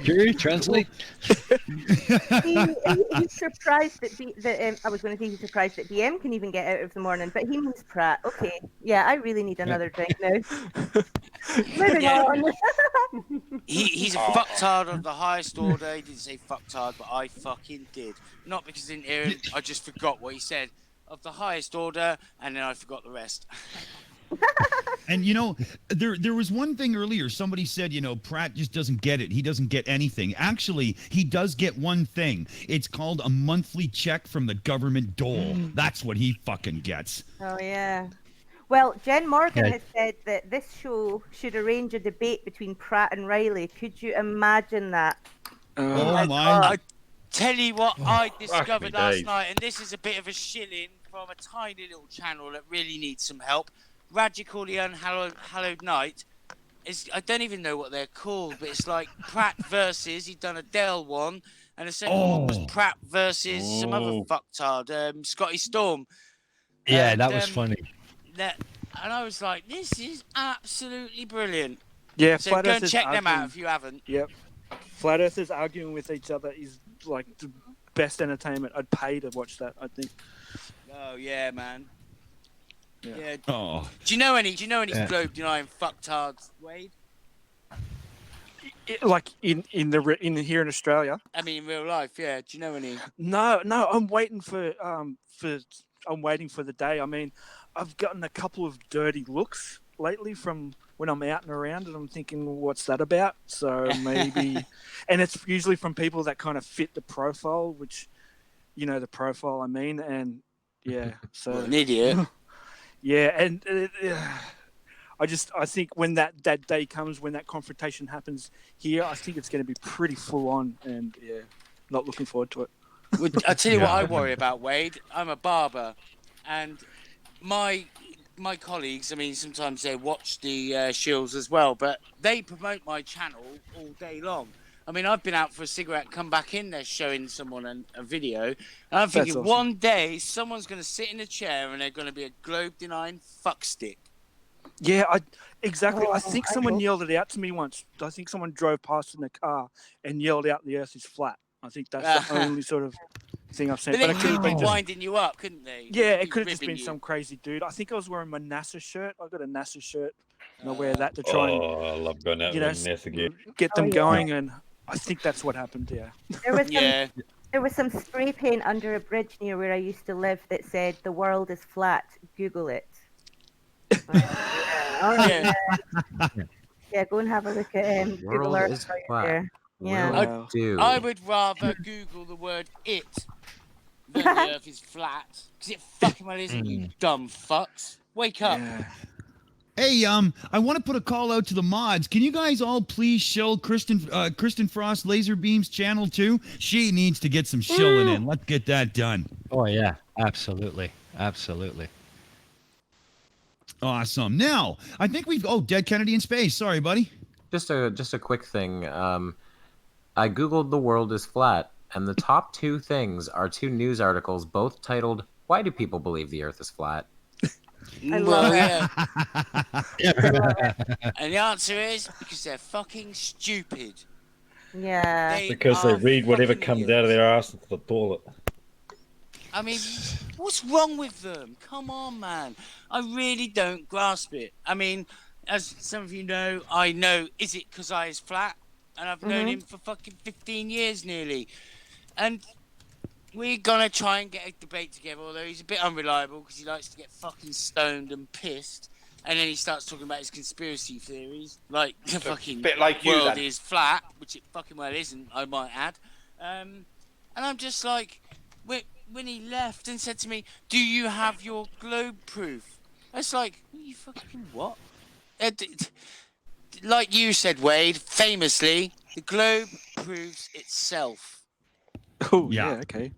S8: Kiri, translate.
S10: He's surprised that I was going to say he's surprised that BM can even get out of the morning, but he means Pratt. Okay, yeah, I really need another drink now. Moving on.
S2: He's a fucktard of the highest order. He didn't say fucktard, but I fucking did. Not because I didn't hear him, I just forgot what he said. Of the highest order, and then I forgot the rest.
S1: And you know, there was one thing earlier. Somebody said, you know, Pratt just doesn't get it. He doesn't get anything. Actually, he does get one thing. It's called a monthly check from the government dole. That's what he fucking gets.
S10: Oh yeah. Well, Jen Morgan has said that this show should arrange a debate between Pratt and Riley. Could you imagine that?
S1: Oh my!
S2: I tell you what, I discovered last night, and this is a bit of a shilling from a tiny little channel that really needs some help. Radical the Unhallowed Night is, I don't even know what they're called, but it's like Pratt versus, he'd done a Dell one, and the second one was Pratt versus some other fucktard, Scotty Storm.
S8: Yeah, that was funny.
S2: And I was like, this is absolutely brilliant.
S11: Yeah,
S2: so go and check them out if you haven't.
S11: Yep. flat earthers arguing with each other is like the best entertainment. I'd pay to watch that, I think.
S2: Oh yeah, man. Yeah.
S1: Oh.
S2: Do you know any
S8: Yeah.
S2: globe denying fucktards, Wade?
S11: Like in here in Australia?
S2: I mean, in real life, yeah. Do you know any?
S11: No. I'm waiting for the day. I mean, I've gotten a couple of dirty looks lately from when I'm out and around, and I'm thinking, what's that about? So maybe, and it's usually from people that kind of fit the profile, which, you know, the profile I mean, and yeah, so
S2: What an idiot.
S11: yeah, and I think when that day comes, when that confrontation happens here, I think it's going to be pretty full on, and yeah, not looking forward to it.
S2: Well, I tell you what I worry about, Wade. I'm a barber, and my colleagues, I mean, sometimes they watch the Shills as well, but they promote my channel all day long. I mean, I've been out for a cigarette, come back in there showing someone a video, and I'm thinking
S11: awesome.
S2: one day someone's going to sit in a chair and they're going to be a globe-denying fuckstick.
S11: Yeah, exactly. I think someone yelled it out to me once. I think someone drove past in a car and yelled out, "The Earth is flat." I think that's the only sort of thing I've seen.
S2: But they
S11: it
S2: could
S11: could
S2: have been winding you up, couldn't they?
S11: Yeah, it
S2: Be
S11: could have just
S2: ribbing
S11: been
S2: you.
S11: some crazy dude. I think I was wearing my NASA shirt. I got a NASA shirt, and I wear that to try and
S9: I love going out
S11: you
S9: with
S11: know
S9: NASA gear.
S11: get them going. And I think that's what happened. Yeah.
S10: There was some spray paint under a bridge near where I used to live that said, "The world is flat. Google it."
S2: Yeah.
S10: Yeah, go and have a look at Google
S6: World
S10: Earth
S6: is
S10: while you're
S6: flat.
S10: there. Yeah.
S6: Will do.
S2: I would rather Google the word "it" than the Earth is flat, because it fucking well isn't. You dumb fucks. Wake up.
S1: Hey, I want to put a call out to the mods. Can you guys all please shill Kristen Frost Laserbeam's channel too? She needs to get some shilling in. Let's get that done.
S8: Oh yeah, absolutely.
S1: Awesome. Now, I think we've Dead Kennedy in Space. Sorry, buddy.
S6: Just a quick thing. I googled the world is flat, and the top two things are two news articles, both titled "Why do people believe the Earth is flat?"
S2: Well, yeah. And the answer is because they're fucking stupid.
S10: Yeah.
S9: Because they read whatever comes out of their ass into the toilet.
S2: I mean, what's wrong with them? Come on, man. I really don't grasp it. I mean, as some of you know, I know Is It Because I Is Flat? And I've known him for fucking 15 years nearly. And we're going to try and get a debate together, although he's a bit unreliable because he likes to get fucking stoned and pissed. And then he starts talking about his conspiracy theories, like the fucking
S3: bit like you,
S2: world
S3: then.
S2: is flat, which it fucking well isn't, I might add. And I'm just like, when he left and said to me, "Do you have your globe proof?" It's like, you fucking what? Like you said, Wade, famously, the globe proves itself.
S11: Oh yeah, okay.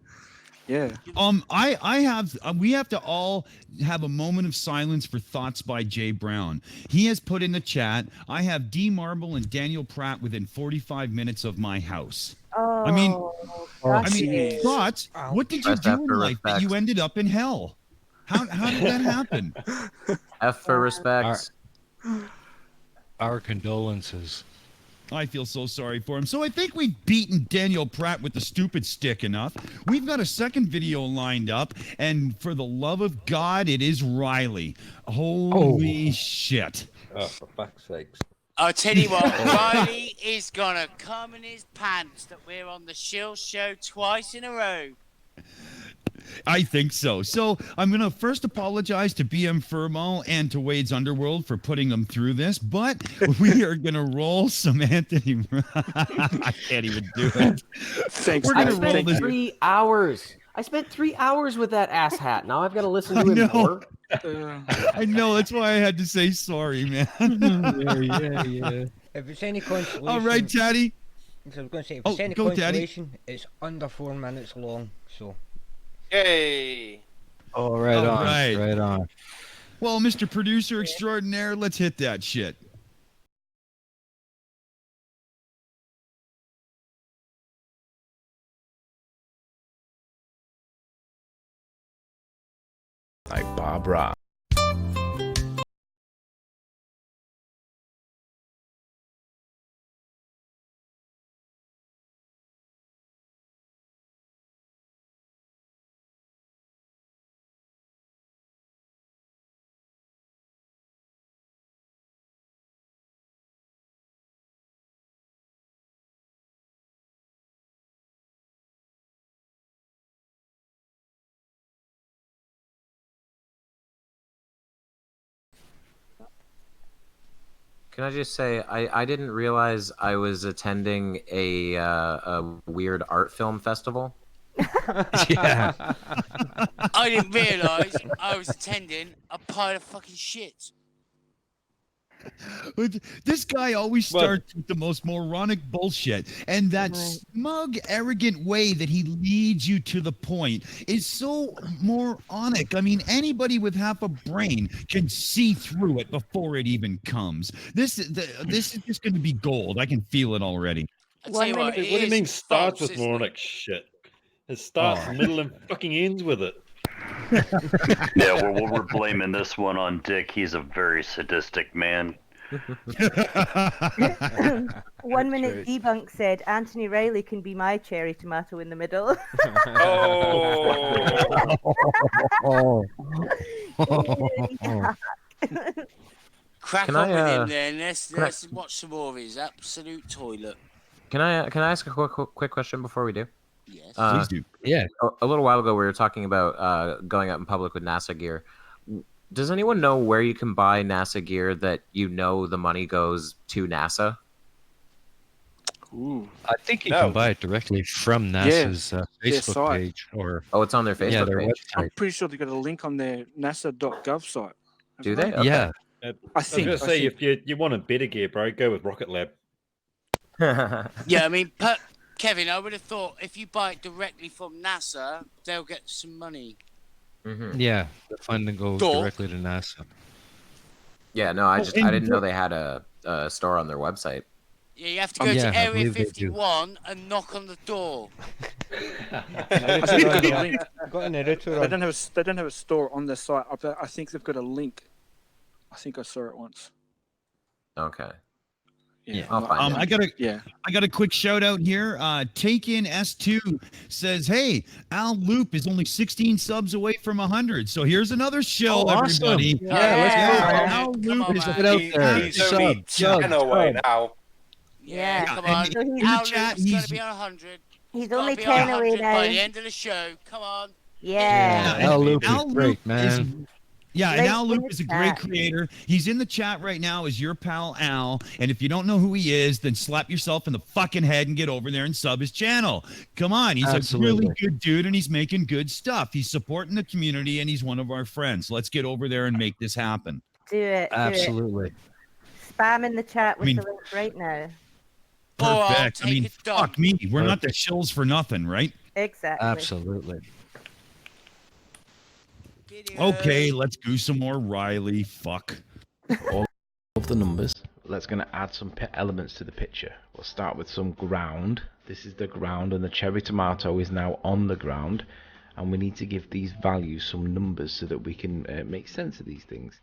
S11: Yeah.
S1: We have to all have a moment of silence for Thoughts by Jay Brown. He has put in the chat, "I have D Marble and Daniel Pratt within 45 minutes of my house."
S10: Oh,
S1: I mean,
S10: gosh.
S1: Thoughts, what did you
S6: Best
S1: do
S6: after
S1: in life that you
S6: respect.
S1: ended up in hell? How did that happen?
S6: F for respect.
S8: Our condolences.
S1: I feel so sorry for him. So I think we've beaten Daniel Pratt with the stupid stick enough. We've got a second video lined up, and for the love of God, it is Riley. Holy shit.
S9: Oh, for fuck's sakes.
S2: I'll tell you what, Riley is gonna come in his pants that we're on the Shills Show twice in a row.
S1: I think so. So I'm going to first apologize to BM Furmal and to Wade's Underworld for putting them through this, but we are going to roll some Anthony. I can't even do it.
S11: Thanks.
S1: We're
S5: I
S1: going to roll
S5: spent
S1: this.
S5: 3 hours. I spent 3 hours with that asshat. Now I've got to listen to him more.
S1: I know. That's why I had to say sorry, man.
S8: Yeah.
S4: If it's any consolation,
S1: All right, Taddy.
S4: So I was going to say, if it's any
S1: go, Daddy.
S4: consolation, it's under 4 minutes long. So.
S3: Yay!
S8: Oh, right
S1: All
S8: on.
S1: right.
S8: Right on.
S1: Well, Mr. Producer Extraordinaire, let's hit that shit.
S13: Like Bob Rock.
S6: Can I just say I didn't realize I was attending a weird art film festival.
S8: Yeah.
S2: I didn't realise I was attending a pile of fucking shit.
S1: This guy always starts with the most moronic bullshit, and that smug, arrogant way that he leads you to the point is so moronic. I mean, anybody with half a brain can see through it before it even comes. This is just going to be gold. I can feel it already.
S9: What do you mean starts with moronic shit? It starts, middle, and fucking ends with it.
S7: Yeah, we're blaming this one on Dick. He's a very sadistic man.
S10: 1 minute debunk said Anthony Riley can be my cherry tomato in the middle.
S2: Crack on with him then. Let's watch some more of his absolute toilet.
S6: Can I ask a quick question before we do?
S2: Yes.
S1: Please do.
S8: Yeah.
S6: A little while ago, we were talking about going out in public with NASA gear. Does anyone know where you can buy NASA gear that you know the money goes to NASA?
S11: Ooh.
S8: I think you can buy it directly from NASA's Facebook page.
S6: It's on their Facebook
S8: their
S6: page.
S8: website.
S11: I'm pretty sure they've got a link on their NASA.gov site.
S6: Do they? Okay.
S8: Yeah.
S11: I think.
S9: was going to say, if you want a better gear, bro, go with Rocket Lab.
S2: Yeah, I mean, Kevin, I would have thought if you buy it directly from NASA, they'll get some money.
S6: Mm-hmm.
S8: Yeah, the funding goes directly to NASA.
S6: Yeah, no, I didn't know they had a store on their website.
S2: Yeah, you have to go to Area 51 and knock on the door.
S11: I think they've got a link.
S4: Got an editor.
S11: They don't have a store on their site. I think they've got a link. I think I saw it once.
S6: Okay.
S11: Yeah.
S1: I got a quick shout out here. Take in S2 says, "Hey, Al Loop is only 16 subs away from 100. So here's another show, everybody.
S8: Yeah,
S1: Al Loop is
S3: He's only 10 away now.
S2: Yeah, come
S1: and
S2: on.
S1: in the
S2: Al
S1: chat,
S2: Loop's going to be on 100.
S10: He's
S2: Gotta
S10: only
S2: be
S10: 10
S2: on
S10: away
S2: 100
S10: now.
S2: by the end of the show. Come on.
S10: Yeah.
S8: Al Loop is
S1: Al
S8: great,
S1: Loop
S8: man.
S1: and Al Loop is a great creator. He's in the chat right now as your pal Al. And if you don't know who he is, then slap yourself in the fucking head and get over there and sub his channel. Come on. He's a really good dude and he's making good stuff. He's supporting the community and he's one of our friends. Let's get over there and make this happen.
S10: Do it.
S8: Absolutely.
S10: Spam in the chat with the link right now.
S1: Perfect. I mean, fuck me. We're not the shills for nothing, right?
S10: Exactly.
S8: Absolutely.
S1: Okay, let's do some more Riley. Fuck.
S13: All of the numbers. Let's going to add some elements to the picture. We'll start with some ground. This is the ground, and the cherry tomato is now on the ground. And we need to give these values some numbers so that we can make sense of these things.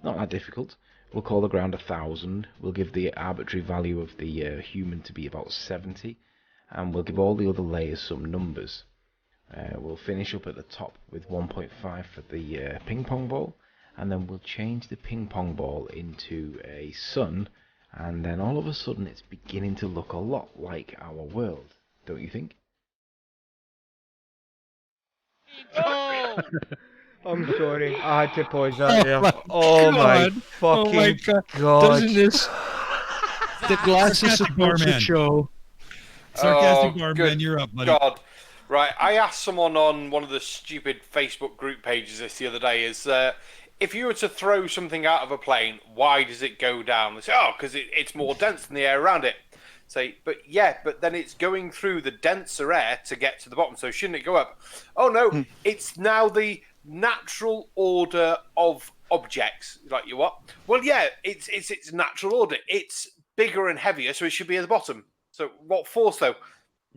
S13: Not that difficult. We'll call the ground 1,000. We'll give the arbitrary value of the human to be about 70. And we'll give all the other layers some numbers. We'll finish up at the top with 1.5 for the ping pong ball, and then we'll change the ping pong ball into a sun, and then all of a sudden it's beginning to look a lot like our world, don't you think?
S4: I'm sorry, I had to pause that there. Oh my fucking god.
S8: Doesn't this... The glasses
S1: Sarcastic
S8: supposed to
S1: Barman.
S8: show...
S1: Sarcastic Barman, you're up, buddy.
S3: God. Right, I asked someone on one of the stupid Facebook group pages this the other day, is if you were to throw something out of a plane, why does it go down? They say, because it's more dense than the air around it. Say, but then it's going through the denser air to get to the bottom, so shouldn't it go up? Oh no, it's now the natural order of objects. Like, you what? Well, yeah, it's its natural order. It's bigger and heavier, so it should be at the bottom. So what force, though?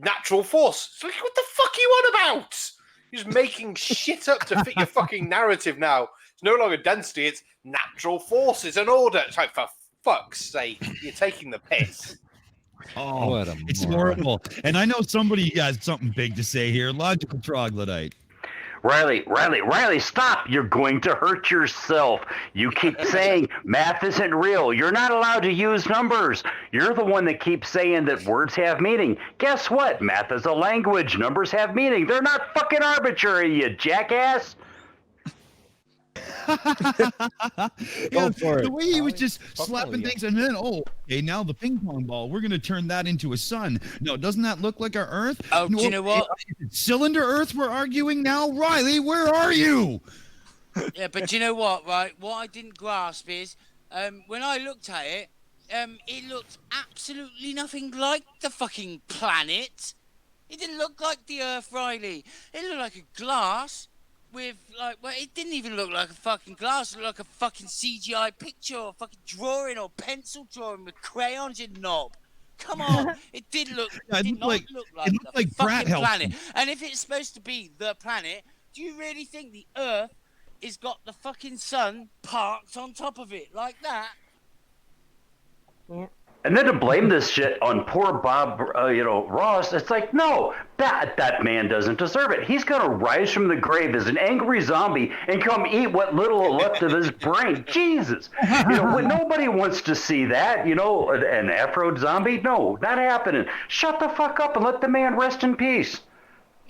S3: Natural force. So what the fuck are you on about? You're just making shit up to fit your fucking narrative now. It's no longer density, it's natural forces and order. It's like, for fuck's sake, you're taking the piss.
S1: Oh, it's horrible. And I know somebody has something big to say here. Logical Troglodyte.
S7: Riley, stop! You're going to hurt yourself. You keep saying math isn't real. You're not allowed to use numbers. You're the one that keeps saying that words have meaning. Guess what? Math is a language. Numbers have meaning. They're not fucking arbitrary, you jackass.
S1: Yeah,
S8: for
S1: the
S8: it.
S1: way he was just
S9: Fuck
S1: slapping
S9: yeah.
S1: things, and then okay, now the ping pong ball. We're gonna turn that into a sun. No, doesn't that look like our Earth?
S2: Oh, do you know what?
S1: Is it cylinder Earth we're arguing now, Riley? Where are you?
S2: Yeah, but do you know what, right? What I didn't grasp is, when I looked at it, it looked absolutely nothing like the fucking planet. It didn't look like the Earth, Riley. It looked like a glass with, like, well, it didn't even look like a fucking glass. It looked like a fucking CGI picture or a fucking drawing or pencil drawing with crayons, you knob. Come on. It did look,
S1: Yeah,
S2: it
S1: it
S2: did
S1: looked
S2: not
S1: like-
S2: look
S1: it
S2: like
S1: looked
S2: the
S1: like Brat
S2: fucking
S1: Helping.
S2: planet. And if it's supposed to be the planet, do you really think the Earth has got the fucking sun parked on top of it like that?
S10: Yeah.
S7: And then to blame this shit on poor Bob, Ross, it's like, no, that man doesn't deserve it. He's gonna rise from the grave as an angry zombie and come eat what little is left of his brain. Jesus, nobody wants to see that. An Afro zombie? No, not happening. Shut the fuck up and let the man rest in peace.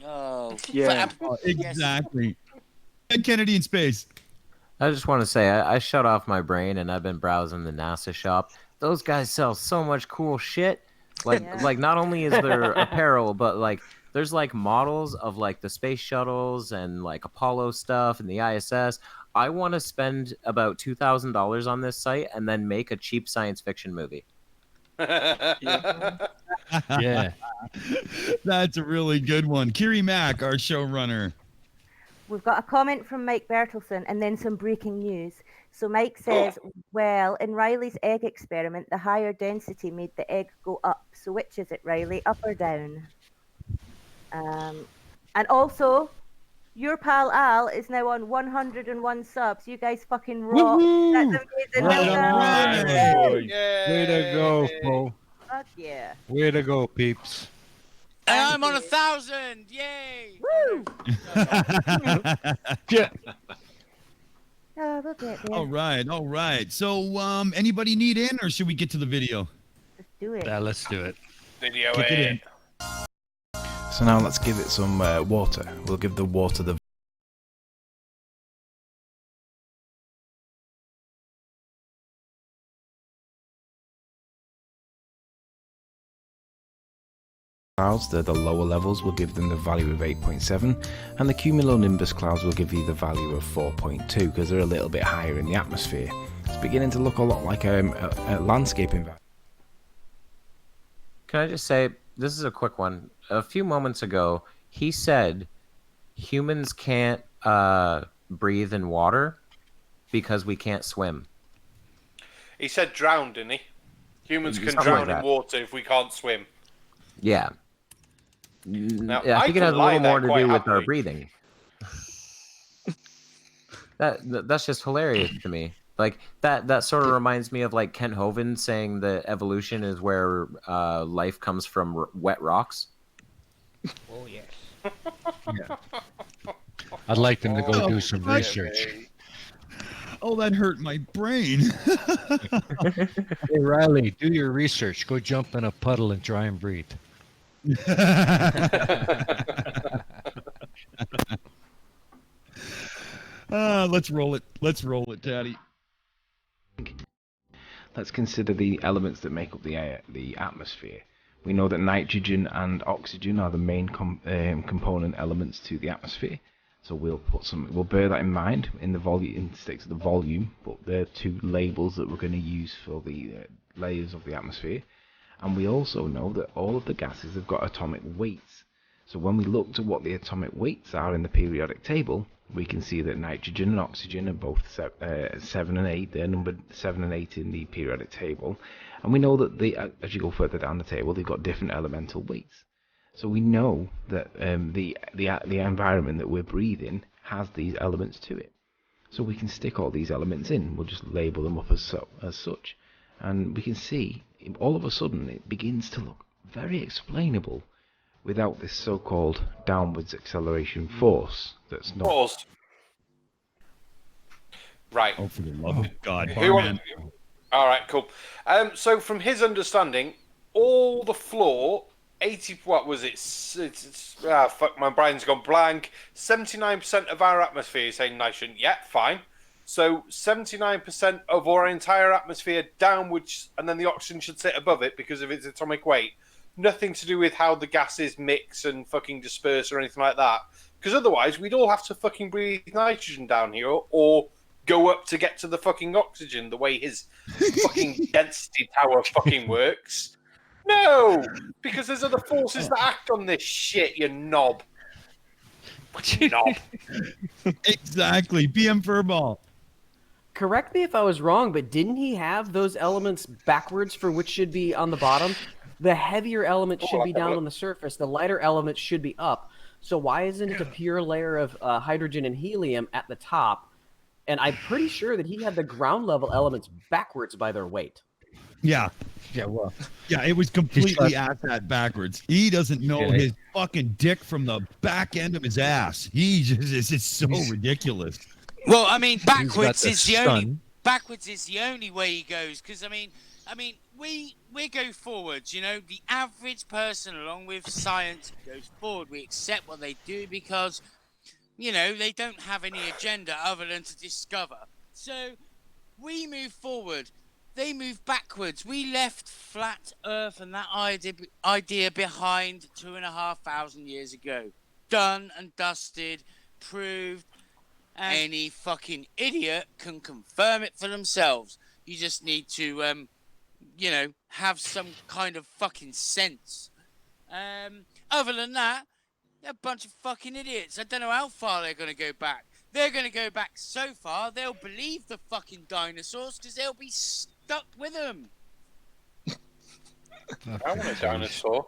S2: Oh,
S11: Yeah.
S1: Exactly. Ed Kennedy in space.
S6: I just want to say, I shut off my brain and I've been browsing the NASA shop. Those guys sell so much cool shit. Like not only is there apparel, but like there's like models of like the space shuttles and like Apollo stuff and the ISS. I want to spend about $2,000 on this site and then make a cheap science fiction movie.
S8: Yeah.
S1: That's a really good one. Kiri Mac, our showrunner.
S10: We've got a comment from Mike Bertelson and then some breaking news. So Mike says, well, in Riley's egg experiment, the higher density made the egg go up. So which is it, Riley, up or down? And also, your pal Al is now on 101 subs. You guys fucking rock. That's amazing.
S8: Right
S10: Well
S8: on,
S10: done.
S8: Riley. Way to go, Fo.
S10: Fuck yeah.
S8: Way to go, peeps.
S2: And I'm on 1,000! Yay!
S10: Woo!
S8: Yeah.
S10: Oh, we'll get there.
S1: All right. So, anybody need in, or should we get to the video?
S10: Let's do it.
S8: Yeah, let's do it.
S3: Video
S1: Kick it in.
S13: So now let's give it some water. We'll give the water the clouds, they're the lower levels, will give them the value of 8.7, and the cumulonimbus clouds will give you the value of 4.2 because they're a little bit higher in the atmosphere. It's beginning to look a lot like a landscaping value.
S6: Can I just say, this is a quick one. A few moments ago, he said humans can't breathe in water because we can't swim.
S3: He said drown, didn't he? Humans can
S6: Something
S3: drown
S6: like
S3: in
S6: that.
S3: water if we can't swim.
S6: Yeah.
S3: Now,
S6: Yeah, I think it
S3: can
S6: has a
S3: lie
S6: little
S3: there
S6: more to
S3: quite
S6: do with our
S3: happily.
S6: breathing. That's just hilarious to me. Like that sort of reminds me of like Kent Hovind saying that evolution is where life comes from wet rocks.
S4: Oh yes.
S8: Yeah. I'd like them to go do some
S1: fuck.
S8: research.
S1: Oh, that hurt my brain.
S8: Hey, Riley, do your research. Go jump in a puddle and try and breathe.
S1: Let's roll it. Let's roll it, Daddy.
S13: Let's consider the elements that make up the atmosphere. We know that nitrogen and oxygen are the main component elements to the atmosphere. So we'll bear that in mind in the volume, sticks to the volume, but they're two labels that we're going to use for the layers of the atmosphere. And we also know that all of the gases have got atomic weights. So when we looked at what the atomic weights are in the periodic table, we can see that nitrogen and oxygen are both 7 and 8. They're numbered 7 and 8 in the periodic table. And we know that as you go further down the table, they've got different elemental weights. So we know that the environment that we're breathing has these elements to it. So we can stick all these elements in. We'll just label them up as such. And we can see, all of a sudden, it begins to look very explainable without this so-called downwards acceleration force that's not...
S3: Paused. Right.
S1: Oh, for the love of God,
S3: Who
S1: Barman.
S3: All right, cool. So from his understanding, all the floor, 80, what was it? Fuck, my brain's gone blank. 79% of our atmosphere is saying nitrogen. Yeah, fine. So 79% of our entire atmosphere downwards, and then the oxygen should sit above it because of its atomic weight. Nothing to do with how the gases mix and fucking disperse or anything like that. Because otherwise, we'd all have to fucking breathe nitrogen down here or go up to get to the fucking oxygen the way his fucking density tower fucking works. No! Because there's other forces that act on this shit, you knob. Knob.
S1: Exactly. PM Furball.
S5: Correct me if I was wrong, but didn't he have those elements backwards for which should be on the bottom? The heavier element should be down on the surface. The lighter element should be up. So why isn't it a pure layer of hydrogen and helium at the top? And I'm pretty sure that he had the ground level elements backwards by their weight.
S1: Yeah.
S8: Yeah, well.
S1: Yeah, it was completely at that backwards. He doesn't know
S8: Yeah.
S1: his fucking dick from the back end of his ass. He just it's so ridiculous.
S2: Well, I mean, backwards
S8: the
S2: is the only way he goes. Because I mean, we go forwards. You know, the average person, along with science, goes forward. We accept what they do because, you know, they don't have any agenda other than to discover. So we move forward. They move backwards. We left flat Earth and that idea behind 2,500 years ago. Done and dusted, proved. Any fucking idiot can confirm it for themselves. You just need to, you know, have some kind of fucking sense. Other than that, they're a bunch of fucking idiots. I don't know how far they're going to go back. They're going to go back so far, they'll believe the fucking dinosaurs because they'll be stuck with them.
S3: I want a dinosaur.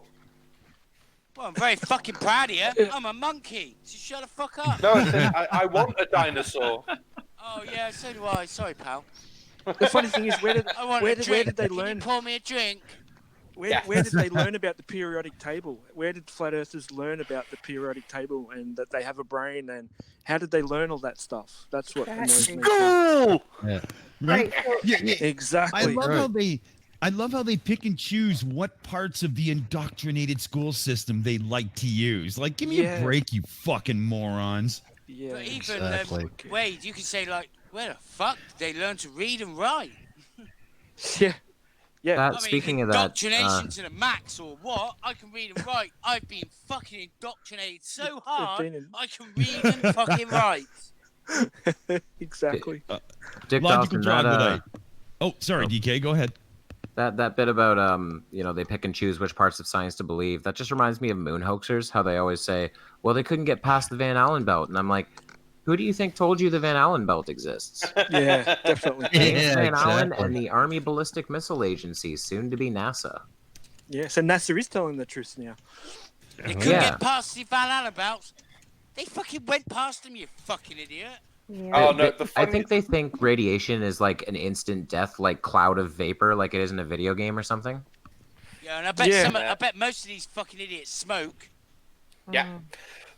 S2: Well, I'm very fucking proud of you. I'm a monkey, so shut the fuck up.
S3: No, I want a dinosaur.
S2: Oh, yeah, so do I. Sorry, pal.
S11: The funny thing is, where did they
S2: Can
S11: learn?
S2: you pour me a drink?
S11: Where did they learn about the periodic table? Where did flat earthers learn about the periodic table and that they have a brain? And how did they learn all that stuff? That's what annoys me.
S3: School!
S8: Yeah.
S1: Right? Yeah,
S11: Exactly.
S1: I love how they pick and choose what parts of the indoctrinated school system they like to use. Like, give me a break, you fucking morons.
S11: Yeah,
S2: But even
S8: exactly.
S2: Wade, you could say like, where the fuck did they learn to read and write?
S11: Yeah.
S6: Yeah.
S2: I mean,
S6: Speaking of that,
S2: indoctrination to the max or what? I can read and write. I've been fucking indoctrinated so hard, I can read and fucking write.
S11: Exactly.
S6: Dick
S1: Logical
S6: Dawson,
S1: troglodyte. Oh, sorry, DK, go ahead.
S6: that bit about you know, they pick and choose which parts of science to believe. That just reminds me of moon hoaxers. How they always say, well, they couldn't get past the Van Allen belt, and I'm like, who do you think told you the Van Allen belt exists?
S11: Yeah, definitely.
S6: James Van Allen and the Army Ballistic Missile Agency, soon to be NASA.
S11: Yeah, so NASA is telling the truth now.
S2: They couldn't get past the Van Allen belts. They fucking went past them, you fucking idiot.
S10: Yeah.
S3: Oh no,
S6: I think they think radiation is like an instant death, like cloud of vapor, like it is in a video game or something.
S2: Yeah, and I bet most of these fucking idiots smoke.
S3: Yeah.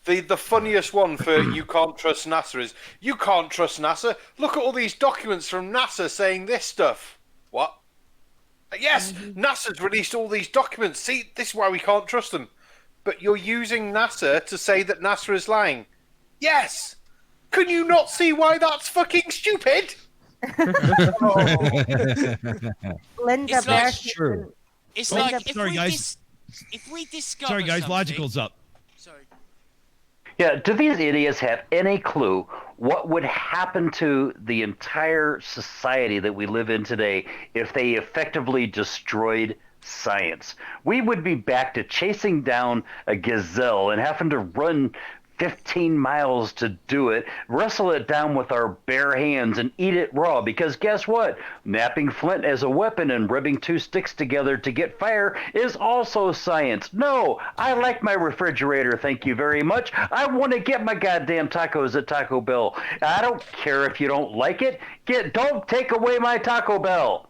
S3: The funniest one for you can't trust NASA is, you can't trust NASA? Look at all these documents from NASA saying this stuff. What? Yes, NASA's released all these documents. See, this is why we can't trust them. But you're using NASA to say that NASA is lying. Yes! Can you not see why that's fucking stupid?
S10: Linda
S2: It's like-
S10: Berkman-
S8: True.
S2: It's
S10: Oh,
S2: like if
S1: sorry,
S2: we
S1: guys.
S2: if we discover
S1: Sorry, guys,
S2: something-
S1: Logical's up.
S2: Sorry.
S7: Yeah, do these idiots have any clue what would happen to the entire society that we live in today if they effectively destroyed science? We would be back to chasing down a gazelle and having to run 15 miles to do it, wrestle it down with our bare hands and eat it raw, because guess what? Napping flint as a weapon and rubbing two sticks together to get fire is also science. No, I like my refrigerator, thank you very much. I want to get my goddamn tacos at Taco Bell. I don't care if you don't like it. Don't take away my Taco Bell.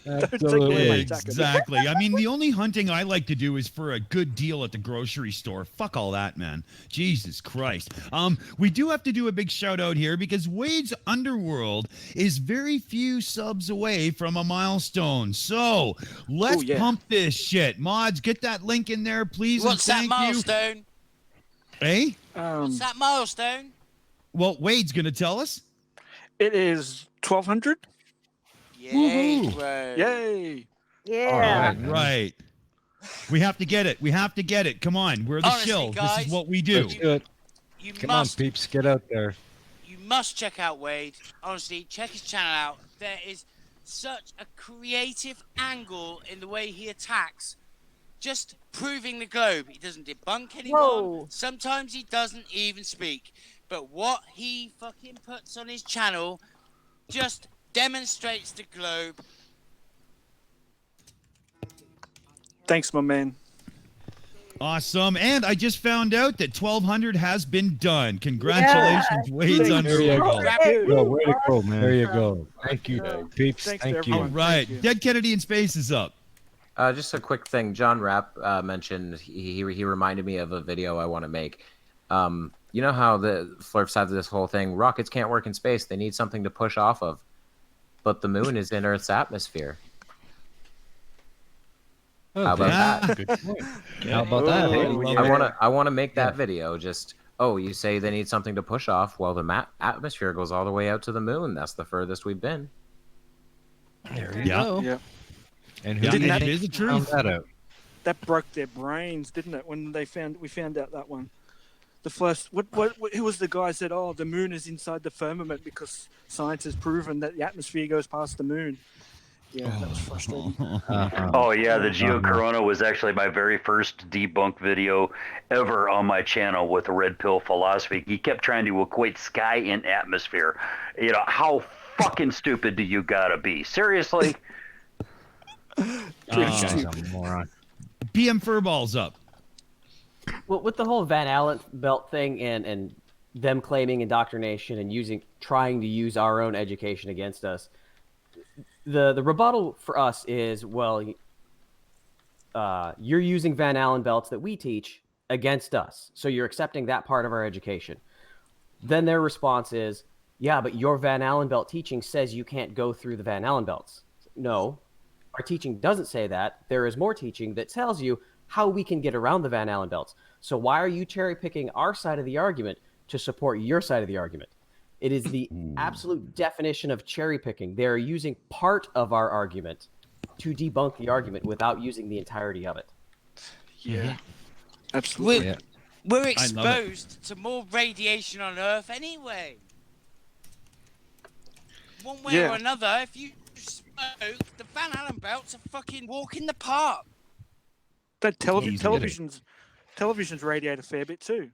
S8: Absolutely.
S1: Exactly. I mean, the only hunting I like to do is for a good deal at the grocery store. Fuck all that, man. Jesus Christ. We do have to do a big shout out here because Wade's Underworld is very few subs away from a milestone. So let's pump this shit. Mods, get that link in there, please.
S2: What's that
S1: and thank
S2: milestone?
S1: you. Eh?
S2: What's that milestone?
S1: Well, Wade's gonna tell us.
S11: It is 1200.
S2: Yay, bro.
S11: Yay.
S10: Yeah.
S1: All right. We have to get it. We have to get it. Come on. We're the
S2: Honestly,
S1: Shills.
S2: guys,
S1: This is what we do.
S8: Let's do it.
S2: You
S8: Come
S2: must,
S8: on, peeps, get out there.
S2: you must check out Wade. Honestly, check his channel out. There is such a creative angle in the way he attacks. Just proving the globe. He doesn't debunk anyone.
S10: Whoa.
S2: Sometimes he doesn't even speak. But what he fucking puts on his channel just demonstrates the globe.
S11: Thanks, my man.
S1: Awesome. And I just found out that 1200 has been done. Congratulations, Wade's Underworld.
S8: Way to go, man. There you go. Thank you, peeps.
S11: Thanks
S8: Thank
S11: to
S8: you.
S1: All
S11: everyone.
S1: right.
S11: Thank you.
S1: Dead Kennedy in Space is up.
S6: Just a quick thing. John Rapp mentioned he reminded me of a video I want to make. You know how the Flurfs have this whole thing, rockets can't work in space, they need something to push off of. But the moon is in Earth's atmosphere. How about that?
S8: Good point. How about that? Hey,
S6: I wanna make that video. Just you say they need something to push off. Well, the atmosphere goes all the way out to the moon. That's the furthest we've been.
S8: there you go.
S11: Yeah.
S8: And who
S1: Yeah,
S8: do you
S1: it
S8: think
S1: is the
S8: found
S1: truth.
S8: that out?
S11: That broke their brains, didn't it? When we found out that one. The first, who was the guy said, "Oh, the moon is inside the firmament because science has proven that the atmosphere goes past the moon." Yeah, that was frustrating.
S7: Oh yeah, the geocorona was actually my very first debunk video ever on my channel with the red pill philosophy. He kept trying to equate sky and atmosphere. You know, how fucking stupid do you gotta be? Seriously?
S8: Guy's a moron.
S1: BM Furball's up.
S5: Well, with the whole Van Allen belt thing and them claiming indoctrination and trying to use our own education against us, the rebuttal for us is, well, you're using Van Allen belts that we teach against us, so you're accepting that part of our education. Then their response is, yeah, but your Van Allen belt teaching says you can't go through the Van Allen belts. No, our teaching doesn't say that. There is more teaching that tells you how we can get around the Van Allen belts. So why are you cherry picking our side of the argument to support your side of the argument? It is the absolute definition of cherry picking. They're using part of our argument to debunk the argument without using the entirety of it.
S11: Yeah, absolutely.
S2: We're exposed to more radiation on Earth anyway. One way or another, if you smoke, the Van Allen belts are fucking walk in the park.
S11: That televisions radiate a fair bit too.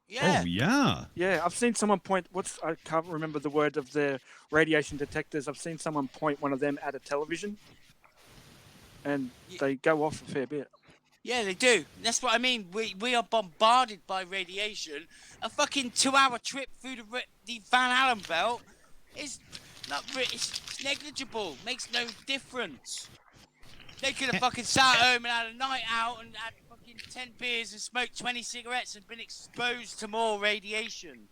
S2: Yeah.
S1: Oh, yeah.
S11: Yeah, I've seen someone point. I can't remember the word of the radiation detectors. I've seen someone point one of them at a television, and they go off a fair bit.
S2: Yeah, they do. That's what I mean. We are bombarded by radiation. A fucking 2-hour trip through the Van Allen belt is not. It's negligible. Makes no difference. They could have fucking sat home and had a night out and had fucking 10 beers and smoked 20 cigarettes and been exposed to more radiation.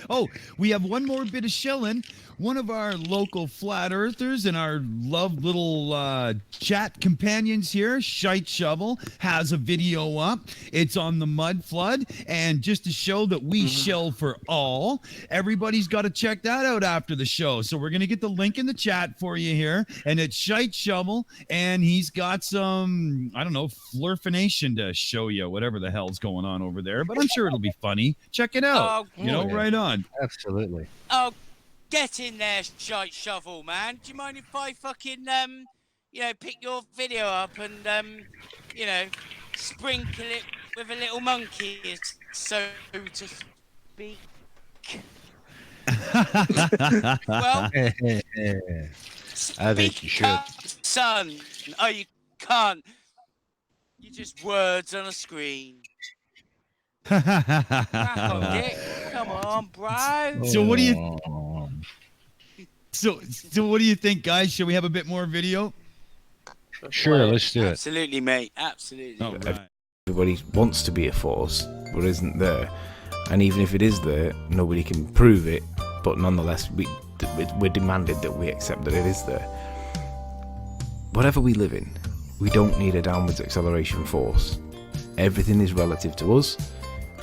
S1: Oh, we have one more bit of shilling. One of our local flat earthers and our loved little chat companions here, Shite Shovel, has a video up. It's on the mud flood, and just to show that we shill for all, everybody's got to check that out after the show. So we're going to get the link in the chat for you here, and it's Shite Shovel, and he's got some, I don't know, flurfination to show you, whatever the hell's going on over there, but I'm sure it'll be funny. Check it out. Right on.
S8: Absolutely.
S2: Oh, get in there, Shite Shovel, man. Do you mind if I fucking, pick your video up and, sprinkle it with a little monkey, so to speak? Well,
S8: I think you should.
S2: Son. Oh, you can't. You're just words on a screen. Come on, bro.
S1: So what do you? So what do you think, guys? Should we have a bit more video?
S8: Sure, let's do it.
S2: Absolutely, mate. Absolutely.
S1: All right.
S13: Everybody wants to be a force, but isn't there. And even if it is there, nobody can prove it. But nonetheless, we're demanded that we accept that it is there. Whatever we live in, we don't need a downwards acceleration force. Everything is relative to us,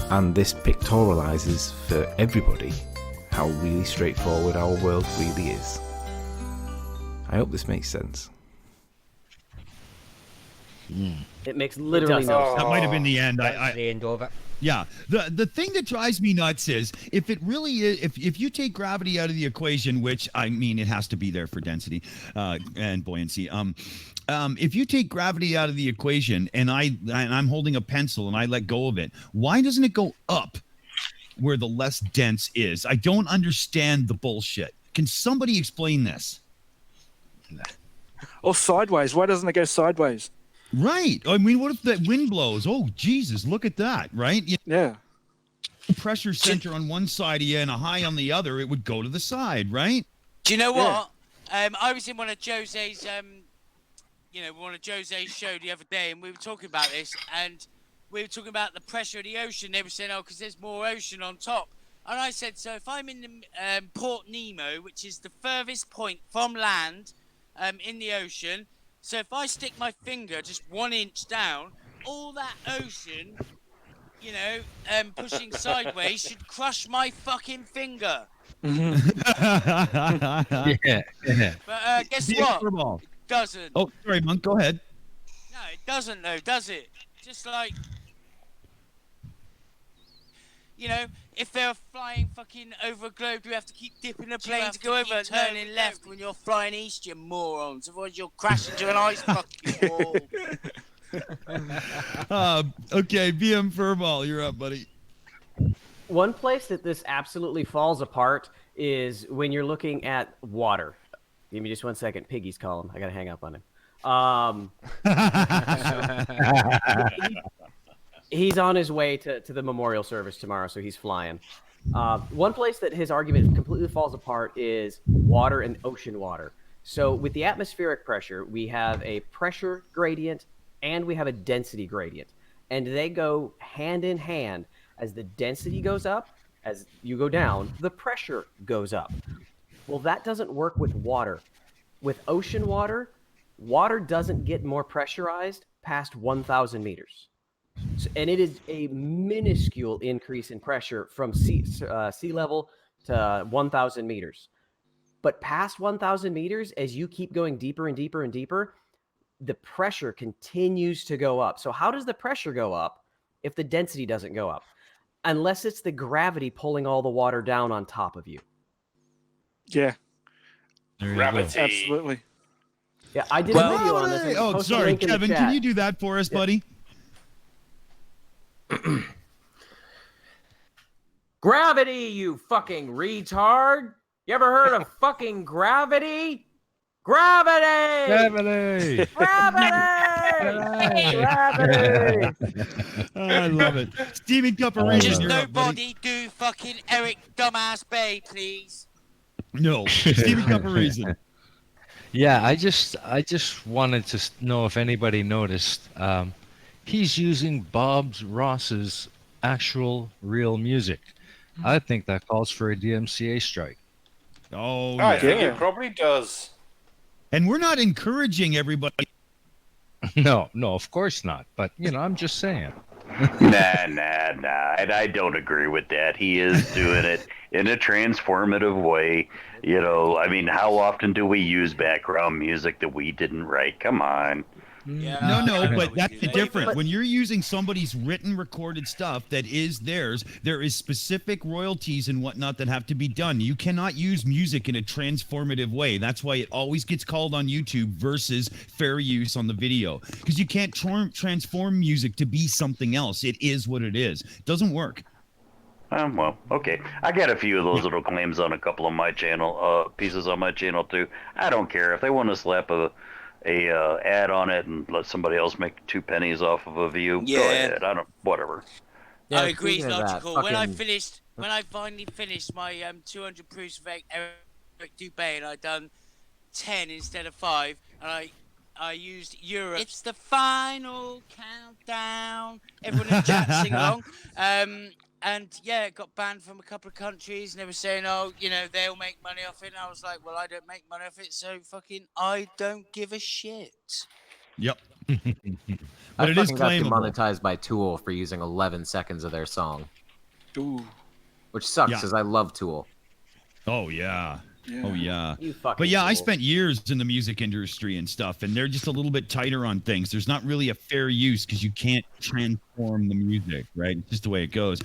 S13: And this pictorializes for everybody how really straightforward our world really is. I hope this makes sense.
S5: It makes literally no sense.
S1: That might have been the end.
S4: That's the end of it.
S1: Yeah. The thing that drives me nuts is if it really is, if you take gravity out of the equation, which I mean it has to be there for density and buoyancy. If you take gravity out of the equation and I'm holding a pencil and I let go of it, why doesn't it go up where the less dense is? I don't understand the bullshit. Can somebody explain this?
S11: Or sideways. Why doesn't it go sideways?
S1: Right. I mean, what if that wind blows? Oh, Jesus, look at that, right?
S11: Yeah.
S1: Pressure center on one side of you and a high on the other, it would go to the side, right?
S2: Do you know what? I was in one of Jose's, show the other day, and we were talking about this, and we were talking about the pressure of the ocean. They were saying, oh, because there's more ocean on top. And I said, so if I'm in the Port Nemo, which is the furthest point from land in the ocean, so if I stick my finger just 1 inch down, all that ocean, pushing sideways should crush my fucking finger.
S8: Yeah.
S2: But guess what? It doesn't.
S1: Oh, sorry, Monk, go ahead.
S2: No, it doesn't though, does it? Just like, if they're flying fucking over a globe, do you have to keep dipping the plane to go over and turning left when you're flying east, you morons? Otherwise you'll crash into an ice fucking wall.
S1: Okay, BM Furball, you're up, buddy.
S5: One place that this absolutely falls apart is when you're looking at water. Give me just 1 second. Piggy's calling. I gotta hang up on him. He's on his way to the memorial service tomorrow, so he's flying. One place that his argument completely falls apart is water and ocean water. So with the atmospheric pressure, we have a pressure gradient and we have a density gradient. And they go hand in hand. As the density goes up, as you go down, the pressure goes up. Well, that doesn't work with water. With ocean water, water doesn't get more pressurized past 1,000 meters. And it is a minuscule increase in pressure from sea level to 1,000 meters. But past 1,000 meters, as you keep going deeper and deeper and deeper, the pressure continues to go up. So how does the pressure go up if the density doesn't go up? Unless it's the gravity pulling all the water down on top of you.
S11: Yeah.
S3: Gravity.
S11: Absolutely.
S5: Yeah, I did a video on this.
S1: Oh, sorry, Kevin, can you do that for us, buddy?
S6: Gravity, you fucking retard! You ever heard of fucking gravity? Gravity!
S8: Gravity!
S6: Gravity!
S5: Gravity!
S1: I love it. Steaming Cup of Reason.
S2: Just
S1: you're up, buddy.
S2: nobody do fucking Eric Dumbass Bay, please.
S1: No, Steaming Cup of Reason.
S8: Yeah, I just wanted to know if anybody noticed. He's using Bob Ross's actual real music. I think that calls for a DMCA strike.
S1: Oh,
S3: I think it probably does.
S1: And we're not encouraging everybody.
S8: No, of course not. But, I'm just saying.
S7: Nah. I don't agree with that. He is doing it in a transformative way. How often do we use background music that we didn't write? Come on.
S2: Yeah,
S1: No, but that's the difference. When you're using somebody's written, recorded stuff that is theirs, there is specific royalties and whatnot that have to be done. You cannot use music in a transformative way. That's why it always gets called on YouTube versus fair use on the video. Because you can't transform music to be something else. It is what it is. It doesn't work.
S7: Well, okay. I got a few of those little claims on a couple of my channel, pieces on my channel too. I don't care if they want to slap a ad on it and let somebody else make 2 pennies off of a view.
S2: Yeah.
S7: Go ahead. Whatever.
S2: I agree, it's logical. When I finally finished my 200 proofs of Eric Dubé, and I done 10 instead of 5, and I used Europe. It's the final countdown. Everyone in the chat sing along. And yeah, it got banned from a couple of countries, and they were saying, oh, they'll make money off it. And I was like, well, I don't make money off it, so fucking I don't give a shit.
S1: Yep. But it is
S6: fucking got
S1: claimable.
S6: demonetized by Tool for using 11 seconds of their song.
S11: Ooh.
S6: Which sucks,
S1: Yeah.
S6: because I love Tool.
S1: Oh, yeah. Oh, yeah.
S5: You fucking
S1: But yeah, I
S5: fool.
S1: spent years in the music industry and stuff, and they're just a little bit tighter on things. There's not really a fair use because you can't transform the music, right? It's just the way it goes.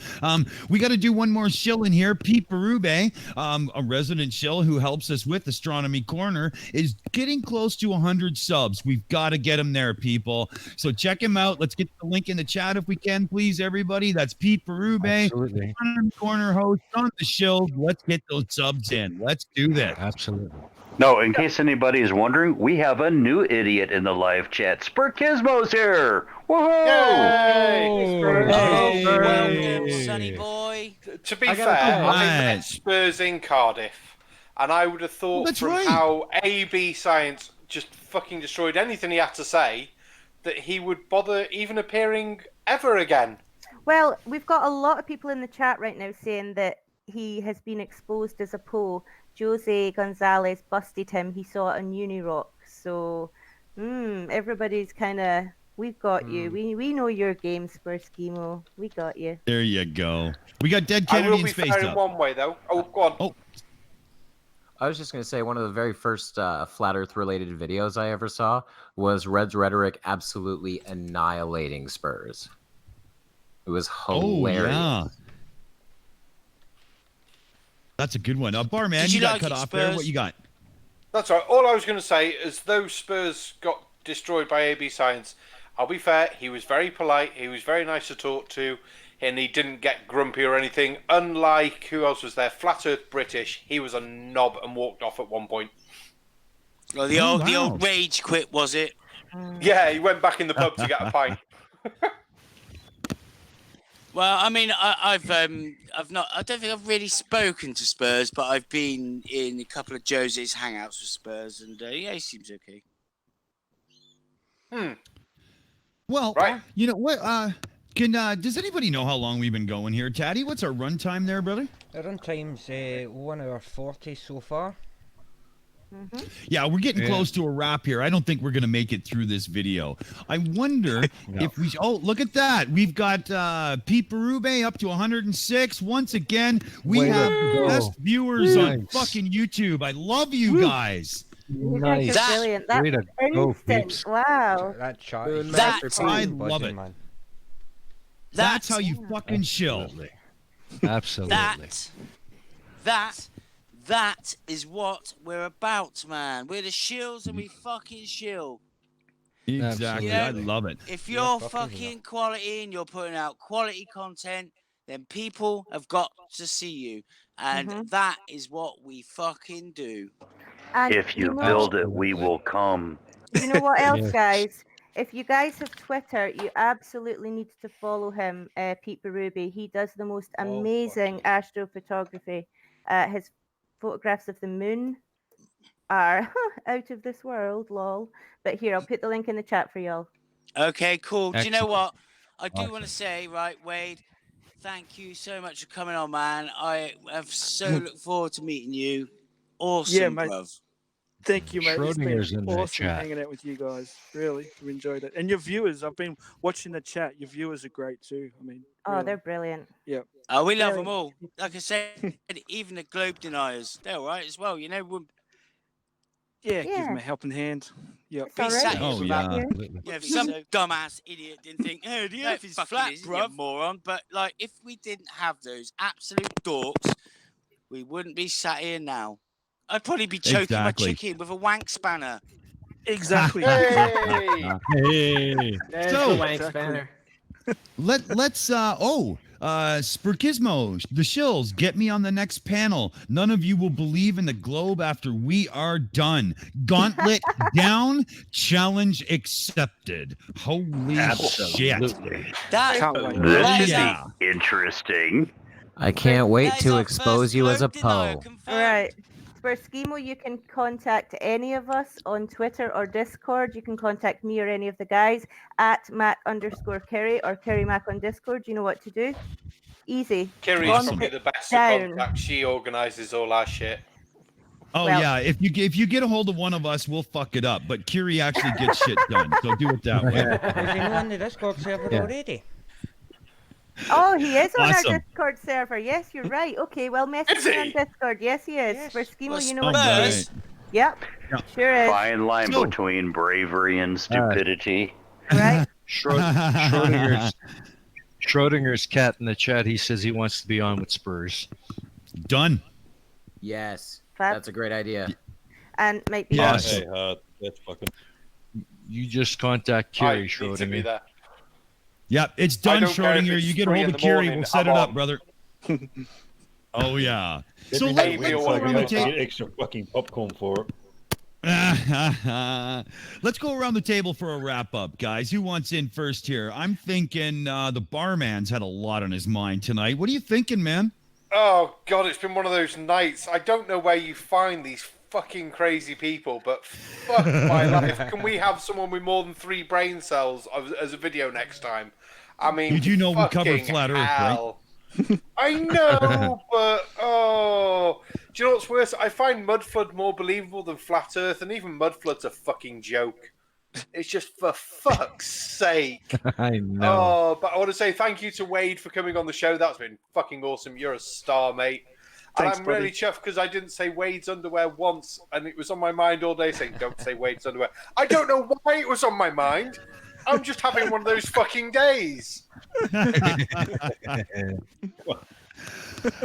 S1: We got to do one more shill in here. Pete Berube, a resident shill who helps us with Astronomy Corner, is getting close to 100 subs. We've got to get him there, people. So check him out. Let's get the link in the chat if we can, please, everybody. That's Pete Berube,
S8: Absolutely.
S1: Astronomy Corner host on the shill. Let's get those subs in. Let's do this.
S8: Absolutely.
S7: No, in case anybody is wondering, we have a new idiot in the live chat. Spurkismo's here! Woohoo!
S2: Hey, welcome, Sonny boy.
S3: To be fair, I met Spurs in Cardiff, and I would have thought how AB Science just fucking destroyed anything he had to say that he would bother even appearing ever again.
S10: Well, we've got a lot of people in the chat right now saying that he has been exposed as a Poe. Jose Gonzalez busted him. He saw it on Unirock. So, everybody's kind of, we've got you. We know your game, Spurskimo. We got you.
S1: There you go. We got Dead
S3: I will
S1: Kennedy in
S3: be
S1: space
S3: fair in
S1: up.
S3: one way, though. Oh, go on.
S1: Oh.
S6: I was just going to say one of the very first Flat Earth related videos I ever saw was Red's Rhetoric absolutely annihilating Spurs. It was hilarious.
S1: Oh, yeah. That's a good one. Barman,
S3: Did
S1: you
S3: you
S1: got
S3: like
S1: cut
S3: it,
S1: off there.
S3: Spurs?
S1: What you got?
S3: That's right. All I was going to say is those Spurs got destroyed by AB Science. I'll be fair, he was very polite, he was very nice to talk to, and he didn't get grumpy or anything. Unlike, who else was there? Flat Earth British. He was a knob and walked off at one point.
S2: Well, the old rage quit, was it?
S3: Yeah, he went back in the pub to get a pint.
S2: Well, I mean, I've not. I don't think I've really spoken to Spurs, but I've been in a couple of Jose's hangouts with Spurs, and yeah, he seems okay.
S1: Well, you know what? Does anybody know how long we've been going here, Taddy? What's our run time there, brother?
S4: The run time's 1 hour 40 so far.
S1: Yeah, we're getting close to a wrap here. I don't think we're going to make it through this video. I wonder if we... Oh, look at that. We've got Pete Berube up to 106. Once again, we have the best viewers on fucking YouTube. I love you guys.
S10: You guys are brilliant. That's instant. Wow.
S4: That chat.
S1: I love it. That's how you fucking chill.
S8: Absolutely.
S2: That is what we're about, man. We're the shills and we fucking shill.
S1: Exactly.
S2: You know,
S1: I love it.
S2: If you're fucking quality and you're putting out quality content, then people have got to see you. And that is what we fucking do.
S10: And
S7: If you build it, we will come.
S10: You know what else, guys? If you guys have Twitter, you absolutely need to follow him, Pete Berube. He does the most amazing astrophotography. His photographs of the moon are out of this world, lol. But here, I'll put the link in the chat for y'all.
S2: Okay, cool. Do you know
S8: Excellent.
S2: what? I do want to say, right, Wade, thank you so much for coming on, man. I have so look forward to meeting you. Awesome,
S11: Yeah, mate.
S2: bruv.
S11: Thank you, mate. It's
S8: Schrodinger's
S11: been
S8: in that
S11: awesome
S8: chat.
S11: hanging out with you guys. Really, we enjoyed it. And your viewers, I've been watching the chat. Your viewers are great too. I mean,
S10: Oh,
S11: really.
S10: they're brilliant.
S11: Yeah.
S2: Oh, we love
S10: Really.
S2: them all. Like I said, even the globe deniers, they're all right as well. You know,
S11: Yeah, give
S10: Yeah.
S11: them a helping hand. Yeah.
S10: It's all right.
S2: sat here
S1: Oh,
S2: without-
S1: yeah.
S2: you know, if some dumbass idiot didn't think, oh, the earth is flat, bruv, you moron. But, like, if we didn't have those absolute dorks, we wouldn't be sat here now. I'd probably be choking
S1: Exactly.
S2: my chicken with a wank spanner.
S11: Exactly.
S3: Hey!
S1: Hey.
S5: There's
S1: So-
S5: the wank spanner.
S1: Let's Spurkismo, the shills, get me on the next panel. None of you will believe in the globe after we are done. Gauntlet down, challenge accepted. Holy shit.
S2: That,
S11: Can't wait.
S7: This
S2: that
S7: should
S2: is
S1: Yeah.
S7: be interesting.
S6: I can't wait
S2: that is
S6: to
S2: our
S6: expose
S2: first
S6: you as a
S2: globe denier
S6: Poe.
S2: confirmed.
S10: All right. For Schemo, you can contact any of us on Twitter or Discord. You can contact me or any of the guys at Mac_Kiri or Kiri Mac on Discord. You know what to do. Easy.
S3: Kiri's
S10: Gauntlet
S3: probably the best to
S10: down.
S3: contact. She organises all our shit.
S1: Oh
S10: Well-
S1: yeah, if you get a hold of one of us, we'll fuck it up. But Kiri actually gets shit done, so do it that way.
S4: Is he not on the Discord server already?
S10: Oh, he is on
S1: Awesome.
S10: our Discord server. Yes, you're right. Okay, well, message
S3: Is
S10: me on
S3: he?
S10: Discord. Yes, he is.
S4: Yes.
S10: For Schemo,
S2: Well,
S10: you know what
S1: All
S10: to do.
S1: right.
S10: Yep, sure is.
S7: Fine line
S1: So-
S7: between bravery and stupidity.
S10: Right?
S8: Schrodinger's cat in the chat. He says he wants to be on with Spurs.
S1: Done.
S5: Yes,
S10: Fab.
S5: that's a great idea.
S10: And might be.
S1: Yeah.
S9: Hey, that's fucking.
S8: You just contact
S3: I
S8: Kiri
S3: need to be
S8: Schrodinger.
S3: there.
S1: Yep, it's
S3: I
S1: done,
S3: don't care if
S1: Schrodinger.
S3: it's
S1: You get a
S3: 3
S1: hold
S3: in
S1: of
S3: the
S1: Kiri,
S3: morning,
S1: we'll set
S3: I'm
S1: it up,
S3: on.
S1: brother. Oh yeah. So
S9: Maybe
S3: Maybe
S1: let's
S3: I
S1: go
S3: want
S1: around
S3: to
S1: the
S3: go
S1: table.
S9: get extra fucking popcorn for it.
S1: Let's go around the table for a wrap up, guys. Who wants in first here? I'm thinking the barman's had a lot on his mind tonight. What are you thinking, man?
S3: Oh god, it's been one of those nights. I don't know where you find these fucking crazy people, but fuck my life. Can we have someone with more than 3 brain cells as a video next time? I mean,
S1: You do know we cover
S3: fucking
S1: flat Earth, right?
S3: hell. I know, but do you know what's worse? I find Mudflood more believable than Flat Earth, and even Mudflood's a fucking joke. It's just for fuck's sake.
S8: I know.
S3: Oh, but I want to say thank you to Wade for coming on the show. That's been fucking awesome. You're a star, mate.
S11: Thanks,
S3: and I'm
S11: buddy.
S3: really chuffed because I didn't say Wade's underwear once, and it was on my mind all day saying, don't say Wade's underwear. I don't know why it was on my mind. I'm just having one of those fucking days.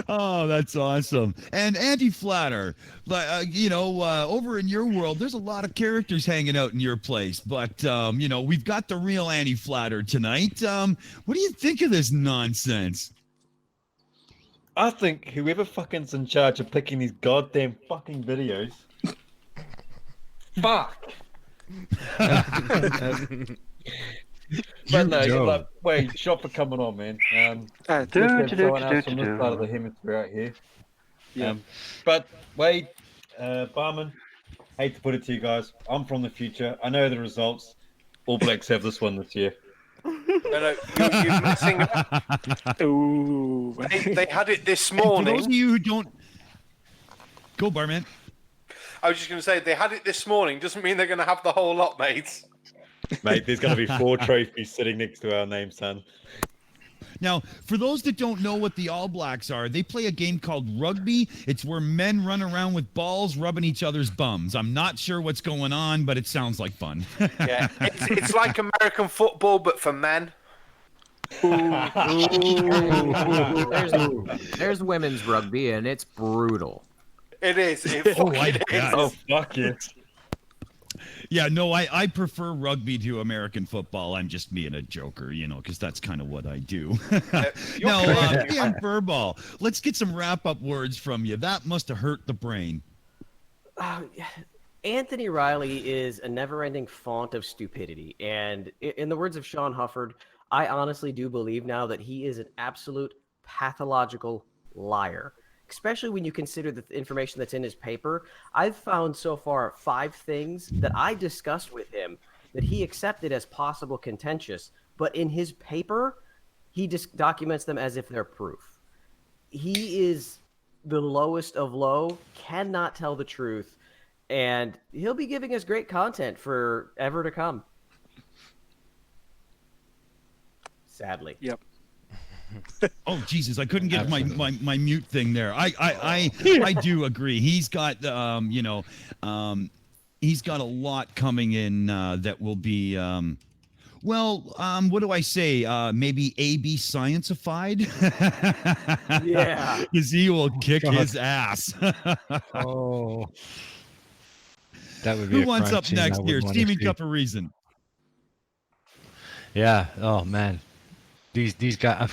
S1: Oh, that's awesome. And Anti-Flatter, over in your world, there's a lot of characters hanging out in your place, but, we've got the real Anti-Flatter tonight. What do you think of this nonsense?
S9: I think whoever fucking's in charge of picking these goddamn fucking videos. Fuck. But no,
S8: Joe.
S9: wait, shot for coming on, man. Let's
S7: do,
S9: have
S7: do,
S9: someone
S7: do,
S9: else
S7: do,
S9: from this
S7: do.
S9: part of the hemisphere out here.
S11: Yeah.
S9: But Wade, Barman, hate to put it to you guys, I'm from the future. I know the results. All Blacks have this one this year.
S3: No, you're missing.
S11: Ooh.
S3: They had it this
S1: And for those of
S3: morning.
S1: you who don't... Go, barman.
S3: I was just going to say, they had it this morning. Doesn't mean they're going to have the whole lot, mate.
S9: Mate, there's going to be 4 trophies sitting next to our name, son.
S1: Now, for those that don't know what the All Blacks are, they play a game called rugby. It's where men run around with balls rubbing each other's bums. I'm not sure what's going on, but it sounds like fun.
S3: Yeah, it's like American football, but for men.
S6: There's women's rugby, and it's brutal.
S3: It is. It
S1: Oh,
S3: fucking
S1: I
S3: is.
S1: bet.
S9: Oh, fuck it.
S1: Yeah, no, I prefer rugby to American football. I'm just being a joker, because that's kind of what I do.
S3: You're
S1: Now,
S3: crazy.
S1: Ian Furball, let's get some wrap-up words from you. That must have hurt the brain.
S5: Anthony Riley is a never-ending font of stupidity, and in the words of Sean Hufford, I honestly do believe now that he is an absolute pathological liar. Especially when you consider the information that's in his paper. I've found so far 5 things that I discussed with him that he accepted as possible contentious, but in his paper, he just documents them as if they're proof. He is the lowest of low, cannot tell the truth, and he'll be giving us great content for ever to come. Sadly.
S11: Yep.
S1: Oh Jesus! I couldn't get my mute thing there. I do agree. He's got he's got a lot coming in that will be what do I say? Maybe AB science-ified.
S5: Yeah,
S1: because he will kick his ass.
S8: Oh, that would be.
S1: Who wants up next here? Steaming Cup of Reason.
S8: Yeah. Oh man, these guys.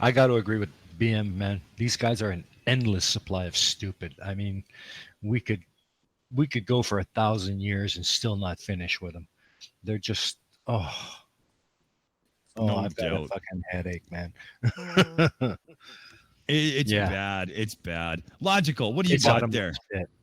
S8: I got to agree with BM, man. These guys are an endless supply of stupid. I mean, we could go for 1,000 years and still not finish with them. They're just no I've got a fucking headache, man.
S1: It's bad. It's bad. Logical. What do you got there?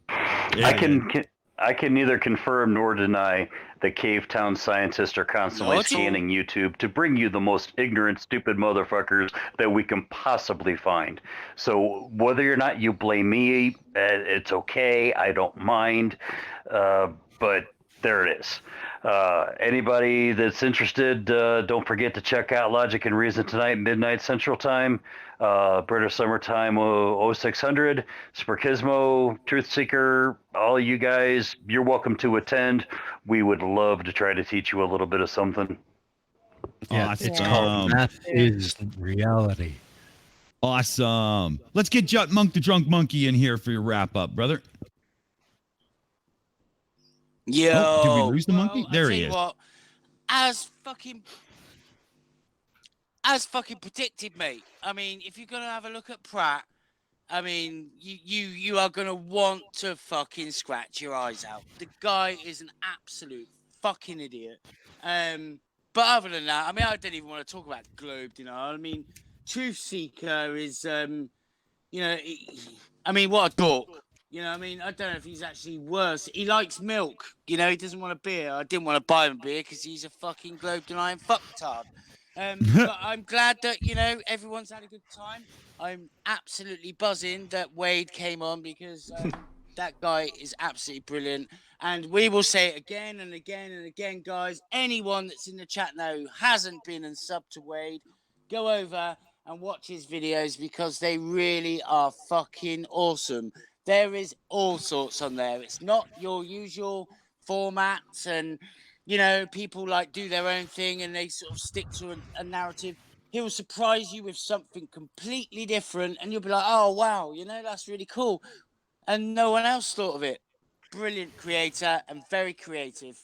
S7: I can I can neither confirm nor deny that Cave Town scientists are constantly scanning YouTube to bring you the most ignorant, stupid motherfuckers that we can possibly find. So whether or not you blame me, it's okay. I don't mind. But there it is. Anybody that's interested, don't forget to check out Logic and Reason tonight, midnight Central Time, British Summertime 0600, Spurkismo, Truth Seeker, all you guys, you're welcome to attend. We would love to try to teach you a little bit of something.
S8: Yeah, it's called Math is Reality.
S1: Awesome. Let's get Jutmonkthedrunk Monkey in here for your wrap up, brother.
S2: Yo,
S1: oh, did we lose the monkey? There he is.
S2: What, as fucking predicted, mate. I mean, if you're gonna have a look at Pratt, I mean, you are gonna want to fucking scratch your eyes out. The guy is an absolute fucking idiot. But other than that, I mean, I don't even want to talk about Globe. You know, I mean, Truth Seeker is, you know, I mean, what a dork. You know, I mean, I don't know if he's actually worse. He likes milk. You know, he doesn't want a beer. I didn't want to buy him a beer because he's a fucking globe-denying fucktard. But I'm glad that, you know, everyone's had a good time. I'm absolutely buzzing that Wade came on because that guy is absolutely brilliant. And we will say it again and again and again, guys. Anyone that's in the chat now who hasn't been and subbed to Wade, go over and watch his videos because they really are fucking awesome. There is all sorts on there. It's not your usual formats and, you know, people like do their own thing and they sort of stick to a narrative. He'll surprise you with something completely different and you'll be like, oh, wow, you know, that's really cool. And no one else thought of it. Brilliant creator and very creative.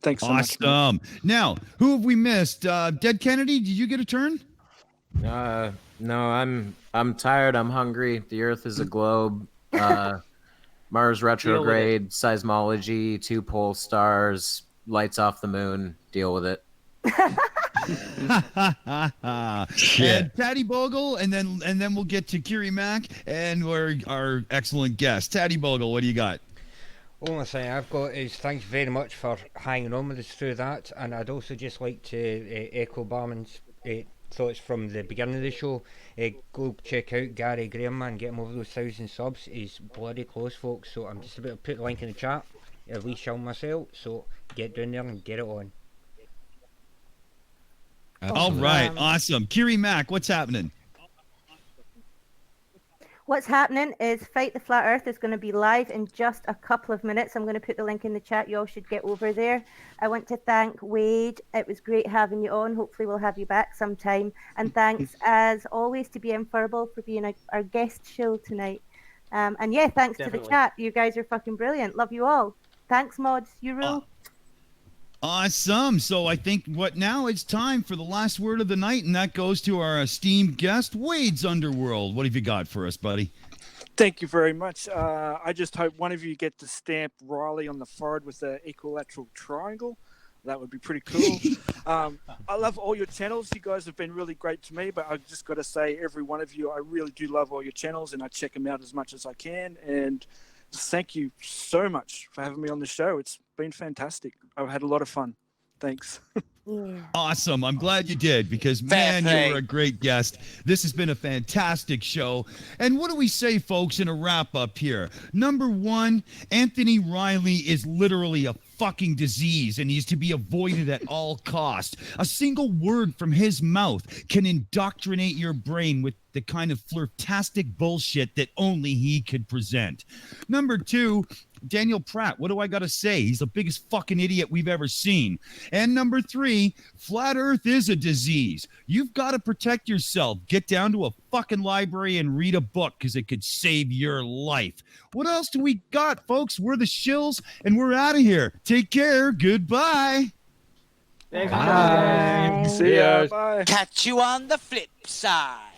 S11: Thanks so much.
S1: Awesome. Now, who have we missed? Dead Kennedy, did you get a turn?
S6: No, I'm tired. I'm hungry. The Earth is a globe. Mars retrograde, seismology, 2 pole stars, lights off the moon. Deal with it.
S1: And Tatty Bogle, and then we'll get to Kiri Mac and our excellent guest. Tatty Bogle, what do you got?
S4: Only thing I've got is thanks very much for hanging on with us through that, and I'd also just like to echo Barman's thoughts from the beginning of the show. Go check out Gary Graham, man, get him over those 1,000 subs. He's bloody close, folks, so I'm just about to put the link in the chat. At least show myself, so get down there and get it on.
S1: All right, awesome. Kiri Mac, what's happening?
S10: What's happening is Fight the Flat Earth is going to be live in just a couple of minutes. I'm going to put the link in the chat. You all should get over there. I want to thank Wade. It was great having you on. Hopefully we'll have you back sometime. And thanks, as always, to Be Inferable for being our guest show tonight. And yeah, thanks to the chat. You guys are fucking brilliant. Love you all. Thanks, mods. You rule.
S1: Awesome. So I think now it's time for the last word of the night, and that goes to our esteemed guest, Wade's Underworld. What have you got for us, buddy?
S11: Thank you very much. I just hope one of you get to stamp Riley on the forehead with the equilateral triangle. That would be pretty cool. I love all your channels. You guys have been really great to me, but I've just got to say, every one of you, I really do love all your channels, and I check them out as much as I can. And thank you so much for having me on the show. It's been fantastic. I've had a lot of fun. Thanks.
S1: Awesome. I'm glad you did because, man, you were a great guest. This has been a fantastic show. And what do we say, folks, in a wrap-up here? Number one, Anthony Riley is literally a fucking disease and he's to be avoided at all costs. A single word from his mouth can indoctrinate your brain with the kind of flirtastic bullshit that only he could present. Number two, Daniel Pratt, what do I got to say? He's the biggest fucking idiot we've ever seen. And number three, Flat Earth is a disease. You've got to protect yourself. Get down to a fucking library and read a book because it could save your life. What else do we got, folks? We're the Shills, and we're out of here. Take care. Goodbye.
S5: Thanks.
S2: Bye.
S11: See ya. Bye.
S2: Catch you on the flip side.